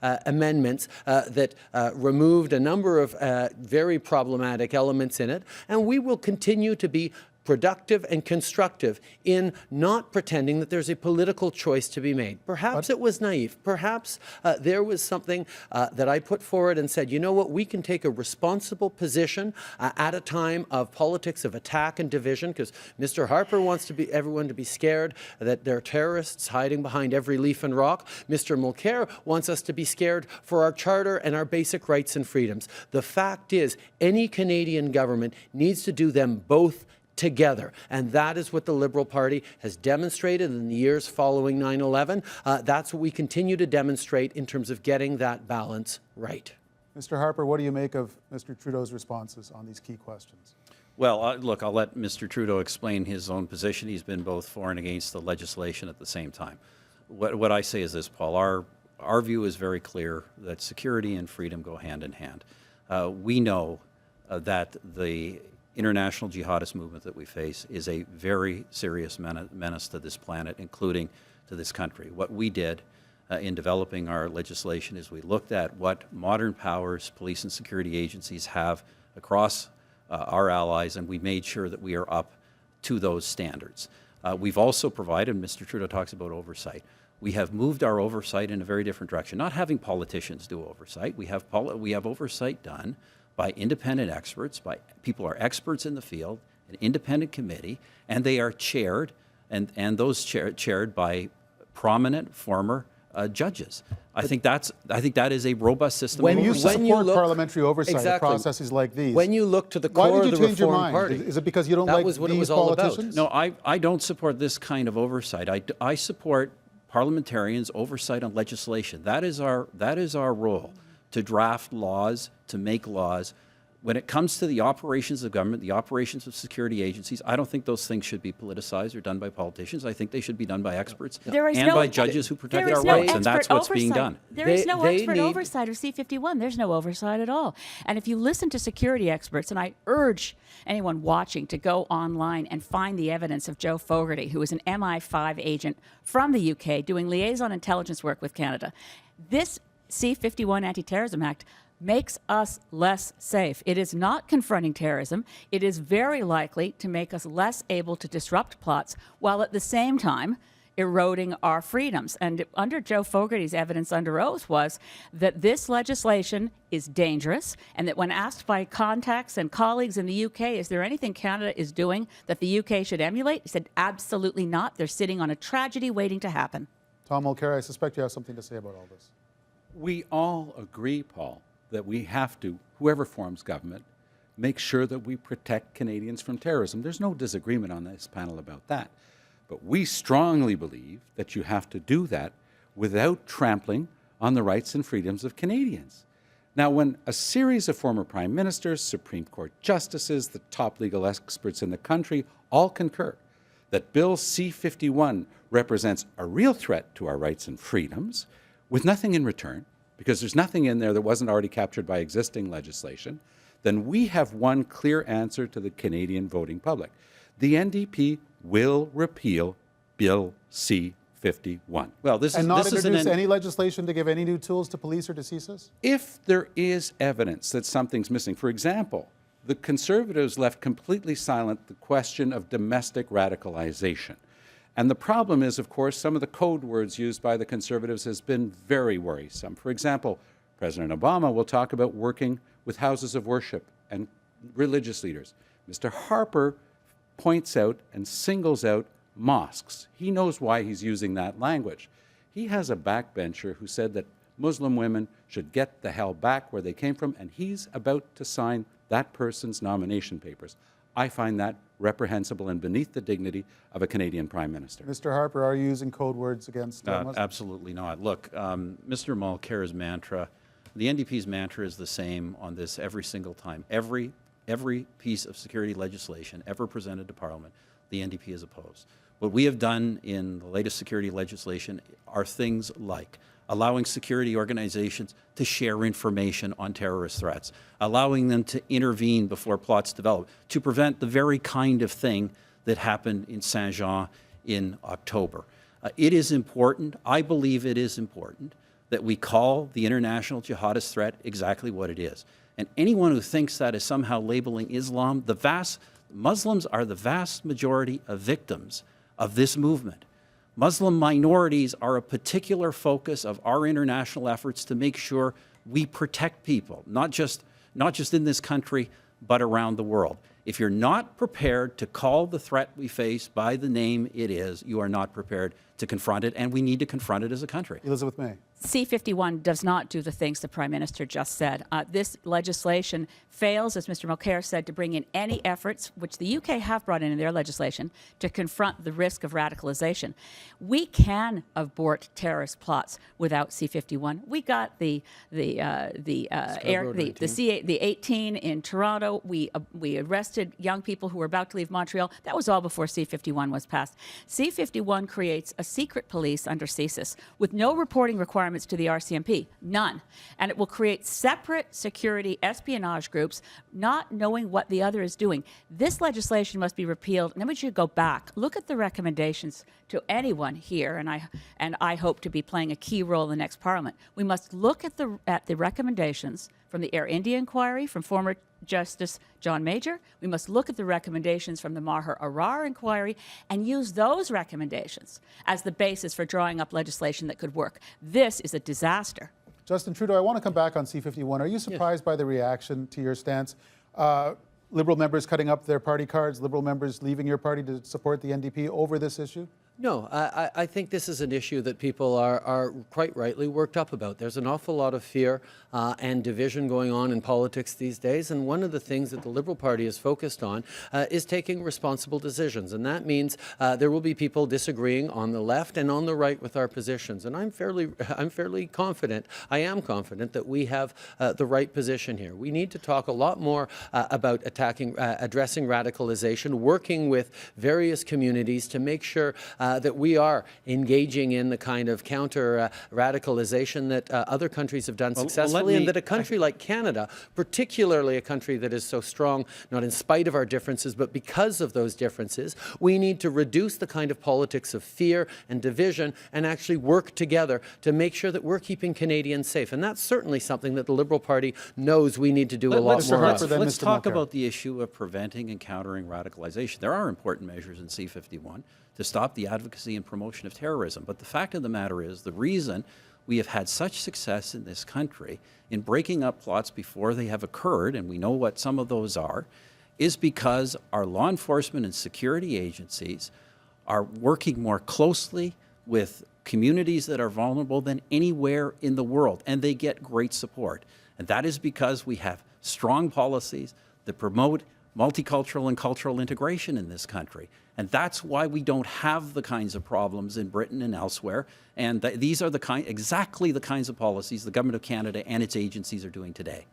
amendments that removed a number of very problematic elements in it, and we will continue to be productive and constructive in not pretending that there's a political choice to be made. Perhaps it was naive. Perhaps there was something that I put forward and said, you know what, we can take a responsible position at a time of politics of attack and division, because Mr. Harper wants everyone to be scared that there are terrorists hiding behind every leaf and rock. Mr. Mulcair wants us to be scared for our charter and our basic rights and freedoms. The fact is, any Canadian government needs to do them both together. And that is what the Liberal Party has demonstrated in the years following 9/11. That's what we continue to demonstrate in terms of getting that balance right. Mr. Harper, what do you make of Mr. Trudeau's responses on these key questions? Well, look, I'll let Mr. Trudeau explain his own position. He's been both for and against the legislation at the same time. What I say is this, Paul, our view is very clear that security and freedom go hand in hand. We know that the international jihadist movement that we face is a very serious menace to this planet, including to this country. What we did in developing our legislation is we looked at what modern powers police and security agencies have across our allies, and we made sure that we are up to those standards. We've also provided, Mr. Trudeau talks about oversight, we have moved our oversight in a very different direction, not having politicians do oversight. We have oversight done by independent experts, by people who are experts in the field, an independent committee, and they are chaired, and those chaired by prominent former judges. I think that is a robust system. When you support parliamentary oversight of processes like these, when you look to the core why did of you the change your Reform mind? Party, Is it because you don't like was what it these was all politicians? about. No, I don't support this kind of oversight. I support parliamentarians' oversight on legislation. That is our role, to draft laws, to make laws. When it comes to the operations of government, the operations of security agencies, I don't think those things should be politicized or done by politicians. I think they should be done by experts and by judges who protect our rights, and that's what's being done. There is no expert oversight of C-51. There's no oversight at all. And if you listen to security experts, and I urge anyone watching to go online and find the evidence of Joe Fogarty, who is an MI5 agent from the UK doing liaison intelligence work with Canada. This C-51 Anti-Terrorism Act makes us less safe. It is not confronting terrorism. It is very likely to make us less able to disrupt plots, while at the same time eroding our freedoms. And under Joe Fogarty's evidence under oath was that this legislation is dangerous, and that when asked by contacts and colleagues in the UK, is there anything Canada is doing that the UK should emulate? He said, absolutely not. They're sitting on a tragedy waiting to happen. Tom Mulcair, I suspect you have something to say about all this. We all agree, Paul, that we have to, whoever forms government, make sure that we protect Canadians from terrorism. There's no disagreement on this panel about that. But we strongly believe that you have to do that without trampling on the rights and freedoms of Canadians. Now, when a series of former prime ministers, Supreme Court justices, the top legal experts in the country all concur that Bill C-51 represents a real threat to our rights and freedoms with nothing in return, because there's nothing in there that wasn't already captured by existing legislation, then we have one clear answer to the Canadian voting public. The NDP will repeal Bill C-51. Well, this and is not this introduce is an any legislation to give any new tools to police or to CSIS? If there is evidence that something's missing, for example, the Conservatives left completely silent the question of domestic radicalization. And the problem is, of course, some of the code words used by the Conservatives has been very worrisome. For example, President Obama will talk about working with houses of worship and religious leaders. Mr. Harper points out and singles out mosques. He knows why he's using that language. He has a backbencher who said that Muslim women should get the hell back where they came from, and he's about to sign that person's nomination papers. I find that reprehensible and beneath the dignity of a Canadian Prime Minister. Mr. Harper, are you using code words against Muslims? Absolutely not. Look, Mr. Mulcair's mantra, the NDP's mantra is the same on this every single time. Every piece of security legislation ever presented to Parliament, the NDP is opposed. What we have done in the latest security legislation are things like allowing security organizations to share information on terrorist threats, allowing them to intervene before plots develop, to prevent the very kind of thing that happened in Saint-Jean in October. It is important, I believe it is important, that we call the international jihadist threat exactly what it is. And anyone who thinks that is somehow labeling Islam, Muslims are the vast majority of victims of this movement. Muslim minorities are a particular focus of our international efforts to make sure we protect people, not just in this country, but around the world. If you're not prepared to call the threat we face by the name it is, you are not prepared to confront it, and we need to confront it as a country. Elizabeth May. C-51 does not do the things the Prime Minister just said. This legislation fails, as Mr. Mulcair said, to bring in any efforts, which the UK have brought in their legislation, to confront the risk of radicalization. We can abort terrorist plots without C-51. We got the 18 in Toronto. We arrested young people who were about to leave Montreal. That was all before C-51 was passed. C-51 creates a secret police under CSIS with no reporting requirements to the RCMP, none. And it will create separate security espionage groups, not knowing what the other is doing. This legislation must be repealed. And then we should go back, look at the recommendations to anyone here, and I hope to be playing a key role in the next Parliament. We must look at the recommendations from the Air India inquiry, from former Justice John Major. We must look at the recommendations from the Maher Arar inquiry and use those recommendations as the basis for drawing up legislation that could work. This is a disaster. Justin Trudeau, I want to come back on C-51. Are you surprised by the reaction to your stance? Liberal members cutting up their party cards, Liberal members leaving your party to support the NDP over this issue? No, I think this is an issue that people are quite rightly worked up about. There's an awful lot of fear and division going on in politics these days, and one of the things that the Liberal Party is focused on is taking responsible decisions, and that means there will be people disagreeing on the left and on the right with our positions, and I'm fairly confident, I am confident that we have the right position here. We need to talk a lot more about addressing radicalization, working with various communities to make sure that we are engaging in the kind of counter-radicalization that other countries have done successfully, and that a country like Canada, particularly a country that is so strong, not in spite of our differences, but because of those differences, we need to reduce the kind of politics of fear and division and actually work together to make sure that we're keeping Canadians safe. And that's certainly something that the Liberal Party knows we need to do a lot more of. Let's talk about the issue of preventing and countering radicalization. There are important measures in C-51 to stop the advocacy and promotion of terrorism. But the fact of the matter is, the reason we have had such success in this country in breaking up plots before they have occurred, and we know what some of those are, is because our law enforcement and security agencies are working more closely with communities that are vulnerable than anywhere in the world, and they get great support. And that is because we have strong policies that promote multicultural and cultural integration in this country. And that's why we don't have the kinds of problems in Britain and elsewhere. And these are exactly the kinds of policies the Government of Canada and its agencies are doing today.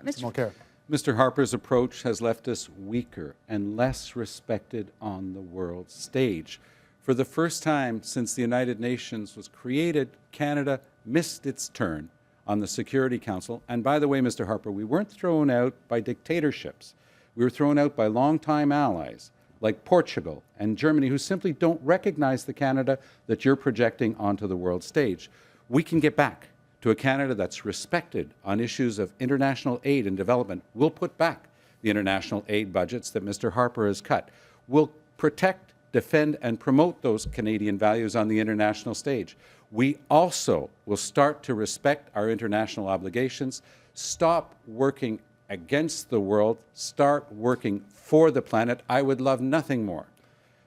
Mr. Mulcair. Mr. Harper's approach has left us weaker and less respected on the world stage. For the first time since the United Nations was created, Canada missed its turn on the Security Council. And by the way, Mr. Harper, we weren't thrown out by dictatorships. We were thrown out by longtime allies like Portugal and Germany, who simply don't recognize the Canada that you're projecting onto the world stage. We can get back to a Canada that's respected on issues of international aid and development. We'll put back the international aid budgets that Mr. Harper has cut. We'll protect, defend, and promote those Canadian values on the international stage. We also will start to respect our international obligations, stop working against the world, start working for the planet. I would love nothing more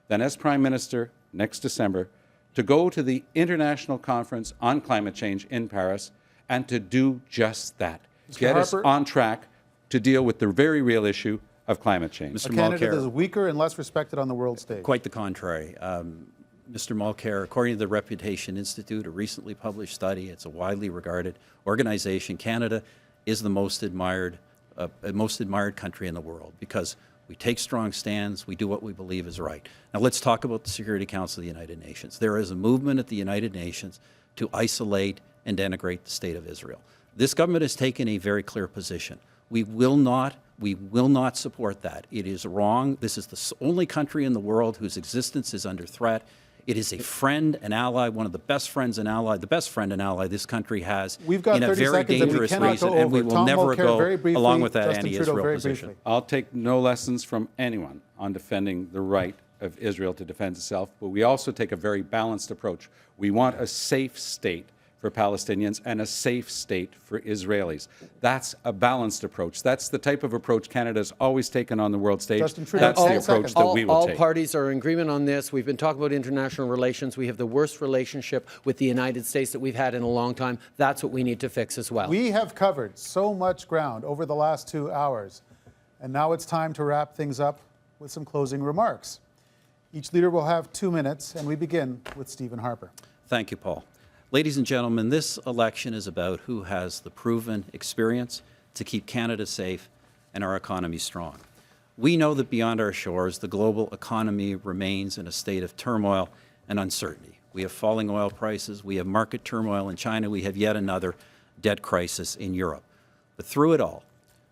than, as Prime Minister next December, to go to the International Conference on Climate Change in Paris and to do just that. Get us on track to deal with the very real issue of climate change. Mr. Canada is weaker and less respected on the world stage. Quite the contrary. Mr. Mulcair, according to the Reputation Institute, a recently published study, it's a widely regarded organization, Canada is the most admired country in the world because we take strong stands, we do what we believe is right. Now let's talk about the Security Council of the United Nations. There is a movement at the United Nations to isolate and denigrate the State of Israel. This government has taken a very clear position. We will not support that. It is wrong. This is the only country in the world whose existence is under threat. It is a friend, an ally, one of the best friends and ally, the best friend and ally this country has in a very dangerous reason, and we will never go along with that anti-Israel position. I'll take no lessons from anyone on defending the right of Israel to defend itself, but we also take a very balanced approach. We want a safe state for Palestinians and a safe state for Israelis. That's a balanced approach. That's the type of approach Canada's always taken on the world stage. That's the approach that we will take. All parties are in agreement on this. We've been talking about international relations. We have the worst relationship with the United States that we've had in a long time. That's what we need to fix as well. We have covered so much ground over the last 2 hours, and now it's time to wrap things up with some closing remarks. Each leader will have 2 minutes, and we begin with Stephen Harper. Thank you, Paul. Ladies and gentlemen, this election is about who has the proven experience to keep Canada safe and our economy strong. We know that beyond our shores, the global economy remains in a state of turmoil and uncertainty. We have falling oil prices, we have market turmoil in China, we have yet another debt crisis in Europe. But through it all,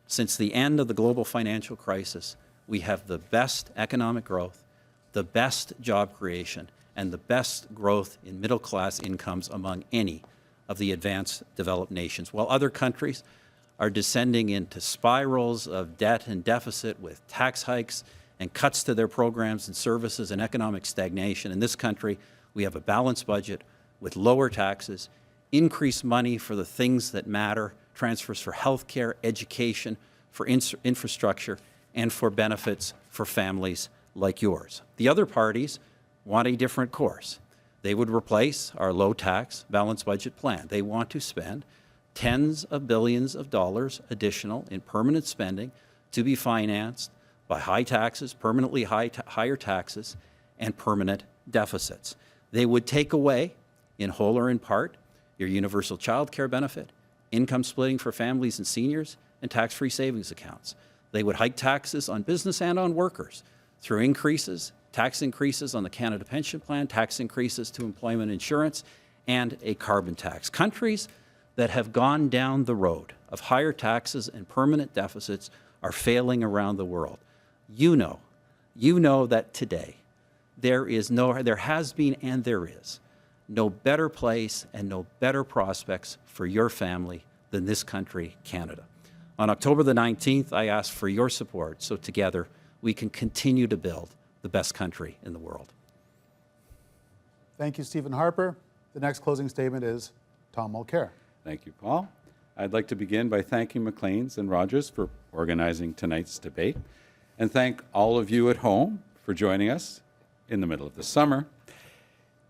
since the end of the global financial crisis, we have the best economic growth, the best job creation, and the best growth in middle-class incomes among any of the advanced developed nations, while other countries are descending into spirals of debt and deficit with tax hikes and cuts to their programs and services and economic stagnation. In this country, we have a balanced budget with lower taxes, increased money for the things that matter, transfers for health care, education, for infrastructure, and for benefits for families like yours. The other parties want a different course. They would replace our low-tax, balanced budget plan. They want to spend tens of billions of dollars additional in permanent spending to be financed by high taxes, permanently higher taxes, and permanent deficits. They would take away, in whole or in part, your universal child care benefit, income splitting for families and seniors, and tax-free savings accounts. They would hike taxes on business and on workers through tax increases on the Canada Pension Plan, tax increases to employment insurance, and a carbon tax. Countries that have gone down the road of higher taxes and permanent deficits are failing around the world. You know that today there has been and there is no better place and no better prospects for your family than this country, Canada. On October the 19th, I ask for your support so together we can continue to build the best country in the world. Thank you, Stephen Harper. The next closing statement is Tom Mulcair. Thank you, Paul. I'd like to begin by thanking Maclean's and Rogers for organizing tonight's debate, and thank all of you at home for joining us in the middle of the summer.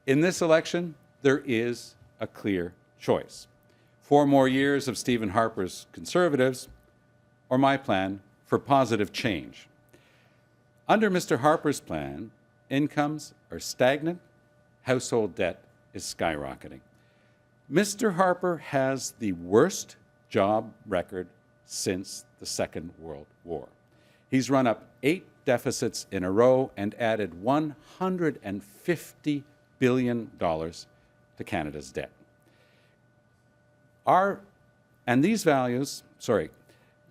In this election, there is a clear choice. 4 more years of Stephen Harper's Conservatives or my plan for positive change. Under Mr. Harper's plan, incomes are stagnant, household debt is skyrocketing. Mr. Harper has the worst job record since the Second World War. He's run up 8 deficits in a row and added $150 billion to Canada's debt.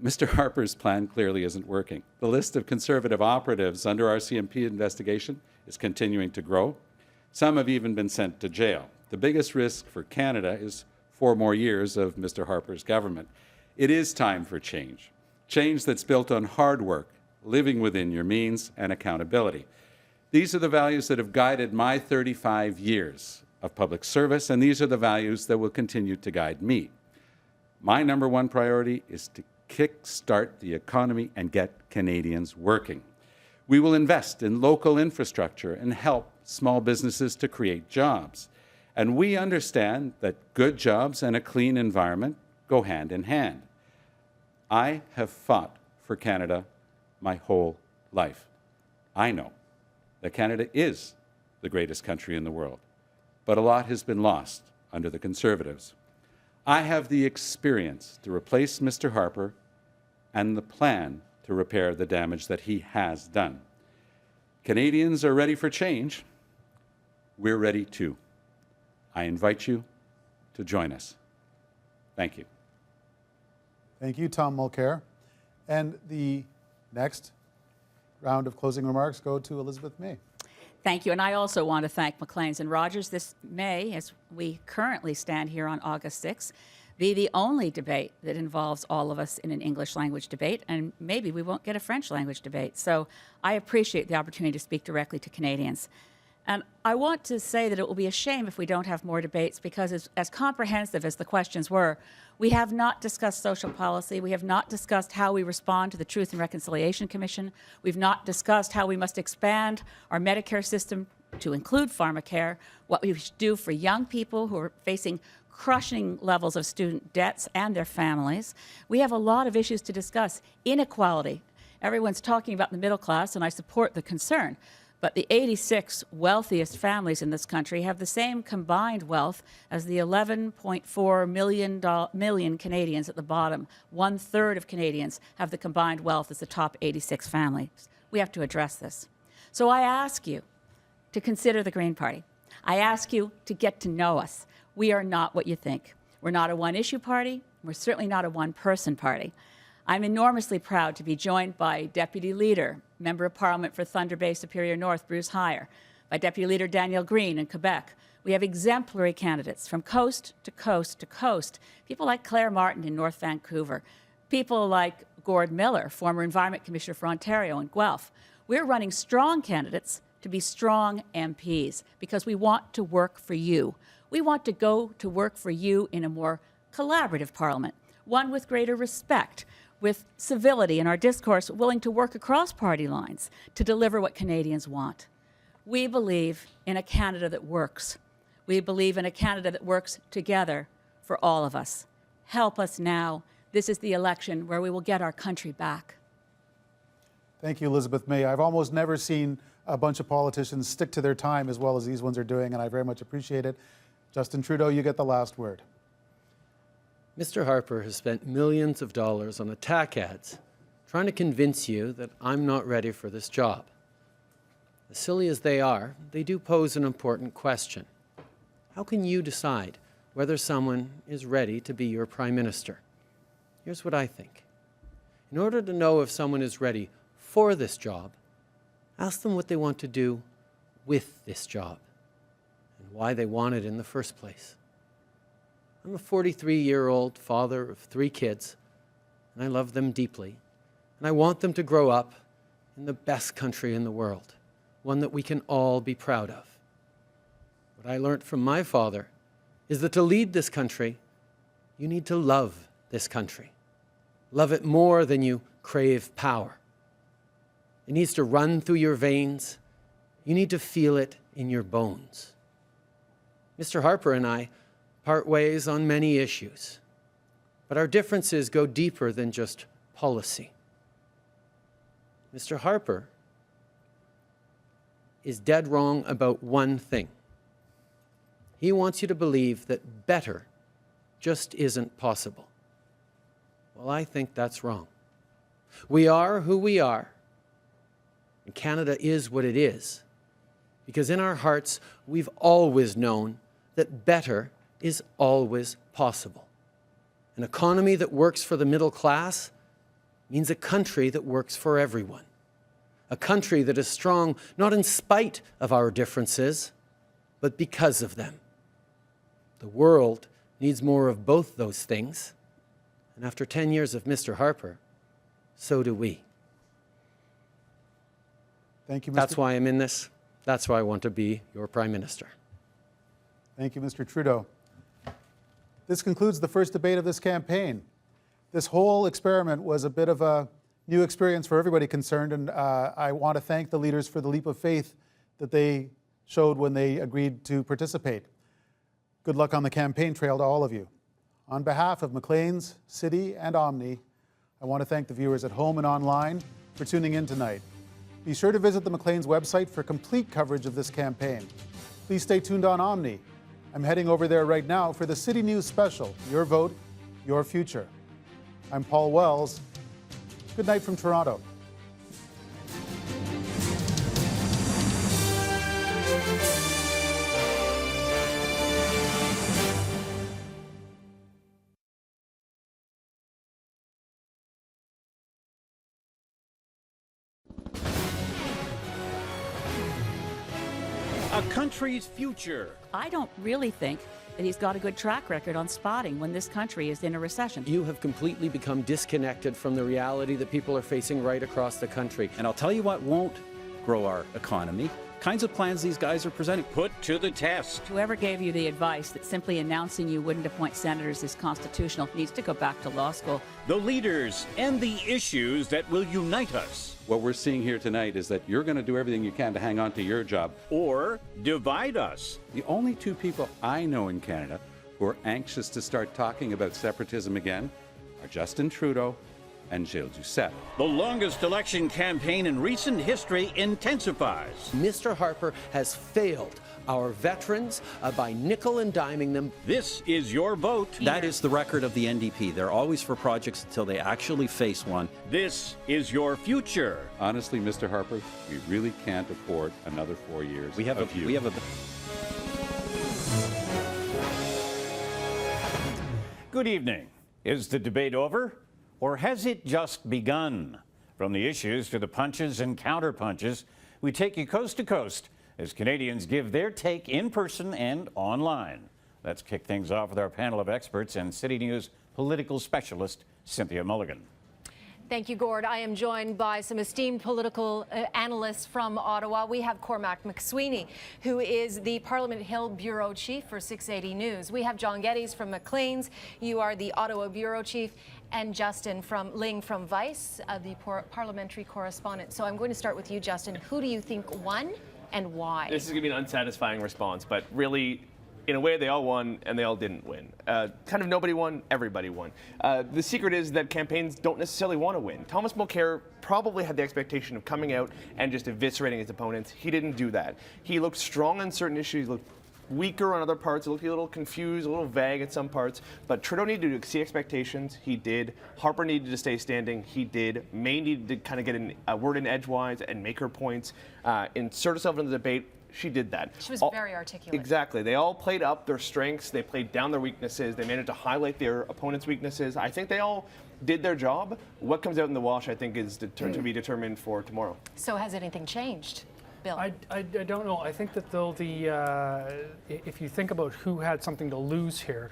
Mr. Harper's plan clearly isn't working. The list of Conservative operatives under our CMP investigation is continuing to grow. Some have even been sent to jail. The biggest risk for Canada is 4 more years of Mr. Harper's government. It is time for change. Change that's built on hard work, living within your means, and accountability. These are the values that have guided my 35 years of public service, and these are the values that will continue to guide me. My number one priority is to kick-start the economy and get Canadians working. We will invest in local infrastructure and help small businesses to create jobs. And we understand that good jobs and a clean environment go hand in hand. I have fought for Canada my whole life. I know that Canada is the greatest country in the world, but a lot has been lost under the Conservatives. I have the experience to replace Mr. Harper and the plan to repair the damage that he has done. Canadians are ready for change. We're ready too. I invite you to join us. Thank you. Thank you, Tom Mulcair. And the next round of closing remarks go to Elizabeth May. Thank you. And I also want to thank Maclean's and Rogers. This may, as we currently stand here on August 6th, be the only debate that involves all of us in an English language debate, and maybe we won't get a French language debate. So I appreciate the opportunity to speak directly to Canadians. And I want to say that it will be a shame if we don't have more debates, because as comprehensive as the questions were, we have not discussed social policy. We have not discussed how we respond to the Truth and Reconciliation Commission. We've not discussed how we must expand our Medicare system to include pharmacare, what we should do for young people who are facing crushing levels of student debts and their families. We have a lot of issues to discuss. Inequality. Everyone's talking about the middle class, and I support the concern. But the 86 wealthiest families in this country have the same combined wealth as the 11.4 million Canadians at the bottom. 1/3 of Canadians have the combined wealth as the top 86 families. We have to address this. So I ask you to consider the Green Party. I ask you to get to know us. We are not what you think. We're not a one-issue party. We're certainly not a one-person party. I'm enormously proud to be joined by Deputy Leader, Member of Parliament for Thunder Bay Superior North, Bruce Heyer, by Deputy Leader Danielle Green in Quebec. We have exemplary candidates from coast to coast to coast, people like Claire Martin in North Vancouver, people like Gord Miller, former Environment Commissioner for Ontario and Guelph. We're running strong candidates to be strong MPs because we want to work for you. We want to go to work for you in a more collaborative parliament, one with greater respect, with civility in our discourse, willing to work across party lines to deliver what Canadians want. We believe in a Canada that works. We believe in a Canada that works together for all of us. Help us now. This is the election where we will get our country back. Thank you, Elizabeth May. I've almost never seen a bunch of politicians stick to their time as well as these ones are doing, and I very much appreciate it. Justin Trudeau, you get the last word. Mr. Harper has spent millions of dollars on attack ads trying to convince you that I'm not ready for this job. As silly as they are, they do pose an important question. How can you decide whether someone is ready to be your Prime Minister? Here's what I think. In order to know if someone is ready for this job, ask them what they want to do with this job and why they want it in the first place. I'm a 43-year-old father of 3 kids, and I love them deeply, and I want them to grow up in the best country in the world, one that we can all be proud of. What I learned from my father is that to lead this country, you need to love this country. Love it more than you crave power. It needs to run through your veins. You need to feel it in your bones. Mr. Harper and I part ways on many issues, but our differences go deeper than just policy. Mr. Harper is dead wrong about one thing. He wants you to believe that better just isn't possible. Well, I think that's wrong. We are who we are, and Canada is what it is, because in our hearts, we've always known that better is always possible. An economy that works for the middle class means a country that works for everyone. A country that is strong not in spite of our differences, but because of them. The world needs more of both those things, and after 10 years of Mr. Harper, so do we. Thank you, Mr. That's why I'm in this. That's why I want to be your Prime Minister. Thank you, Mr. Trudeau. This concludes the first debate of this campaign. This whole experiment was a bit of a new experience for everybody concerned, and I want to thank the leaders for the leap of faith that they showed when they agreed to participate. Good luck on the campaign trail to all of you. On behalf of Maclean's, City, and Omni, I want to thank the viewers at home and online for tuning in tonight. Be sure to visit the Maclean's website for complete coverage of this campaign. Please stay tuned on Omni. I'm heading over there right now for the City News Special, Your Vote, Your Future. I'm Paul Wells. Good night from Toronto. A country's future. I don't really think that he's got a good track record on spotting when this country is in a recession. You have completely become disconnected from the reality that people are facing right across the country. And I'll tell you what won't grow our economy. Kinds of plans these guys are presenting. Put to the test. Whoever gave you the advice that simply announcing you wouldn't appoint senators is constitutional needs to go back to law school. The leaders and the issues that will unite us. What we're seeing here tonight is that you're going to do everything you can to hang on to your job. Or divide us. The only two people I know in Canada who are anxious to start talking about separatism again are Justin Trudeau and Gilles Duceppe. The longest election campaign in recent history intensifies. Mr. Harper has failed our veterans by nickel and diming them. This is your vote. That is the record of the NDP. They're always for projects until they actually face one. This is your future. Honestly, Mr. Harper, we really can't afford another 4 years We have of you. Good evening. Is the debate over? Or has it just begun? From the issues to the punches and counterpunches, we take you coast to coast as Canadians give their take in person and online. Let's kick things off with our panel of experts and City News political specialist, Cynthia Mulligan. Thank you, Gord. I am joined by some esteemed political analysts from Ottawa. We have Cormac McSweeney, who is the Parliament Hill Bureau Chief for 680 News. We have John Geddes from Maclean's. You are the Ottawa Bureau Chief. And Justin Ling from Vice, the parliamentary correspondent. So I'm going to start with you, Justin. Who do you think won and why? This is going to be an unsatisfying response, but really, in a way, they all won and they all didn't win. Kind of nobody won, everybody won. The secret is that campaigns don't necessarily want to win. Thomas Mulcair probably had the expectation of coming out and just eviscerating his opponents. He didn't do that. He looked strong on certain issues, looked weaker on other parts. It looked a little confused, a little vague at some parts. But Trudeau needed to exceed expectations. He did. Harper needed to stay standing. He did. May needed to kind of get a word in edgewise and make her points, insert herself into the debate. She did that. She was very articulate. Exactly. They all played up their strengths. They played down their weaknesses. They managed to highlight their opponent's weaknesses. I think they all did their job. What comes out in the wash, I think, is to be determined for tomorrow. So has anything changed? Bill? I don't know. I think that though if you think about who had something to lose here,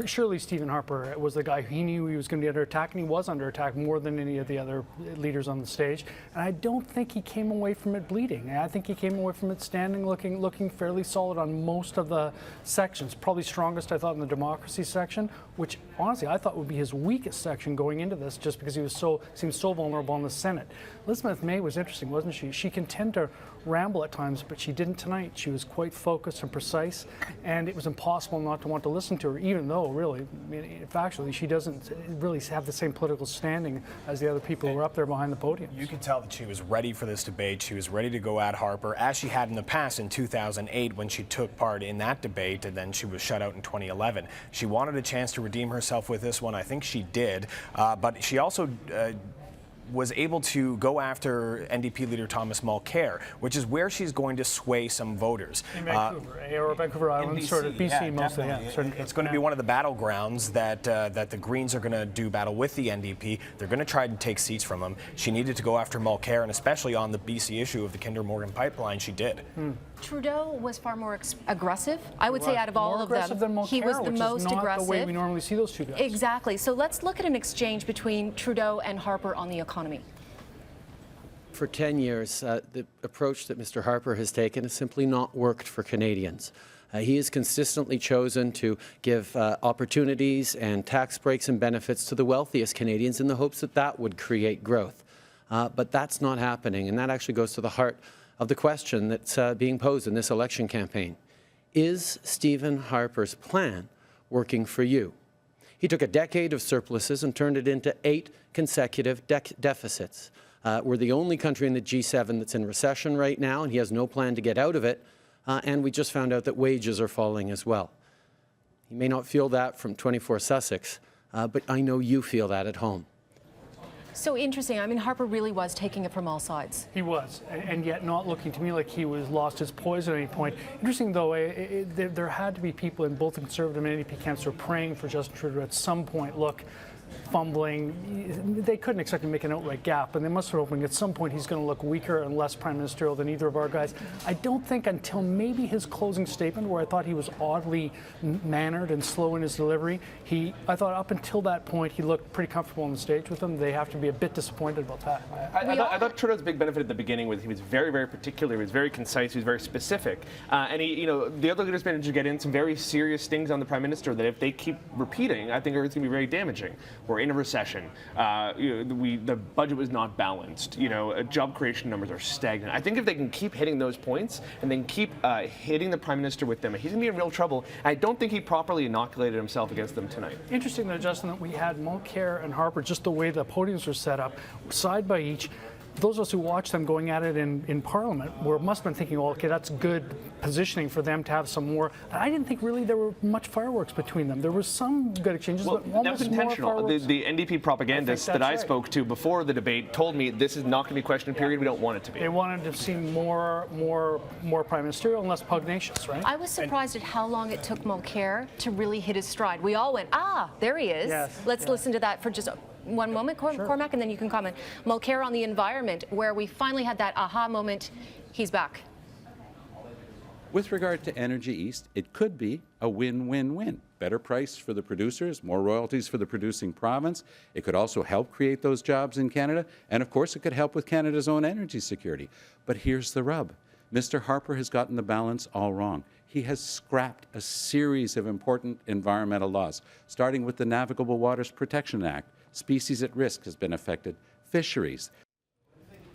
surely Stephen Harper was the guy. He knew he was going to be under attack, and he was under attack more than any of the other leaders on the stage. And I don't think he came away from it bleeding. I think he came away from it standing, looking fairly solid on most of the sections. Probably strongest, I thought, in the democracy section, which honestly I thought would be his weakest section going into this, just because he seemed so vulnerable in the Senate. Elizabeth May was interesting, wasn't she? She can tend to ramble at times, but she didn't tonight. She was quite focused and precise, and it was impossible not to want to listen to her, even though Trudeau, really. I mean, factually, she doesn't really have the same political standing as the other people who were up there behind the podium. You could tell that she was ready for this debate. She was ready to go at Harper, as she had in the past in 2008 when she took part in that debate, and then she was shut out in 2011. She wanted a chance to redeem herself with this one. I think she did, but she also was able to go after NDP leader Thomas Mulcair, which is where she's going to sway some voters. In Vancouver, or Vancouver Island, sort of BC mostly. Yeah, it's going to be one of the battlegrounds that that the Greens are going to do battle with the NDP. They're going to try to take seats from them. She needed to go after Mulcair, and especially on the BC issue of the Kinder Morgan pipeline, she did. Trudeau was far more aggressive. I would say out of all of them, than Mulcair, he was the which most is not aggressive. The way we normally see those two guys. Exactly. So let's look at an exchange between Trudeau and Harper on the economy. For 10 years, the approach that Mr. Harper has taken has simply not worked for Canadians. He has consistently chosen to give opportunities and tax breaks and benefits to the wealthiest Canadians in the hopes that that would create growth. But that's not happening, and that actually goes to the heart of the question that's being posed in this election campaign. Is Stephen Harper's plan working for you? He took a decade of surpluses and turned it into 8 consecutive deficits. We're the only country in the G7 that's in recession right now, and he has no plan to get out of it. And we just found out that wages are falling as well. You may not feel that from 24 Sussex, but I know you feel that at home. So interesting. I mean, Harper really was taking it from all sides. He was, and yet not looking to me like he was lost his poise at any point. Interesting, though, there had to be people in both the Conservative and NDP camps who were praying for Justin Trudeau at some point. Look, fumbling. They couldn't expect him to make an outright gap, and they must have hoping at some point he's going to look weaker and less prime ministerial than either of our guys. I don't think until maybe his closing statement, where I thought he was oddly mannered and slow in his delivery, I thought up until that point he looked pretty comfortable on the stage with them. They have to be a bit disappointed about that. I thought Trudeau's big benefit at the beginning was he was very, very particular, he was very concise, he was very specific, and he, the other leaders managed to get in some very serious stings on the prime minister that if they keep repeating, I think it's going to be very damaging. We're in a recession. The budget was not balanced. Job creation numbers are stagnant. I think if they can keep hitting those points and then keep hitting the prime minister with them, he's going to be in real trouble. I don't think he properly inoculated himself against them tonight. Interesting, though, Justin, that we had Mulcair and Harper, just the way the podiums were set up, side by each. Those of us who watched them going at it in Parliament must have been thinking, well, okay, that's good positioning for them to have some more. I didn't think really there were much fireworks between them. There were some good exchanges, but almost that was intentional. More fireworks. The NDP propagandists that I spoke to before the debate told me this is not going to be question period. We don't want it to be. They wanted to seem more prime ministerial and less pugnacious, right? I was surprised at how long it took Mulcair to really hit his stride. We all went, there he is. Yes. Let's listen to that for just one moment, Cormac, and then you can comment. Mulcair on the environment, where we finally had that aha moment. He's back. With regard to Energy East, it could be a win-win-win. Better price for the producers, more royalties for the producing province. It could also help create those jobs in Canada. And of course, it could help with Canada's own energy security. But here's the rub. Mr. Harper has gotten the balance all wrong. He has scrapped a series of important environmental laws, starting with the Navigable Waters Protection Act. Species at risk has been affected. Fisheries.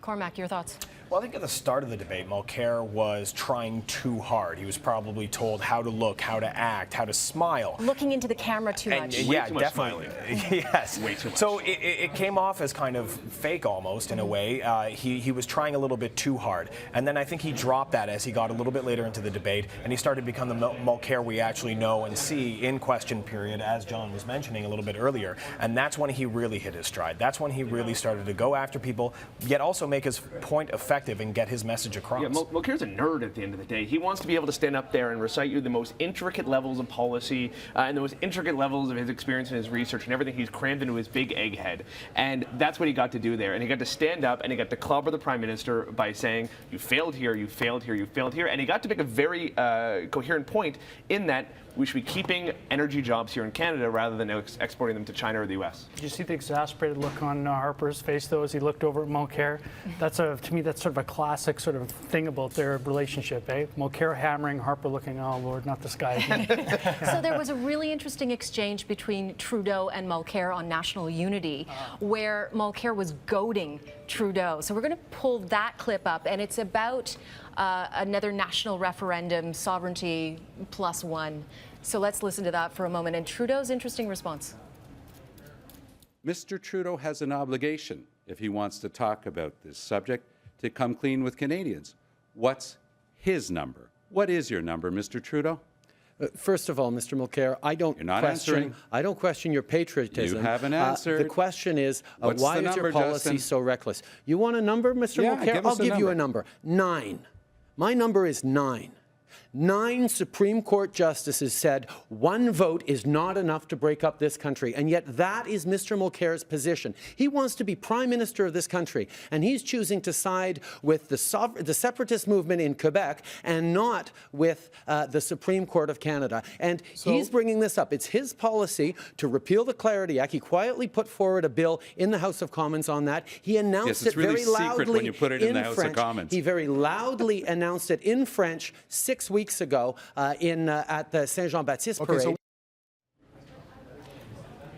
Cormac, your thoughts? Well, I think at the start of the debate, Mulcair was trying too hard. He was probably told how to look, how to act, how to smile. Looking into the camera too much. Yeah, definitely. Yes. Way too much. So it came off as kind of fake almost in a way. He was trying a little bit too hard. And then I think he dropped that as he got a little bit later into the debate, and he started to become the Mulcair we actually know and see in question period, as John was mentioning a little bit earlier. And that's when he really hit his stride. That's when he really started to go after people, yet also make his point effective and get his message across. Yeah, Mulcair's a nerd at the end of the day. He wants to be able to stand up there and recite you the most intricate levels of policy and the most intricate levels of his experience and his research and everything he's crammed into his big egghead. And that's what he got to do there. And he got to stand up and he got to clobber the Prime Minister by saying, you failed here, you failed here, you failed here. And he got to make a very coherent point in that we should be keeping energy jobs here in Canada rather than exporting them to China or the U.S. Did you see the exasperated look on Harper's face, though, as he looked over at Mulcair? To me, that's sort sort of a classic sort of thing about their relationship, eh? Mulcair hammering, Harper looking, oh Lord, not this guy again. So there was a really interesting exchange between Trudeau and Mulcair on national unity, where Mulcair was goading Trudeau. So we're going to pull that clip up, and it's about another national referendum, sovereignty +1. So let's listen to that for a moment, and Trudeau's interesting response. Mr. Trudeau has an obligation, if he wants to talk about this subject, to come clean with Canadians. What's his number? What is your number, Mr. Trudeau? First of all, Mr. Mulcair, I don't question your patriotism. You haven't answered. The question is, why is your policy Justin? so reckless? You want a number, Mr. Mulcair? I'll give you a number. 9. My number is 9. 9 Supreme Court justices said one vote is not enough to break up this country, and yet that is Mr. Mulcair's position. He wants to be Prime Minister of this country, and he's choosing to side with the separatist movement in Quebec and not with the Supreme Court of Canada. And he's bringing this up. It's his policy to repeal the Clarity Act. He quietly put forward a bill in the House of Commons on that. He announced it very loudly when you put it in the House French. of Commons. He very loudly announced it in French 6 weeks ago at the Saint-Jean-Baptiste parade.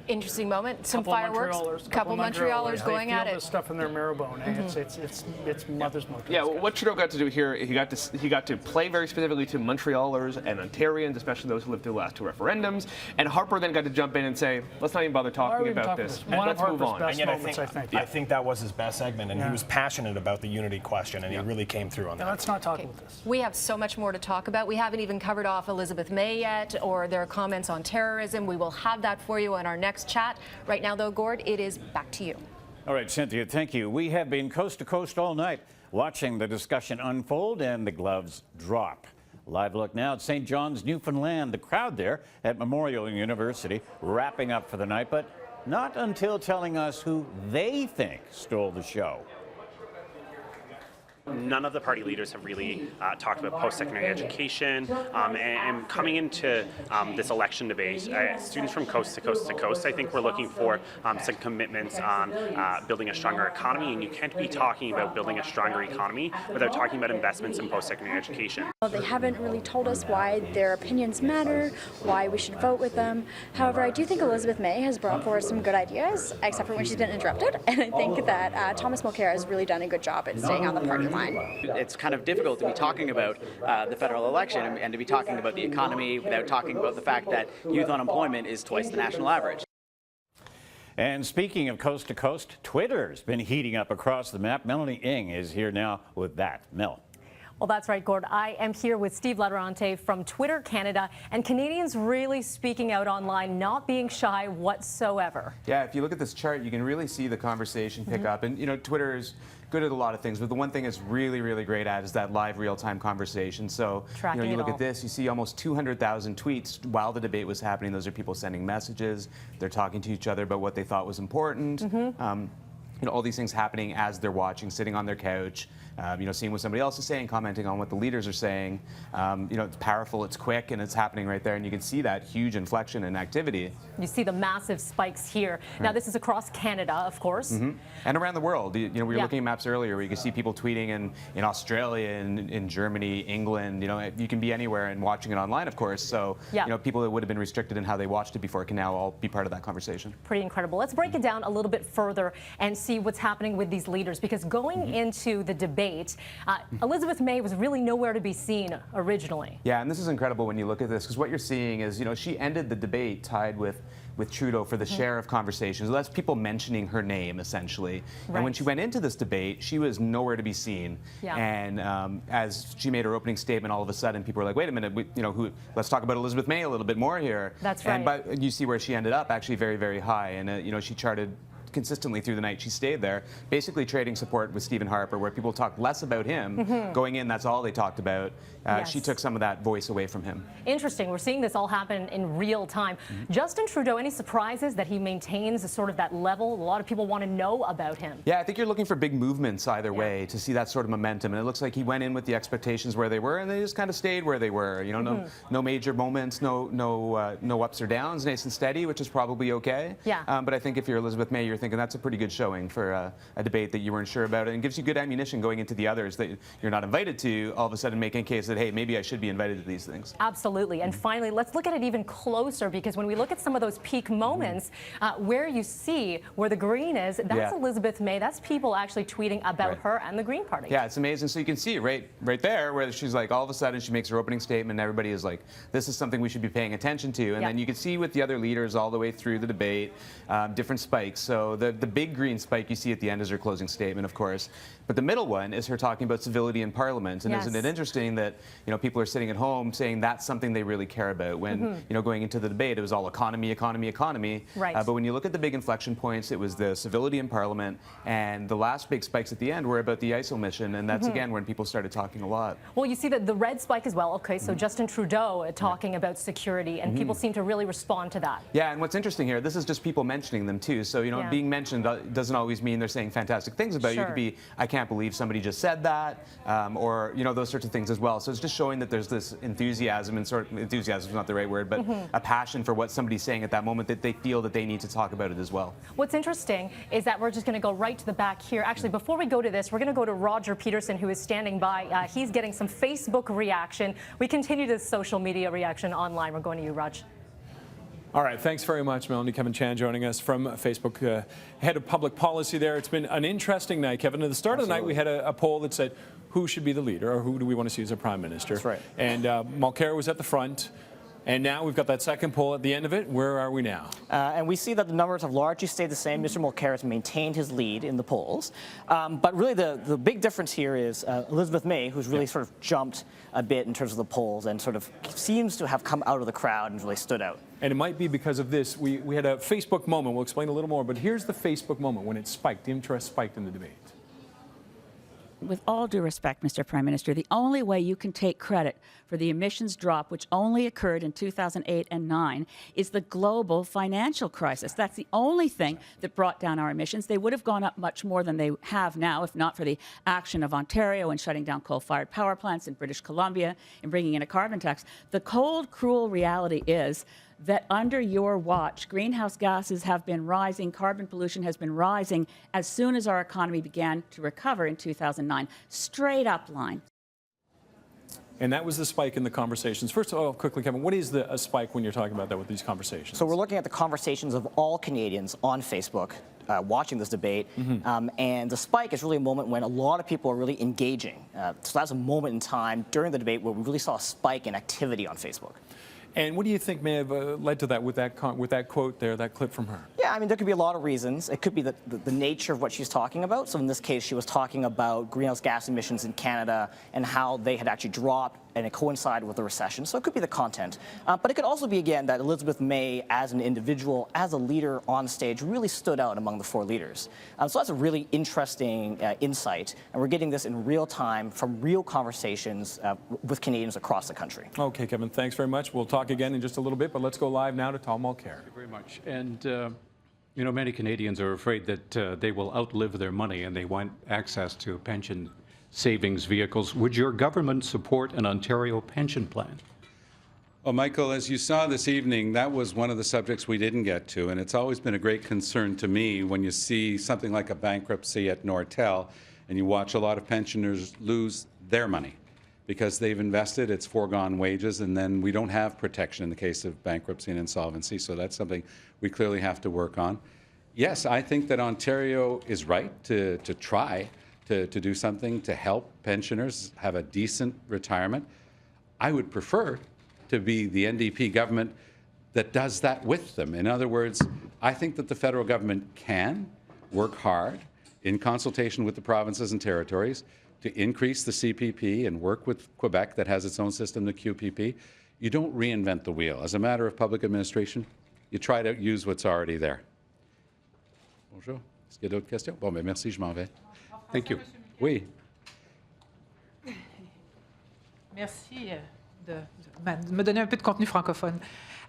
Interesting moment. Some fireworks. Couple Montrealers going at it. They feel the stuff in their marrow-bone. It's mother's milk. Yeah, well, what Trudeau got to do here, he got to play very specifically to Montrealers and Ontarians, especially those who lived through the last 2 referendums. And Harper then got to jump in and say, let's not even bother talking about this. Let's move on. And yet I think that was his best segment, and he was passionate about the unity question, and he really came through on that. Let's not talk about this. We have so much more to talk about. We haven't even covered off Elizabeth May yet, or their comments on terrorism. We will have that for you on our next chat. Right now, though, Gord, it is back to you. All right, Cynthia, thank you. We have been coast to coast all night, watching the discussion unfold and the gloves drop. Live look now at St. John's, Newfoundland. The crowd there at Memorial University wrapping up for the night, but not until telling us who they think stole the show. None of the party leaders have really talked about post-secondary education, and coming into this election debate, students from coast to coast to coast, I think we're looking for some commitments on building a stronger economy, and you can't be talking about building a stronger economy without talking about investments in post-secondary education. They haven't really told us why their opinions matter, why we should vote with them. However, I do think Elizabeth May has brought forward some good ideas, except for when she's been interrupted, and I think that Thomas Mulcair has really done a good job at staying on the party line. It's kind of difficult to be talking about the federal election and to be talking about the economy without talking about the fact that youth unemployment is twice the national average. And speaking of coast to coast, Twitter's been heating up across the map. Melanie Ng is here now with that. Mel. Well, that's right, Gord. I am here with Steve Laterante from Twitter Canada, and Canadians really speaking out online, not being shy whatsoever. Yeah, if you look at this chart, you can really see the conversation pick up. And, you know, Twitter is good at a lot of things, but the one thing it's really, really great at is that live real-time conversation. So, you know, you look at this, you see almost 200,000 tweets while the debate was happening. Those are people sending messages. They're talking to each other about what they thought was important. You know, all these things happening as they're watching, sitting on their couch, you know, seeing what somebody else is saying, commenting on what the leaders are saying. You know, it's powerful, it's quick, and it's happening right there. And you can see that huge inflection in activity. You see the massive spikes here. Now, this is across Canada, of course. And around the world. You know, we were looking at maps earlier where you can see people tweeting in Australia, in Germany, England. You know, you can be anywhere and watching it online, of course. So, you know, people that would have been restricted in how they watched it before can now all be part of that conversation. Pretty incredible. Let's break it down a little bit further and see what's happening with these leaders, because going into the debate, Elizabeth May was really nowhere to be seen originally. Yeah, and this is incredible when you look at this, because what you're seeing is, you know, she ended the debate tied with Trudeau for the share of conversations. That's people mentioning her name, essentially. And when she went into this debate, she was nowhere to be seen. And as she made her opening statement, all of a sudden, people were like, wait a minute, you know, let's talk about Elizabeth May a little bit more here. That's right. And you see where she ended up, actually very, very high. And, you know, she charted consistently through the night. She stayed there, basically trading support with Stephen Harper, where people talked less about him. Going in, that's all they talked about. She took some of that voice away from him. Interesting. We're seeing this all happen in real time. Justin Trudeau, any surprises that he maintains sort of that level? A lot of people want to know about him. Yeah, I think you're looking for big movements either way to see that sort of momentum. And it looks like he went in with the expectations where they were, and they just kind of stayed where they were. You know, no major moments, no ups or downs, nice and steady, which is probably okay. But I think if you're Elizabeth May, you're thinking think, and that's a pretty good showing for a debate that you weren't sure about, and gives you good ammunition going into the others that you're not invited to, all of a sudden making a case that, hey, maybe I should be invited to these things. Absolutely. And finally, let's look at it even closer, because when we look at some of those peak moments, where you see where the green is, that's Elizabeth May. That's people actually tweeting about her and the Green Party. Yeah, it's amazing. So you can see right there where she's like, all of a sudden she makes her opening statement and everybody is like, this is something we should be paying attention to. And then you can see with the other leaders all the way through the debate, different spikes. So the big green spike you see at the end is her closing statement, of course. But the middle one is her talking about civility in Parliament. And isn't it interesting that, you know, people are sitting at home saying that's something they really care about when, you know, going into the debate, it was all economy, economy, economy. Right. But when you look at the big inflection points, it was the civility in Parliament, and the last big spikes at the end were about the ISIL mission, and that's again when people started talking a lot. Well, you see that the red spike as well. Okay, so Justin Trudeau talking about security, and people seem to really respond to that. Yeah, and what's interesting here, this is just people mentioning them too. So, you know, being mentioned doesn't always mean they're saying fantastic things about you. It could be, I can't believe somebody just said that, or, you know, those sorts of things as well. So it's just showing that there's this enthusiasm, and enthusiasm is not the right word, but a passion for what somebody's saying at that moment, that they feel that they need to talk about it as well. What's interesting is that we're just going to go right to the back here. Actually, before we go to this, we're going to go to Roger Peterson, who is standing by. He's getting some Facebook reaction. We continue this social media reaction online. We're going to you, Raj. All right, thanks very much, Melanie. Kevin Chan joining us from Facebook, head of public policy there. It's been an interesting night, Kevin. At the start of the night, we had a poll that said, who should be the leader, or who do we want to see as a prime minister? That's right. And Mulcair was at the front. And now we've got that second poll at the end of it. Where are we now? And we see that the numbers have largely stayed the same. Mr. Mulcair has maintained his lead in the polls. But really the big difference here is Elizabeth May, who's really sort of jumped a bit in terms of the polls and sort of seems to have come out of the crowd and really stood out. And it might be because of this. We had a Facebook moment. We'll explain a little more. But here's the Facebook moment when it spiked. The interest spiked in the debate. With all due respect, Mr. Prime Minister, the only way you can take credit for the emissions drop, which only occurred in 2008 and 9, is the global financial crisis. That's the only thing that brought down our emissions. They would have gone up much more than they have now, if not for the action of Ontario in shutting down coal-fired power plants in British Columbia and bringing in a carbon tax. The cold, cruel reality is that under your watch, greenhouse gases have been rising, carbon pollution has been rising as soon as our economy began to recover in 2009. Straight up line. And that was the spike in the conversations. First of all, quickly, Kevin, what is a spike when you're talking about that with these conversations? So we're looking at the conversations of all Canadians on Facebook watching this debate. And the spike is really a moment when a lot of people are really engaging. So that's a moment in time during the debate where we really saw a spike in activity on Facebook. And what do you think may have led to that with that quote there, that clip from her? Yeah, I mean, there could be a lot of reasons. It could be the nature of what she's talking about. So in this case, she was talking about greenhouse gas emissions in Canada and how they had actually dropped and it coincided with the recession. So it could be the content. But it could also be, again, that Elizabeth May, as an individual, as a leader on stage, really stood out among the four leaders. So that's a really interesting insight. And we're getting this in real time from real conversations with Canadians across the country. Okay, Kevin, thanks very much. We'll talk again in just a little bit, but let's go live now to Tom Mulcair. Thank you very much. And, you know, many Canadians are afraid that they will outlive their money and they want access to pension savings vehicles. Would your government support an Ontario pension plan? Well, Michael, as you saw this evening, that was one of the subjects we didn't get to, and it's always been a great concern to me when you see something like a bankruptcy at Nortel and you watch a lot of pensioners lose their money because they've invested, it's foregone wages, and then we don't have protection in the case of bankruptcy and insolvency, so that's something we clearly have to work on. Yes, I think that Ontario is right to try to do something to help pensioners have a decent retirement. I would prefer to be the NDP government that does that with them. In other words, I think that the federal government can work hard in consultation with the provinces and territories to increase the CPP and work with Quebec that has its own system, the QPP. You don't reinvent the wheel. As a matter of public administration, you try to use what's already there. Bonjour. Est-ce qu'il y a d'autres questions? Bon, ben merci, je m'en vais. Thank you. Oui. Merci de me donner un peu de contenu francophone.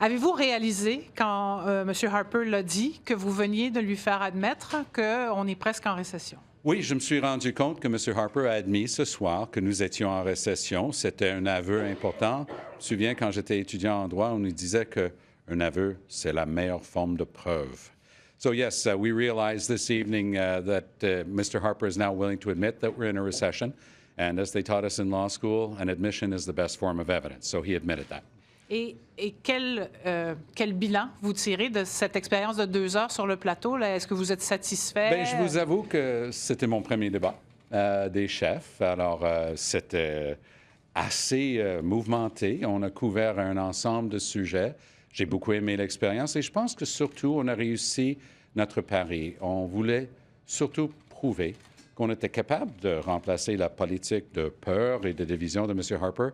Avez-vous réalisé, quand M. Harper l'a dit, que vous veniez de lui faire admettre qu'on est presque en récession? Oui, je me suis rendu compte que M. Harper a admis ce soir que nous étions en récession. C'était un aveu important. Je me souviens, quand j'étais étudiant en droit, on nous disait qu'un aveu, c'est la meilleure forme de preuve. So yes, we realize this evening that Mr. Harper is now willing to admit that we're in a recession. And as they taught us in law school, an admission is the best form of evidence. So he admitted that. Et quel bilan vous tirez de cette expérience de 2 heures sur le plateau? Est-ce que vous êtes satisfait? Bien, je vous avoue que c'était mon premier débat des chefs. Alors, c'était assez mouvementé. On a couvert un ensemble de sujets. J'ai beaucoup aimé l'expérience et je pense que surtout, on a réussi notre pari. On voulait surtout prouver qu'on était capable de remplacer la politique de peur et de division de M. Harper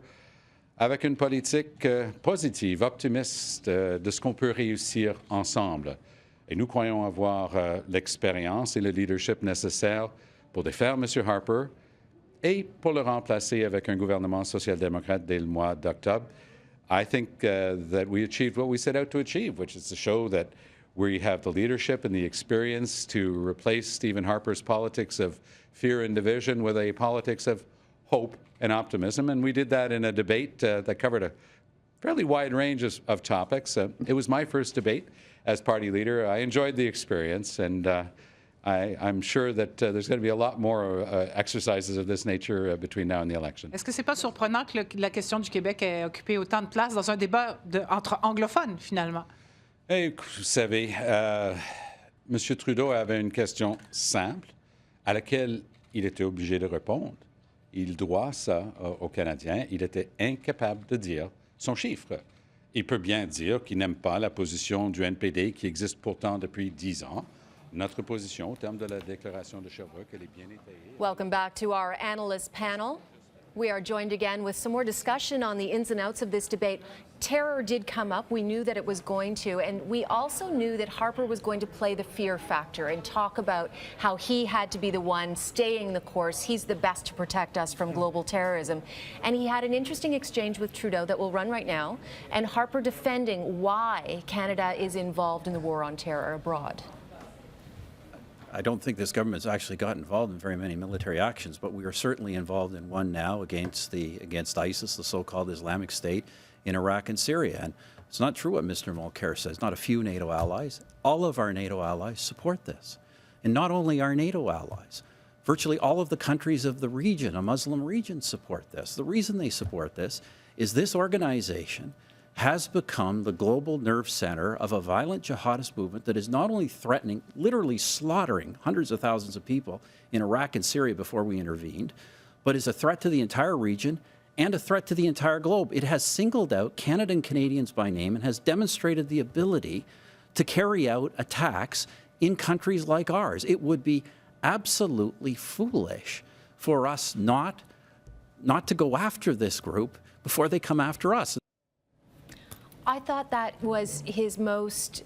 avec une politique positive, optimiste de ce qu'on peut réussir ensemble. Et nous croyons avoir l'expérience et le leadership nécessaires pour défaire M. Harper et pour le remplacer avec un gouvernement social-démocrate dès le mois d'octobre. I think that we achieved what we set out to achieve, which is to show that we have the leadership and the experience to replace Stephen Harper's politics of fear and division with a politics of hope and optimism. And we did that in a debate that covered a fairly wide range of topics. It was my first debate as party leader. I enjoyed the experience, and I'm sure that there's going to be a lot more exercises of this nature between now and the election. Est-ce que c'est pas surprenant que la question du Québec ait occupé autant de place dans un débat entre anglophones, finalement? Et vous savez, M. Trudeau avait une question simple à laquelle il était obligé de répondre. Il doit ça aux Canadiens. Il était incapable de dire son chiffre. Il peut bien dire qu'il n'aime pas la position du NPD qui existe pourtant depuis 10 ans. Notre position, au terme de la déclaration de Sherbrooke, elle est bien étayée. Welcome back to our analyst panel. We are joined again with some more discussion on the ins and outs of this debate. Terror did come up. We knew that it was going to, and we also knew that Harper was going to play the fear factor and talk about how he had to be the one staying the course. He's the best to protect us from global terrorism. And he had an interesting exchange with Trudeau that will run right now, and Harper defending why Canada is involved in the war on terror abroad. I don't think this government has actually got involved in very many military actions, but we are certainly involved in one now against ISIS, the so-called Islamic State, in Iraq and Syria. And it's not true what Mr. Mulcair says. Not a few NATO allies. All of our NATO allies support this. And not only our NATO allies. Virtually all of the countries of the region, a Muslim region, support this. The reason they support this is this organization has become the global nerve center of a violent jihadist movement that is not only threatening, literally slaughtering hundreds of thousands of people in Iraq and Syria before we intervened, but is a threat to the entire region and a threat to the entire globe. It has singled out Canada and Canadians by name and has demonstrated the ability to carry out attacks in countries like ours. It would be absolutely foolish for us not to go after this group before they come after us. I thought that was his most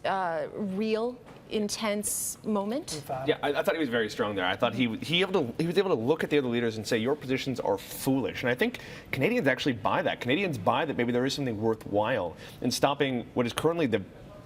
real, intense moment. Yeah, I thought he was very strong there. I thought he was able to look at the other leaders and say, your positions are foolish. And I think Canadians actually buy that. Canadians buy that maybe there is something worthwhile in stopping what is currently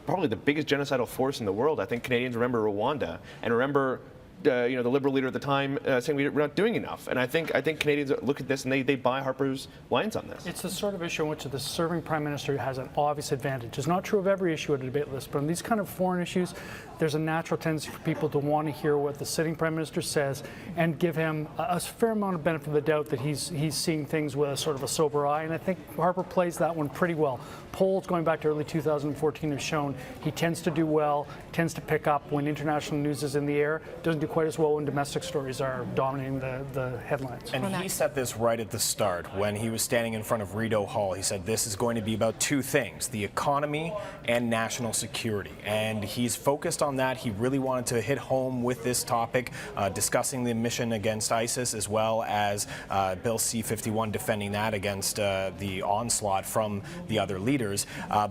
probably the biggest genocidal force in the world. I think Canadians remember Rwanda and remember the Liberal leader at the time saying we're not doing enough. And I think Canadians look at this and they buy Harper's lines on this. It's the sort of issue in which the serving Prime Minister has an obvious advantage. It's not true of every issue at a debate list, but on these kind of foreign issues, there's a natural tendency for people to want to hear what the sitting Prime Minister says and give him a fair amount of benefit of the doubt that he's seeing things with a sort of a sober eye. And I think Harper plays that one pretty well. Polls going back to early 2014 have shown he tends to do well, tends to pick up when international news is in the air, doesn't do quite as well when domestic stories are dominating the headlines. And he said this right at the start when he was standing in front of Rideau Hall. He said this is going to be about two things, the economy and national security. And he's focused on that. He really wanted to hit home with this topic, discussing the mission against ISIS as well as Bill C-51, defending that against the onslaught from the other leaders.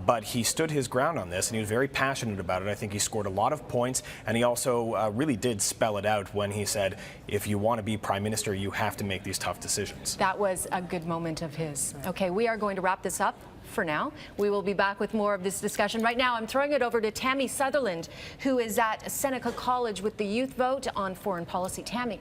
But he stood his ground on this and he was very passionate about it. I think he scored a lot of points and he also really did spell it out when he said, if you want to be Prime Minister, you have to make these tough decisions. That was a good moment of his. Okay, we are going to wrap this up for now. We will be back with more of this discussion. Right now, I'm throwing it over to Tammy Sutherland, who is at Seneca College with the youth vote on foreign policy. Tammy.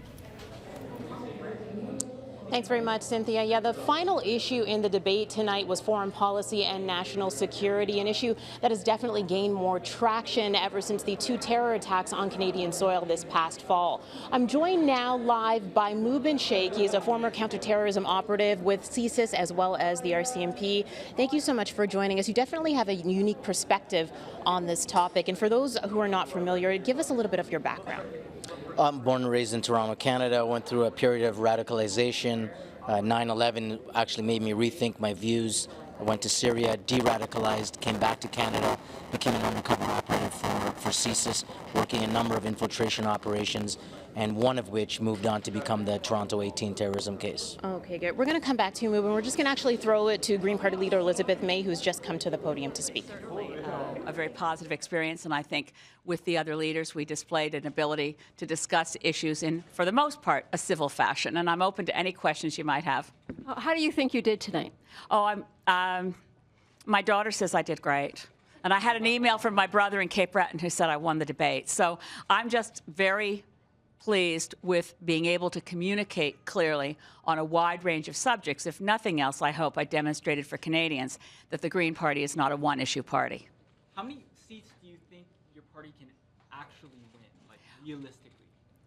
Thanks very much, Cynthia. Yeah, the final issue in the debate tonight was foreign policy and national security, an issue that has definitely gained more traction ever since the 2 terror attacks on Canadian soil this past fall. I'm joined now live by Mubin Sheikh. He is a former counterterrorism operative with CSIS as well as the RCMP. Thank you so much for joining us. You definitely have a unique perspective on this topic. And for those who are not familiar, give us a little bit of your background. I'm born and raised in Toronto, Canada. Went through a period of radicalization. 9/11 actually made me rethink my views. I went to Syria, de-radicalized, came back to Canada, became an undercover operative for CSIS, working a number of infiltration operations, and one of which moved on to become the Toronto 18 terrorism case. Okay, good. We're going to come back to you, Mubin. We're just going to actually throw it to Green Party leader Elizabeth May, who's just come to the podium to speak. A very positive experience, and I think with the other leaders we displayed an ability to discuss issues in, for the most part, a civil fashion, and I'm open to any questions you might have. How do you think you did tonight? Oh, my daughter says I did great, and I had an email from my brother in Cape Breton who said I won the debate, so I'm just very pleased with being able to communicate clearly on a wide range of subjects. If nothing else, I hope I demonstrated for Canadians that the Green Party is not a one-issue party. How many seats do you think your party can actually win, like realistically?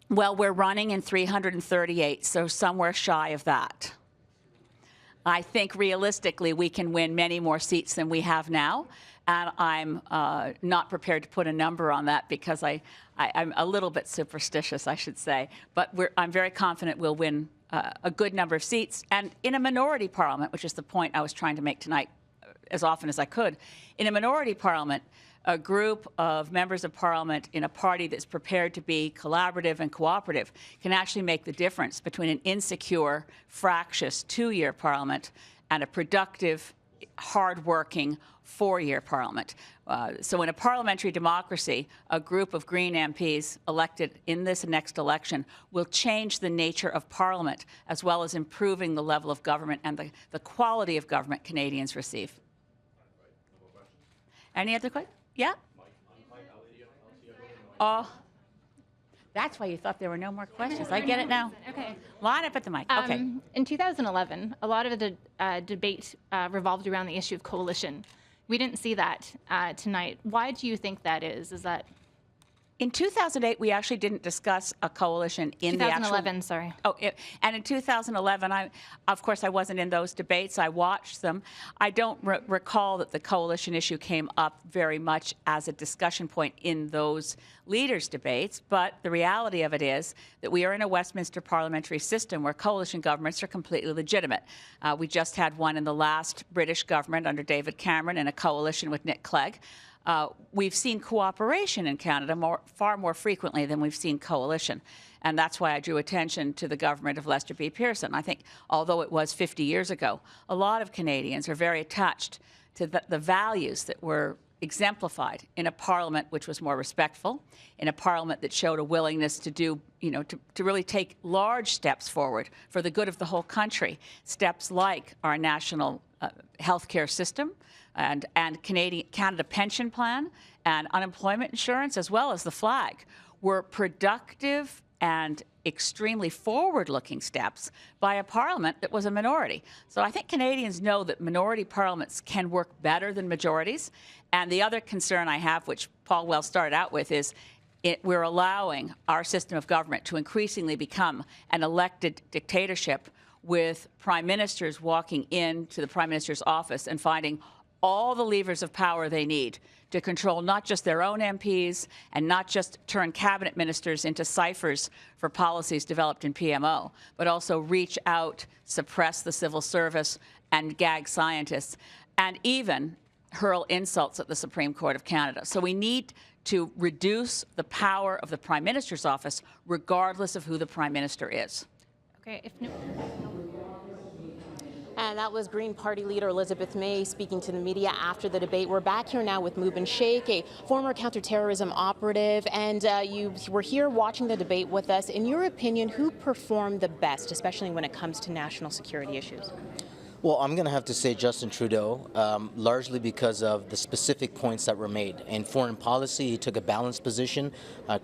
Well, we're running in 338, so somewhere shy of that. I think realistically we can win many more seats than we have now, and I'm not prepared to put a number on that because I'm a little bit superstitious, I should say. But I'm very confident we'll win a good number of seats, and in a minority parliament, which is the point I was trying to make tonight as often as I could. In a minority parliament, a group of members of parliament in a party that's prepared to be collaborative and cooperative can actually make the difference between an insecure, fractious 2-year parliament and a productive, hard-working 4-year parliament. So in a parliamentary democracy, a group of Green MPs elected in this next election will change the nature of parliament as well as improving the level of government and the quality of government Canadians receive. Any other questions? Yeah? Oh, that's why you thought there were no more questions. I get it now. Okay. Line up at the mic. Okay. In 2011, a lot of the debate revolved around the issue of coalition. We didn't see that tonight. Why do you think that is? Is that... In 2008, we actually didn't discuss a coalition in 2011, the actual... sorry. Oh, and in 2011, of course, I wasn't in those debates. I watched them. I don't recall that the coalition issue came up very much as a discussion point in those leaders' debates, but the reality of it is that we are in a Westminster parliamentary system where coalition governments are completely legitimate. We just had one in the last British government under David Cameron in a coalition with Nick Clegg. We've seen cooperation in Canada far more frequently than we've seen coalition. And that's why I drew attention to the government of Lester B. Pearson. I think, although it was 50 years ago, a lot of Canadians are very attached to the values that were exemplified in a parliament which was more respectful, in a parliament that showed a willingness to do, to really take large steps forward for the good of the whole country. Steps like our national healthcare system, and Canada pension plan and unemployment insurance, as well as the flag, were productive and extremely forward-looking steps by a parliament that was a minority. So I think Canadians know that minority parliaments can work better than majorities. And the other concern I have, which Paul Wells started out with, is we're allowing our system of government to increasingly become an elected dictatorship with prime ministers walking into the prime minister's office and finding all the levers of power they need to control not just their own MPs and not just turn cabinet ministers into ciphers for policies developed in PMO, but also reach out, suppress the civil service and gag scientists, and even hurl insults at the Supreme Court of Canada. So we need to reduce the power of the Prime Minister's office regardless of who the Prime Minister is. Okay, And that was Green Party leader Elizabeth May speaking to the media after the debate. We're back here now with Mubin Sheikh, a former counterterrorism operative, and you were here watching the debate with us. In your opinion, who performed the best, especially when it comes to national security issues? Well, I'm going to have to say Justin Trudeau, largely because of the specific points that were made. In foreign policy, he took a balanced position,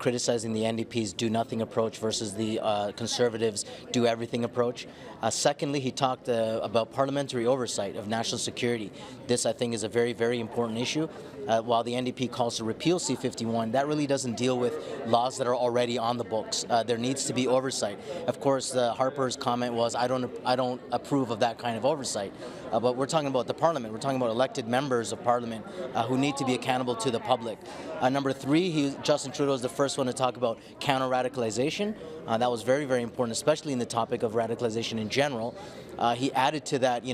criticizing the NDP's do-nothing approach versus the Conservatives' do-everything approach. Secondly, he talked about parliamentary oversight of national security. This, I think, is a very, very important issue. While the NDP calls to repeal C-51, that really doesn't deal with laws that are already on the books. There needs to be oversight. Of course, Harper's comment was, I don't approve of that kind of oversight. But we're talking about the Parliament. We're talking about elected members of Parliament who need to be accountable to the public. Number three, Justin Trudeau is the first one to talk about counter-radicalization. That was very, very important, especially in the topic of radicalization in general. He added to that,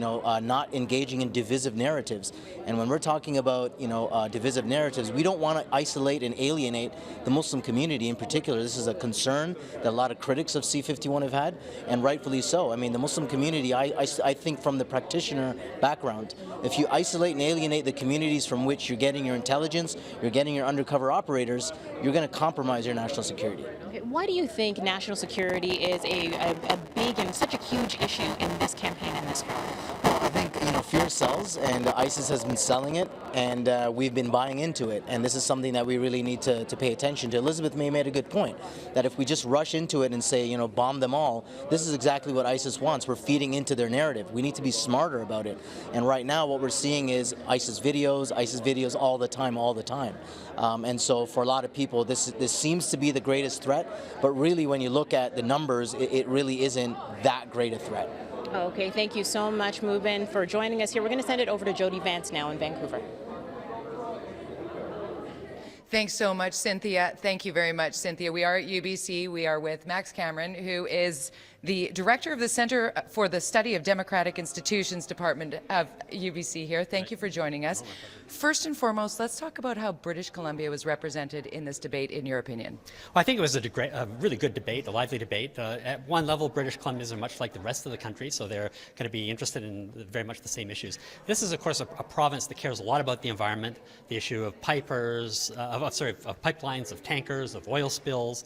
not engaging in divisive narratives. And when we're talking about, divisive narratives, we don't want to isolate and alienate the Muslim community in particular. This is a concern that a lot of critics of C-51 have had, and rightfully so. I mean, the Muslim community, I think from the practitioner background, if you isolate and alienate the communities from which you're getting your intelligence, you're getting your undercover operators, you're going to compromise your national security. Okay. Why do you think national security is a big and such a huge issue in this campaign in this war? Well, I think fear sells, and ISIS has been selling it, and we've been buying into it. And this is something that we really need to pay attention to. Elizabeth May made a good point that if we just rush into it and say, bomb them all, this is exactly what ISIS wants. We're feeding into their narrative. We need to be smarter about it. And right now, what we're seeing is ISIS videos all the time. And so for a lot of people, this seems to be the greatest threat. But really, when you look at the numbers, it really isn't that great a threat. Okay, thank you so much, Mubin, for joining us here. We're going to send it over to Jody Vance now in Vancouver. Thanks so much, Cynthia. Thank you very much, Cynthia. We are at UBC. We are with Max Cameron, who is the director of the Center for the Study of Democratic Institutions Department of UBC here. Thank you for joining us. First and foremost, let's talk about how British Columbia was represented in this debate, in your opinion. Well, I think it was a really good debate, a lively debate. At one level, British Columbians are much like the rest of the country, so they're going to be interested in very much the same issues. This is, of course, a province that cares a lot about the environment, the issue of pipelines, of tankers, of oil spills,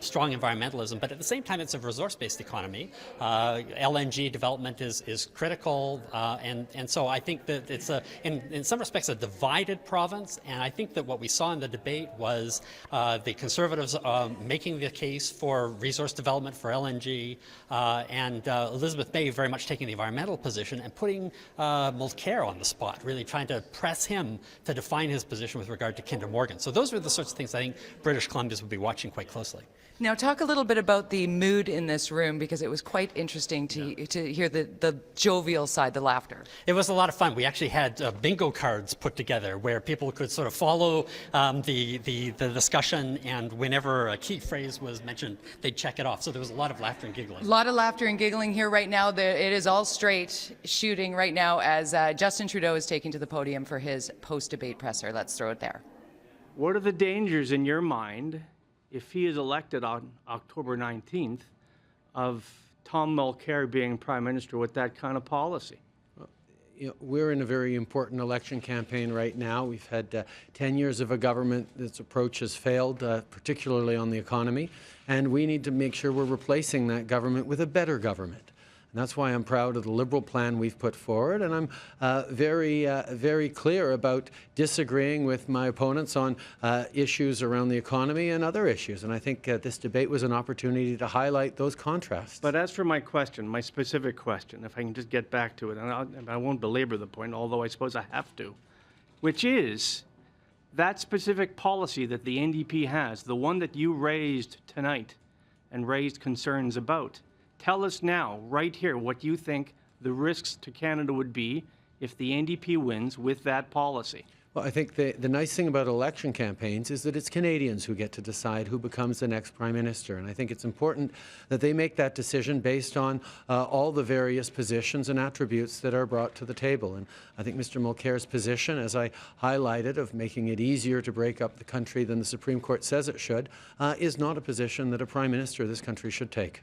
strong environmentalism, but at the same time, it's a resource-based economy. LNG development is critical, and so I think that it's in some respects a divided province, and I think that what we saw in the debate was the Conservatives making the case for resource development for LNG, and Elizabeth May very much taking the environmental position and putting Mulcair on the spot, really trying to press him to define his position with regard to Kinder Morgan. So those were the sorts of things I think British Columbians would be watching quite closely. Now, talk a little bit about the mood in this room, because it was quite interesting to hear the jovial side, the laughter. It was a lot of fun. We actually had bingo cards put together where people could sort of follow the discussion, and whenever a key phrase was mentioned, they'd check it off. So there was a lot of laughter and giggling. A lot of laughter and giggling here right now. It is all straight shooting right now as Justin Trudeau is taking to the podium for his post-debate presser. Let's throw it there. What are the dangers in your mind, if he is elected on October 19th, of Tom Mulcair being Prime Minister with that kind of policy? We're in a very important election campaign right now. We've had 10 years of a government that's approach has failed, particularly on the economy, and we need to make sure we're replacing that government with a better government. And that's why I'm proud of the Liberal plan we've put forward, and I'm very clear about disagreeing with my opponents on issues around the economy and other issues. And I think this debate was an opportunity to highlight those contrasts. But as for my question, my specific question, if I can just get back to it, and I won't belabor the point, although I suppose I have to, which is that specific policy that the NDP has, the one that you raised tonight and raised concerns about. Tell us now, right here, what you think the risks to Canada would be if the NDP wins with that policy. Well, I think the nice thing about election campaigns is that it's Canadians who get to decide who becomes the next Prime Minister. And I think it's important that they make that decision based on all the various positions and attributes that are brought to the table. And I think Mr. Mulcair's position, as I highlighted, of making it easier to break up the country than the Supreme Court says it should, is not a position that a Prime Minister of this country should take.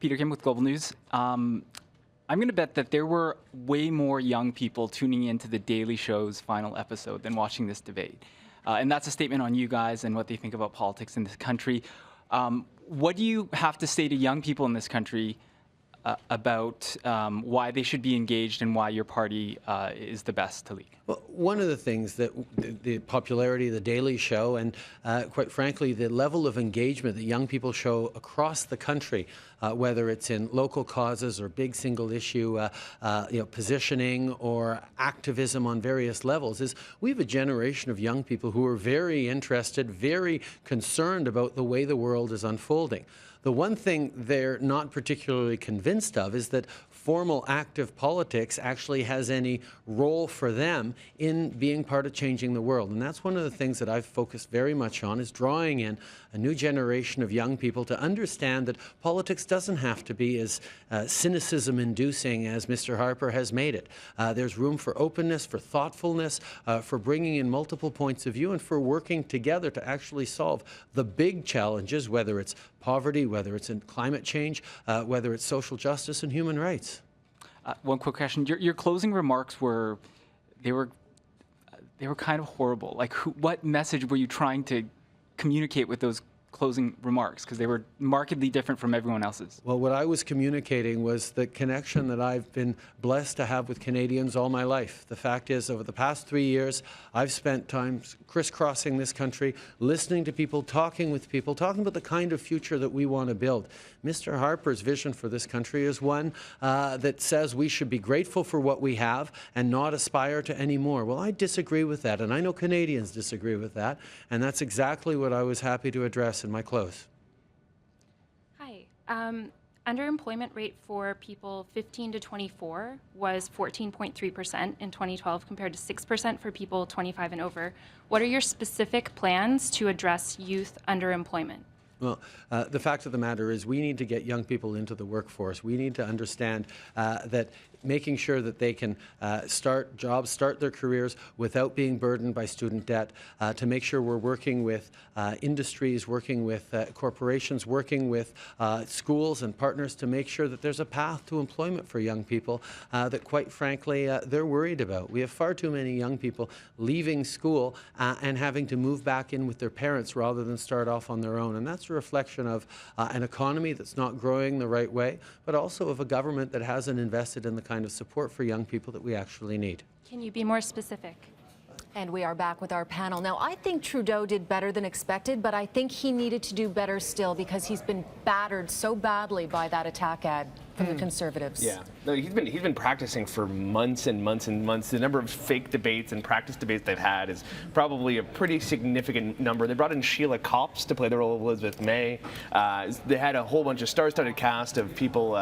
Peter Kim with Global News. I'm going to bet that there were way more young people tuning into The Daily Show's final episode than watching this debate. and that's a statement on you guys and what they think about politics in this country. What do you have to say to young people in this country about why they should be engaged and why your party is the best to lead? Well, one of the things that the popularity of The Daily Show and, quite frankly, the level of engagement that young people show across the country, whether it's in local causes or big single issue positioning or activism on various levels, is we have a generation of young people who are very interested, very concerned about the way the world is unfolding. The one thing they're not particularly convinced of is that formal active politics actually has any role for them in being part of changing the world. And that's one of the things that I've focused very much on, is drawing in a new generation of young people to understand that politics doesn't have to be as cynicism-inducing as Mr. Harper has made it. There's room for openness, for thoughtfulness, for bringing in multiple points of view, and for working together to actually solve the big challenges, whether it's poverty, whether it's in climate change, whether it's social justice and human rights. One quick question. Your closing remarks were kind of horrible. Like, what message were you trying to communicate with those closing remarks? Because they were markedly different from everyone else's. Well, what I was communicating was the connection that I've been blessed to have with Canadians all my life. The fact is, over the past 3 years, I've spent time crisscrossing this country, listening to people, talking with people, talking about the kind of future that we want to build. Mr. Harper's vision for this country is one that says we should be grateful for what we have and not aspire to any more. Well, I disagree with that, and I know Canadians disagree with that, and that's exactly what I was happy to address in my close. Hi. Underemployment rate for people 15 to 24 was 14.3% in 2012 compared to 6% for people 25 and over. What are your specific plans to address youth underemployment? Well, the fact of the matter is we need to get young people into the workforce. We need to understand that making sure that they can start jobs, start their careers without being burdened by student debt, to make sure we're working with industries, working with corporations, working with schools and partners to make sure that there's a path to employment for young people that, quite frankly, they're worried about. We have far too many young people leaving school and having to move back in with their parents rather than start off on their own. And that's a reflection of an economy that's not growing the right way, but also of a government that hasn't invested in the kind of support for young people that we actually need. Can you be more specific? And we are back with our panel. Now, I think Trudeau did better than expected, but I think he needed to do better still because he's been battered so badly by that attack ad from the Conservatives. Yeah, no, he's been practicing for months and months and months. The number of fake debates and practice debates they've had is probably a pretty significant number. They brought in Sheila Copps to play the role of Elizabeth May. They had a whole bunch of star-studded cast of people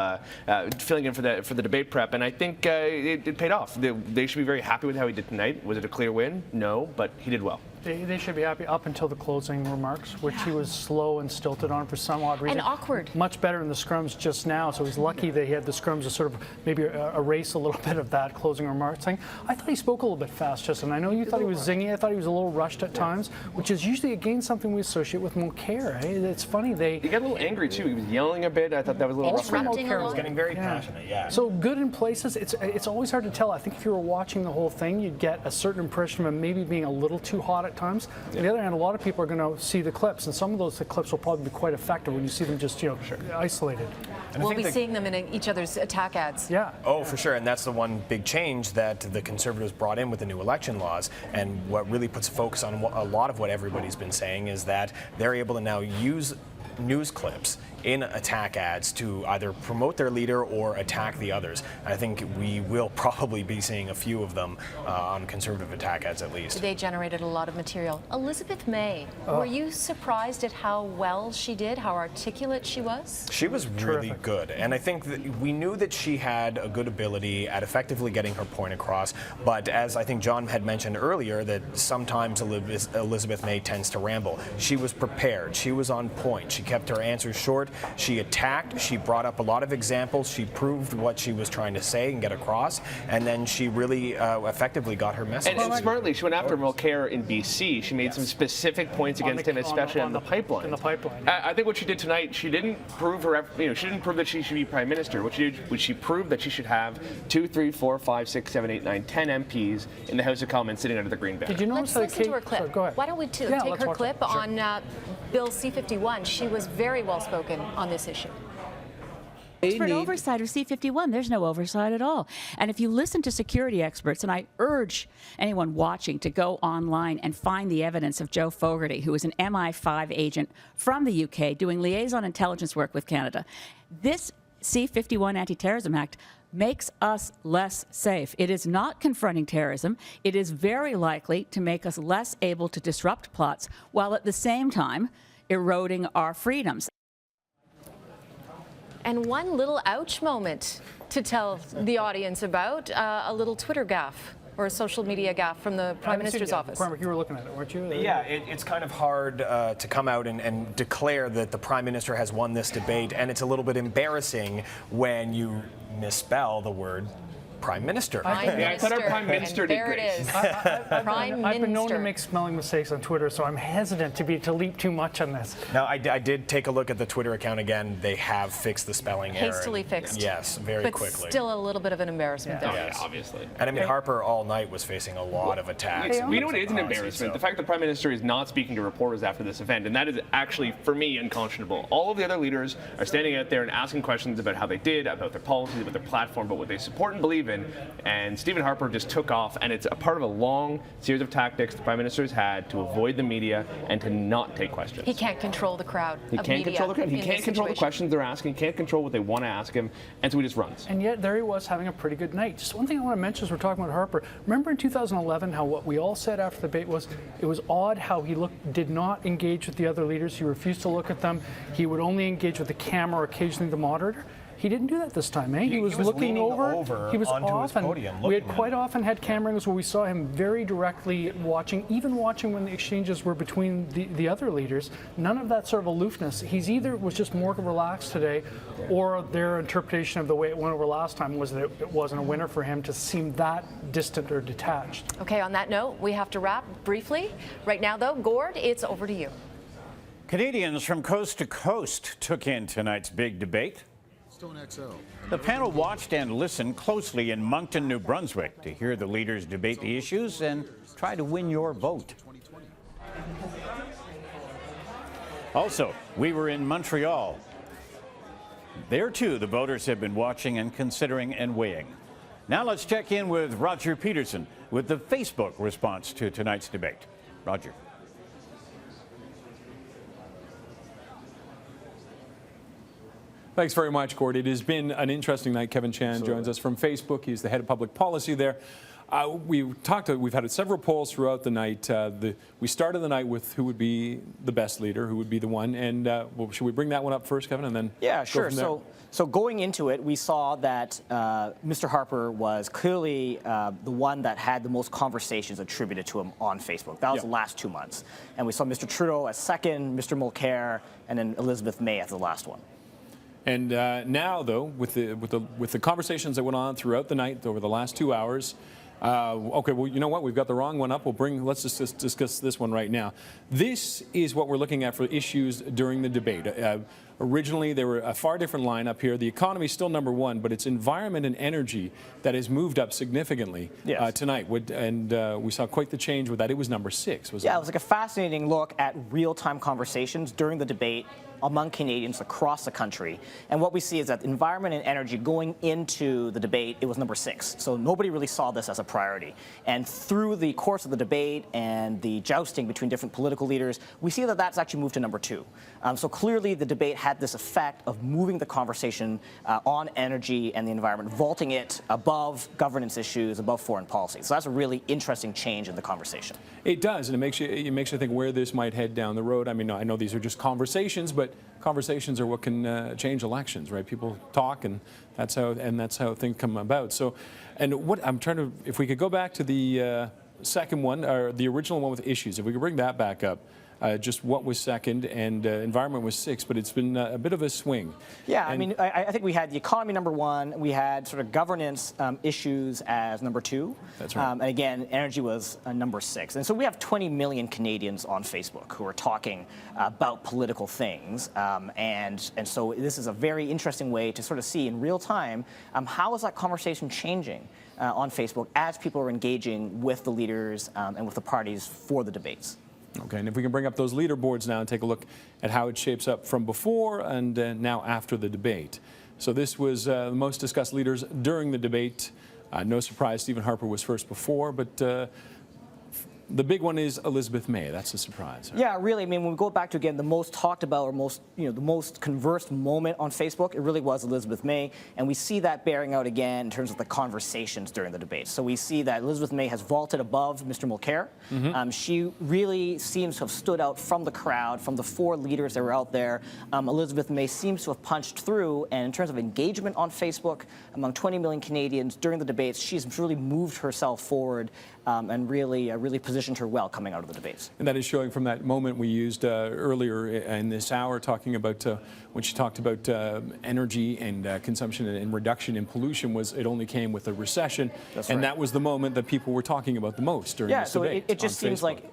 filling in for the debate prep, and I think it paid off. They should be very happy with how he did tonight. Was it a clear win? No, but he did well. They should be happy up until the closing remarks, which he was slow and stilted on for some odd reason. And awkward. Much better in the scrums just now, so he's lucky that he had the scrums to sort of maybe erase a little bit of that closing remarks thing. I thought he spoke a little bit fast, Justin. I know you thought he was zingy. I thought he was a little rushed at times, which is usually again something we associate with Mulcair. Hey, it's funny. He got a little angry too. He was yelling a bit. I thought that was a little rough. Mulcair was getting very passionate, yeah. So good in places. It's always hard to tell. I think if you were watching the whole thing, you'd get a certain impression of him maybe being a little too hot at times. On the other hand, a lot of people are going to see the clips, and some of those clips will probably be quite effective when you see them just, isolated. And we'll be seeing them in each other's attack ads. Yeah. Oh, for sure. And that's the one big change that the Conservatives brought in with the new election laws. And what really puts focus on a lot of what everybody's been saying is that they're able to now use news clips in attack ads to either promote their leader or attack the others. And I think we will probably be seeing a few of them on Conservative attack ads at least. They generated a lot of material. Elizabeth May, were you surprised at how well she did, how articulate she was? She was really good, and I think that we knew that she had a good ability at effectively getting her point across, but as I think John had mentioned earlier, that sometimes Elizabeth May tends to ramble. She was prepared, she was on point, she kept her answers short, she attacked, she brought up a lot of examples, she proved what she was trying to say and get across, and then she really effectively got her message. And smartly, she went after Mulcair in BC. She made some specific points against him, especially on the pipeline. In the pipeline. I think what she did tonight, she didn't prove prove that she should be prime minister. What she did was she proved that she should have 2, 3, 4, 5, 6, 7, 8, 9, 10 MPs in the House of Commons sitting under the green banner. Did you notice Let's that listen to her clip. Sorry, go ahead. Why don't we take her clip on Bill C-51? She was very well spoken on this issue. For oversight of C-51, there's no oversight at all. And if you listen to security experts, and I urge anyone watching to go online and find the evidence of Joe Fogarty, who is an MI5 agent from the UK doing liaison intelligence work with Canada. This C-51 Anti-Terrorism Act makes us less safe. It is not confronting terrorism. It is very likely to make us less able to disrupt plots while at the same time eroding our freedoms. And one little ouch moment to tell the audience about, a little Twitter gaffe or a social media gaffe from the Prime Minister's office. Cormac, you were looking at it, weren't you? Yeah, it's kind of hard to come out and declare that the Prime Minister has won this debate, and it's a little bit embarrassing when you misspell the word Prime Minister. I thought our Prime Minister did great. There it is. I've been known to make spelling mistakes on Twitter, so I'm hesitant to leap too much on this. Now, I did take a look at the Twitter account again. They have fixed the spelling error. Hastily fixed. Yes, very but quickly. But still a little bit of an embarrassment there. Yeah, obviously. And I mean, Harper all night was facing a lot of attacks. You know what is an embarrassment? The fact that the Prime Minister is not speaking to reporters after this event, and that is actually, for me, unconscionable. All of the other leaders are standing out there and asking questions about how they did, about their policies, about their platform, about what they support and believe in, and Stephen Harper just took off, and it's a part of a long series of tactics the Prime Minister has had to avoid the media and to not take questions. He can't control the crowd. He can't control the crowd. He can't control the questions they're asking. He can't control what they want to ask him, and so he just runs. And yet there he was having a pretty good night. Just one thing I want to mention as we're talking about Harper. Remember in 2011 how what we all said after the debate was it was odd how he did not engage with the other leaders. He refused to look at them. He would only engage with the camera or occasionally the moderator. He didn't do that this time, eh? He was looking over. He was onto his podium. We had quite often had camera angles where we saw him very directly watching, even watching when the exchanges were between the other leaders. None of that sort of aloofness. He's either was just more relaxed today, or their interpretation of the way it went over last time was that it wasn't a winner for him to seem that distant or detached. Okay, on that note, we have to wrap briefly. Right now, though, Gord, it's over to you. Canadians from coast to coast took in tonight's big debate. The panel watched and listened closely in Moncton, New Brunswick to hear the leaders debate the issues and try to win your vote. Also, we were in Montreal. There, too, the voters have been watching and considering and weighing. Now let's check in with Roger Peterson with the Facebook response to tonight's debate. Roger. Thanks very much, Gord. It has been an interesting night. Kevin Chan joins us from Facebook. He's the head of public policy there. We've had several polls throughout the night. We started the night with who would be the best leader, who would be the one. And should we bring that one up first, Kevin, and then yeah, go sure. from there? So going into it, we saw that Mr. Harper was clearly the one that had the most conversations attributed to him on Facebook. That was the last 2 months. And we saw Mr. Trudeau as second, Mr. Mulcair, and then Elizabeth May as the last one. And now, though, with the conversations that went on throughout the night over the last 2 hours, okay, well, you know what? We've got the wrong one up. Let's just discuss this one right now. This is what we're looking at for issues during the debate. Originally, there were a far different lineup here. The economy is still number one, but it's environment and energy that has moved up significantly tonight. And we saw quite the change with that. It was number 6. It was like a fascinating look at real-time conversations during the debate among Canadians across the country. And what we see is that environment and energy going into the debate, it was number 6. So nobody really saw this as a priority. And through the course of the debate and the jousting between different political leaders, we see that that's actually moved to number 2. So clearly the debate had this effect of moving the conversation on energy and the environment, vaulting it above governance issues, above foreign policy. So that's a really interesting change in the conversation. It does, and it makes you think where this might head down the road. I mean, I know these are just conversations, but conversations are what can change elections, right? People talk, and that's how things come about. So, and what I'm trying to, if we could go back to the second one, or the original one with issues, if we could bring that back up. just what was second, and environment was sixth, but it's been a bit of a swing. Yeah, I mean, I think we had the economy number one, we had sort of governance issues as number two. That's right. And again, energy was number 6. And so we have 20 million Canadians on Facebook who are talking about political things. And so this is a very interesting way to sort of see in real time how is that conversation changing on Facebook as people are engaging with the leaders and with the parties for the debates. Okay, and if we can bring up those leaderboards now and take a look at how it shapes up from before and now after the debate. So this was the most discussed leaders during the debate. No surprise, Stephen Harper was first before, but the big one is Elizabeth May. That's a surprise. Right? Yeah, really. I mean, when we go back to, again, the most talked about or most, the most conversed moment on Facebook, it really was Elizabeth May. And we see that bearing out again in terms of the conversations during the debate. So we see that Elizabeth May has vaulted above Mr. Mulcair. She really seems to have stood out from the crowd, from the 4 leaders that were out there. Elizabeth May seems to have punched through. And in terms of engagement on Facebook among 20 million Canadians during the debates, she's really moved herself forward and really positioned her well coming out of the debates. And that is showing from that moment we used earlier in this hour, talking about when she talked about energy and consumption and reduction in pollution, was it only came with a recession. That's and right. that was the moment that people were talking about the most during this debate. It just seems like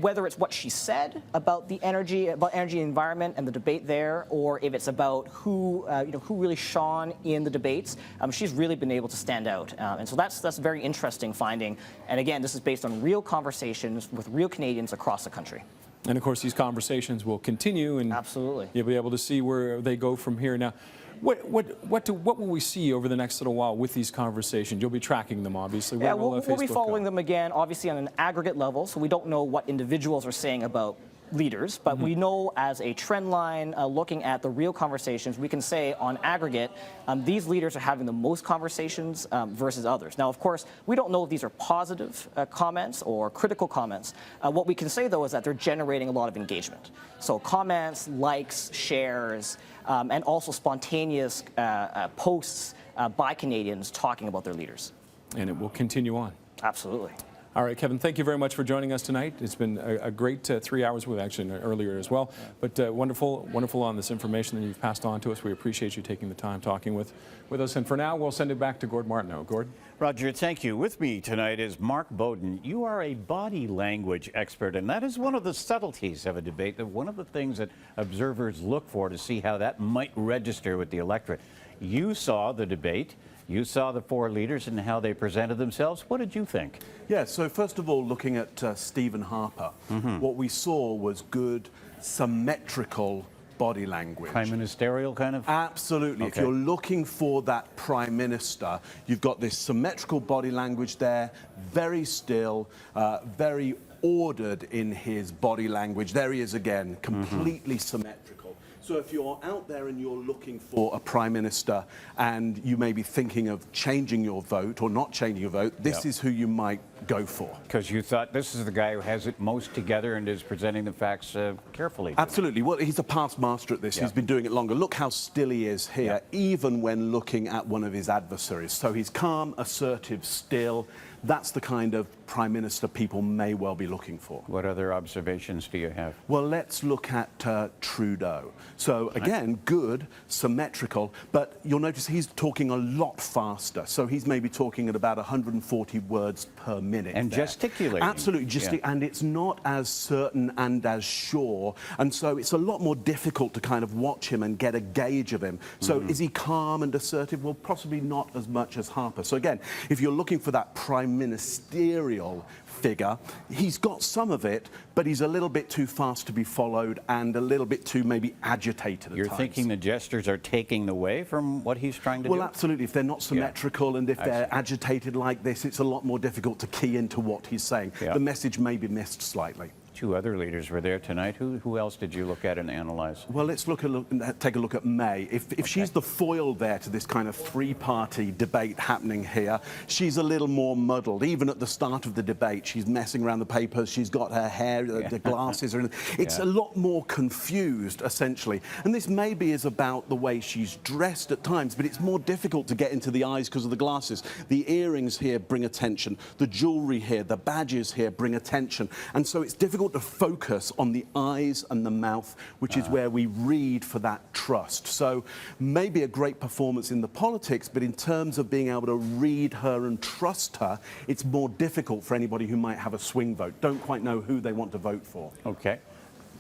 whether it's what she said about the energy, and environment and the debate there, or if it's about who really shone in the debates, she's really been able to stand out. And so that's a very interesting finding. And again, this is based on real conversations with real Canadians across the country. And of course, these conversations will continue, and absolutely, you'll be able to see where they go from here. Now, what will we see over the next little while with these conversations? You'll be tracking them, obviously. Yeah, we'll be following them again, obviously on an aggregate level. So we don't know what individuals are saying about leaders, but we know as a trend line, looking at the real conversations, we can say on aggregate, these leaders are having the most conversations versus others. Now, of course, we don't know if these are positive comments or critical comments. What we can say, though, is that they're generating a lot of engagement. So comments, likes, shares, and also spontaneous posts by Canadians talking about their leaders. And it will continue on. Absolutely. All right, Kevin, thank you very much for joining us tonight. It's been a great 3 hours, with actually earlier as well, but wonderful on this information that you've passed on to us. We appreciate you taking the time talking with us. And for now, we'll send it back to Gord Martineau. Gord? Roger, thank you. With me tonight is Mark Bowden. You are a body language expert, and that is one of the subtleties of a debate, that one of the things that observers look for to see how that might register with the electorate. You saw the debate. You saw the 4 leaders and how they presented themselves. What did you think? Yeah, so first of all, looking at Stephen Harper, what we saw was good, symmetrical body language. Prime ministerial kind of? Absolutely. Okay. If you're looking for that prime minister, you've got this symmetrical body language there, very still, very ordered in his body language. There he is again, completely symmetrical. So if you're out there and you're looking for a prime minister and you may be thinking of changing your vote or not changing your vote, this is who you might go for. Because you thought this is the guy who has it most together and is presenting the facts carefully. Absolutely. Well, he's a past master at this. He's been doing it longer. Look how still he is here, even when looking at one of his adversaries. So he's calm, assertive, still. That's the kind of prime minister people may well be looking for. What other observations do you have? Well, let's look at Trudeau. So again, good, symmetrical, but you'll notice he's talking a lot faster. So he's maybe talking at about 140 words per minute. And gesticulating. Absolutely, and it's not as certain and as sure. And so it's a lot more difficult to kind of watch him and get a gauge of him. So is he calm and assertive? Well, possibly not as much as Harper. So again, if you're looking for that prime ministerial figure, he's got some of it, but he's a little bit too fast to be followed and a little bit too maybe agitated at You're times. thinking the gestures are taking away from what he's trying to do? Well, absolutely. If they're not symmetrical and if they're agitated like this, it's a lot more difficult to key into what he's saying. The message may be missed slightly. 2 other leaders were there tonight. Who else did you look at and analyze? Well, let's take a look at May. If she's the foil there to this kind of 3-party debate happening here, she's a little more muddled. Even at the start of the debate, she's messing around the papers. She's got her hair, the glasses. It's a lot more confused, essentially. And this maybe is about the way she's dressed at times, but it's more difficult to get into the eyes because of the glasses. The earrings here bring attention. The jewelry here, the badges here bring attention. And so it's difficult ought to focus on the eyes and the mouth, which is where we read for that trust. So maybe a great performance in the politics, but in terms of being able to read her and trust her, it's more difficult for anybody who might have a swing vote, don't quite know who they want to vote for. Okay.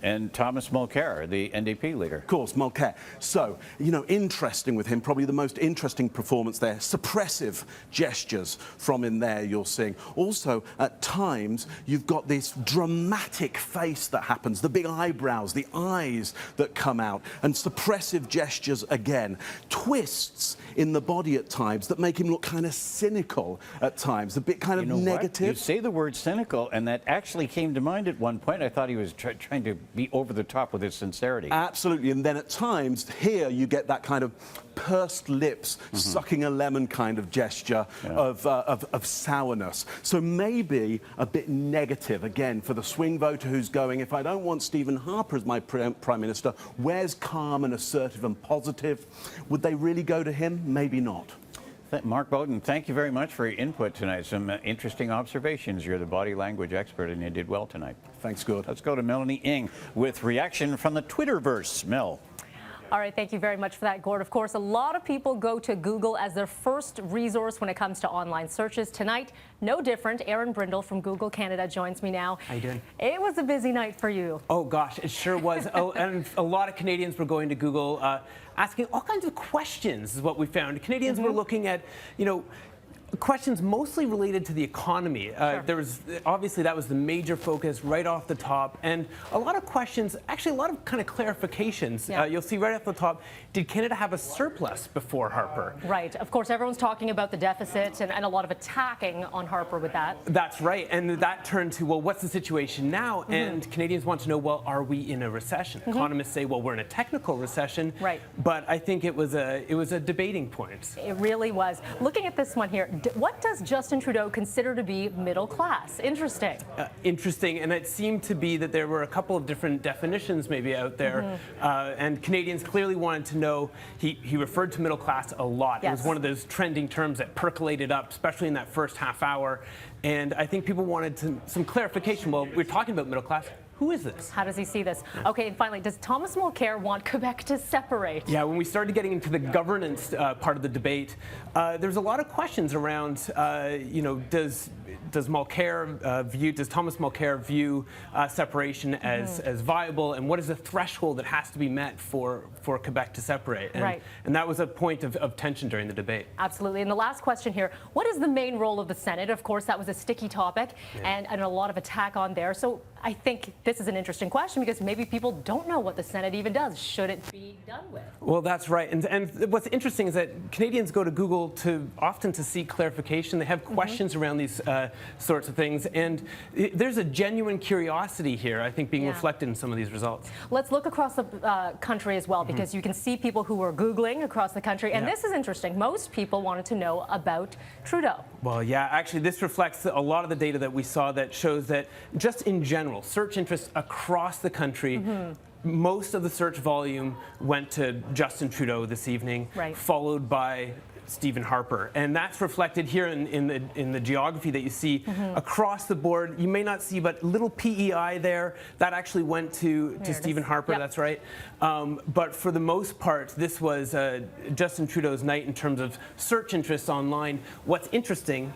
And Thomas Mulcair, the NDP leader. Of course, Mulcair. So, you know, interesting with him, probably the most interesting performance there. Suppressive gestures from in there you're seeing. Also, at times, you've got this dramatic face that happens, the big eyebrows, the eyes that come out, and suppressive gestures again. Twists in the body at times that make him look kind of cynical at times, a bit kind of negative. You say the word cynical, and that actually came to mind at one point. I thought he was trying to be over the top with his sincerity. Absolutely, and then at times here you get that kind of pursed lips, sucking a lemon kind of gesture of sourness. So maybe a bit negative again for the swing voter who's going, if I don't want Stephen Harper as my Prime Minister, where's calm and assertive and positive? Would they really go to him? Maybe not. Mark Bowden, thank you very much for your input tonight. Some interesting observations. You're the body language expert, and you did well tonight. Thanks, good. Let's go to Melanie Ng with reaction from the Twitterverse. Mel. All right, thank you very much for that, Gord. Of course, a lot of people go to Google as their first resource when it comes to online searches. Tonight, no different. Aaron Brindle from Google Canada joins me now. How you doing? It was a busy night for you. Oh, gosh, it sure was. And a lot of Canadians were going to Google asking all kinds of questions is what we found. Canadians were looking at, you know, questions mostly related to the economy. There was obviously that was the major focus right off the top, and a lot of questions, actually a lot of kind of clarifications. You'll see right off the top, did Canada have a surplus before Harper? Right. Of course, everyone's talking about the deficit and a lot of attacking on Harper with that. That's right, and that turned to, well, what's the situation now? And Canadians want to know, well, are we in a recession? Economists say, well, we're in a technical recession. Right. But I think it was a debating point. It really was. Looking at this one here, what does Justin Trudeau consider to be middle class? Interesting. Interesting, and it seemed to be that there were a couple of different definitions maybe out there, and Canadians clearly wanted to know. He referred to middle class a lot. Yes. It was one of those trending terms that percolated up, especially in that first half hour, and I think people wanted some clarification. Well, we're talking about middle class. Who is this? How does he see this? Okay, and finally, does Thomas Mulcair want Quebec to separate? Yeah, when we started getting into the governance part of the debate, there's a lot of questions around, you know, does Mulcair does Thomas Mulcair view separation as viable, and what is the threshold that has to be met for Quebec to separate? And, and that was a point of tension during the debate. Absolutely. And the last question here, what is the main role of the Senate? Of course, that was a sticky topic and a lot of attack on there. So I think this is an interesting question because maybe people don't know what the Senate even does. Should it be done with? Well, that's right. And what's interesting is that Canadians go to Google often to seek clarification. They have questions around these sorts of things. And there's a genuine curiosity here, I think, being reflected in some of these results. Let's look across the country as well, because you can see people who are Googling across the country. And this is interesting. Most people wanted to know about Trudeau. Well, yeah, actually, this reflects a lot of the data that we saw that shows that just in general, search interest across the country, most of the search volume went to Justin Trudeau this evening, followed by Stephen Harper. And that's reflected here in the geography that you see across the board. You may not see, but little PEI there, that actually went to Stephen Harper, that's right. But for the most part, this was Justin Trudeau's night in terms of search interest online. What's interesting,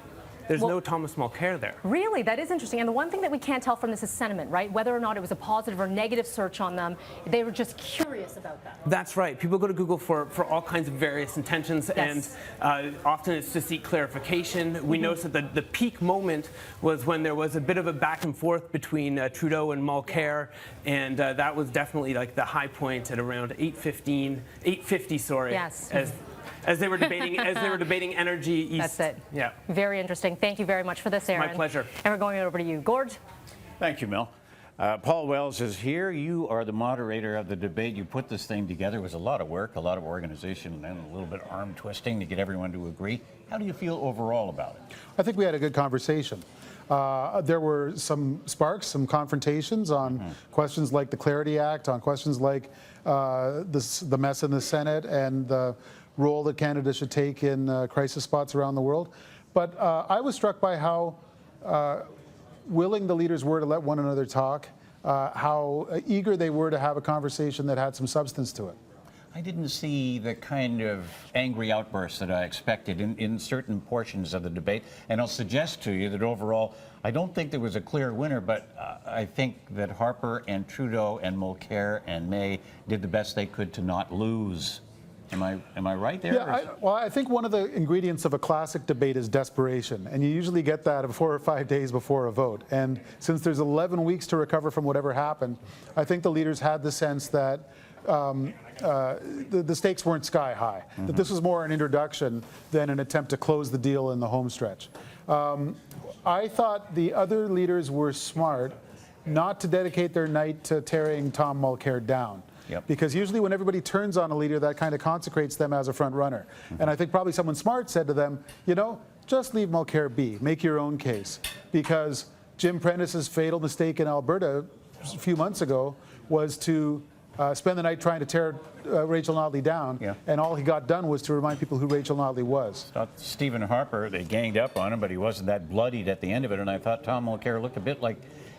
there's no Thomas Mulcair there. Really? That is interesting. And the one thing that we can't tell from this is sentiment, right? Whether or not it was a positive or negative search on them, they were just curious about that. That's right. People go to Google for all kinds of various intentions, and often it's to seek clarification. We noticed that the peak moment was when there was a bit of a back and forth between Trudeau and Mulcair, and that was definitely like the high point at around 8:50, sorry. Yes. As they were debating, energy east. That's it. Yeah. Very interesting. Thank you very much for this, Aaron. My pleasure. And we're going over to you, Gord. Thank you, Mel. Paul Wells is here. You are the moderator of the debate. You put this thing together. It was a lot of work, a lot of organization, and then a little bit arm twisting to get everyone to agree. How do you feel overall about it? I think we had a good conversation. There were some sparks, some confrontations on questions like the Clarity Act, on questions like the mess in the Senate and the role that Canada should take in crisis spots around the world. But I was struck by how willing the leaders were to let one another talk how eager they were to have a conversation that had some substance to it. I didn't see the kind of angry outbursts that I expected in certain portions of the debate. And I'll suggest to you that overall, I don't think there was a clear winner, but I think that Harper and Trudeau and Mulcair and May did the best they could to not lose. Am I right there? Yeah, well, I think one of the ingredients of a classic debate is desperation, and you usually get that 4 or 5 days before a vote. And since there's 11 weeks to recover from whatever happened, I think the leaders had the sense that the stakes weren't sky high, that this was more an introduction than an attempt to close the deal in the home stretch. I thought the other leaders were smart not to dedicate their night to tearing Tom Mulcair down. Yep. Because usually when everybody turns on a leader, that kind of consecrates them as a front runner. And I think probably someone smart said to them, you know, just leave Mulcair be, make your own case. Because Jim Prentice's fatal mistake in Alberta a few months ago was to spend the night trying to tear Rachel Notley down, and all he got done was to remind people who Rachel Notley was. I thought Stephen Harper, they ganged up on him, but he wasn't that bloodied at the end of it, and I thought Tom Mulcair looked a bit like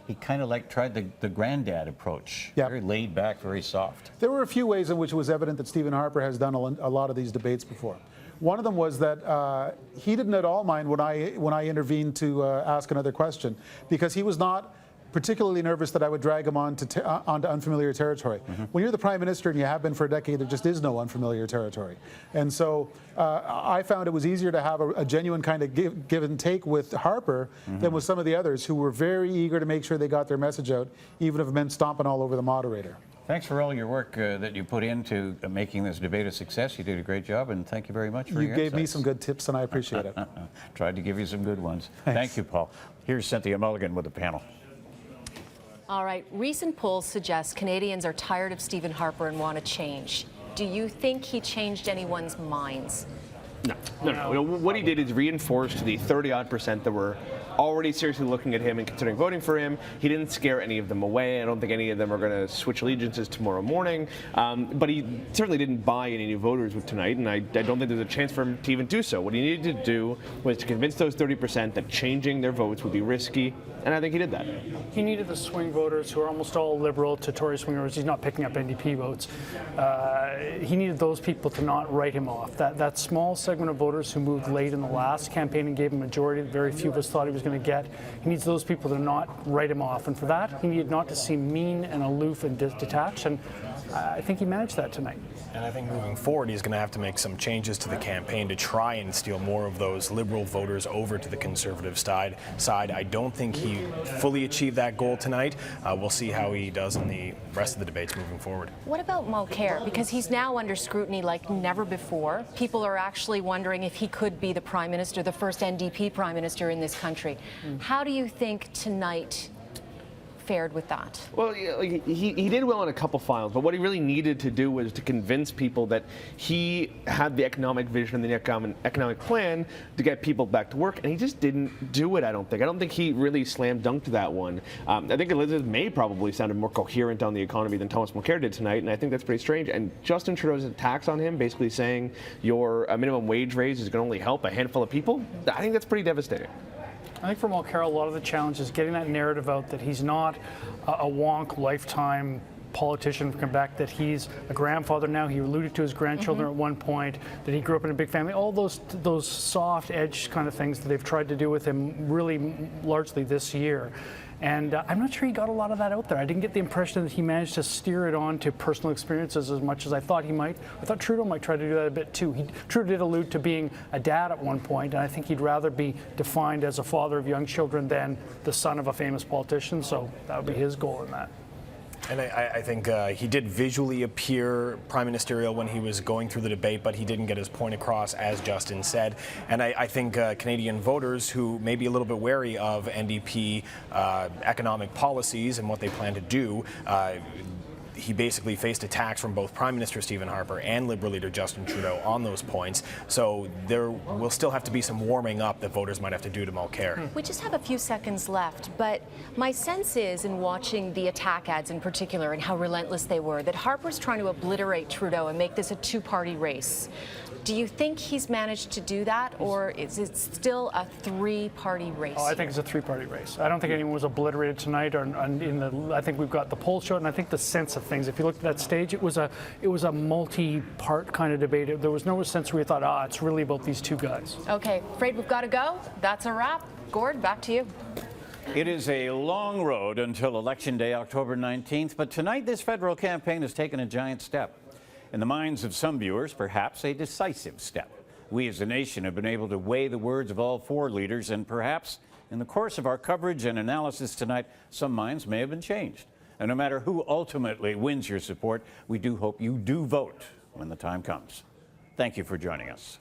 he kind of tried the granddad approach. Yep. Very laid back, very soft. There were a few ways in which it was evident that Stephen Harper has done a lot of these debates before. One of them was that he didn't at all mind when I intervened to ask another question, because he was not particularly nervous that I would drag him onto unfamiliar territory. When you're the Prime Minister and you have been for a decade, there just is no unfamiliar territory. And so I found it was easier to have a genuine kind of give and take with Harper than with some of the others who were very eager to make sure they got their message out, even if it meant stomping all over the moderator. Thanks for all your work that you put into making this debate a success. You did a great job, and thank you very much for your insights. You gave me insights. some good tips, and I appreciate it. Tried to give you some good ones. Thanks. Thank you, Paul. Here's Cynthia Mulligan with the panel. All right, recent polls suggest Canadians are tired of Stephen Harper and want to change. Do you think he changed anyone's minds? No. What he did is reinforced the 30-odd% that were already seriously looking at him and considering voting for him. He didn't scare any of them away. I don't think any of them are going to switch allegiances tomorrow morning. But he certainly didn't buy any new voters with tonight, and I don't think there's a chance for him to even do so. What he needed to do was to convince those 30% that changing their votes would be risky, and I think he did that. He needed the swing voters who are almost all Liberal to Tory swing voters. He's not picking up NDP votes. He needed those people to not write him off. That small segment of voters who moved late in the last campaign and gave him a majority that very few of us thought he was going to get, he needs those people to not write him off. And for that, he needed not to seem mean and aloof and detached. And I think he managed that tonight. And I think moving forward, he's going to have to make some changes to the campaign to try and steal more of those Liberal voters over to the Conservative side. I don't think he fully achieved that goal tonight. We'll see how he does in the rest of the debates moving forward. What about Mulcair? Because he's now under scrutiny like never before. People are actually wondering if he could be the Prime Minister, the first NDP Prime Minister in this country. How do you think tonight fared with that? Well, he did well in a couple files, but what he really needed to do was to convince people that he had the economic vision and the economic plan to get people back to work, and he just didn't do it, I don't think. I don't think he really slam dunked that one. I think Elizabeth May probably sounded more coherent on the economy than Thomas Mulcair did tonight, and I think that's pretty strange. And Justin Trudeau's attacks on him, basically saying your minimum wage raise is going to only help a handful of people, I think that's pretty devastating. I think for Mulcair, a lot of the challenge is getting that narrative out that he's not a wonk lifetime politician from Quebec, that he's a grandfather now. He alluded to his grandchildren at one point, that he grew up in a big family. All those soft edge kind of things that they've tried to do with him really largely this year. And I'm not sure he got a lot of that out there. I didn't get the impression that he managed to steer it on to personal experiences as much as I thought he might. I thought Trudeau might try to do that a bit too. Trudeau did allude to being a dad at one point, and I think he'd rather be defined as a father of young children than the son of a famous politician, so that would be his goal in that. And I think he did visually appear prime ministerial when he was going through the debate, but he didn't get his point across, as Justin said. And I think Canadian voters who may be a little bit wary of NDP economic policies and what they plan to do, he basically faced attacks from both Prime Minister Stephen Harper and Liberal leader Justin Trudeau on those points. So there will still have to be some warming up that voters might have to do to Mulcair. We just have a few seconds left, but my sense is, in watching the attack ads in particular and how relentless they were, that Harper's trying to obliterate Trudeau and make this a two-party race. Do you think he's managed to do that, or is it still a three-party race? Oh, I think it's a three-party race. I don't think anyone was obliterated tonight. I think we've got the polls showing, and I think the sense of things. If you looked at that stage, it was a multi-part kind of debate. There was no sense where you thought, it's really about these two guys. Okay, afraid we've got to go. That's a wrap. Gord, back to you. It is a long road until Election Day, October 19th, but tonight this federal campaign has taken a giant step. In the minds of some viewers, perhaps a decisive step. We as a nation have been able to weigh the words of all four leaders, and perhaps in the course of our coverage and analysis tonight, some minds may have been changed. And no matter who ultimately wins your support, we do hope you do vote when the time comes. Thank you for joining us.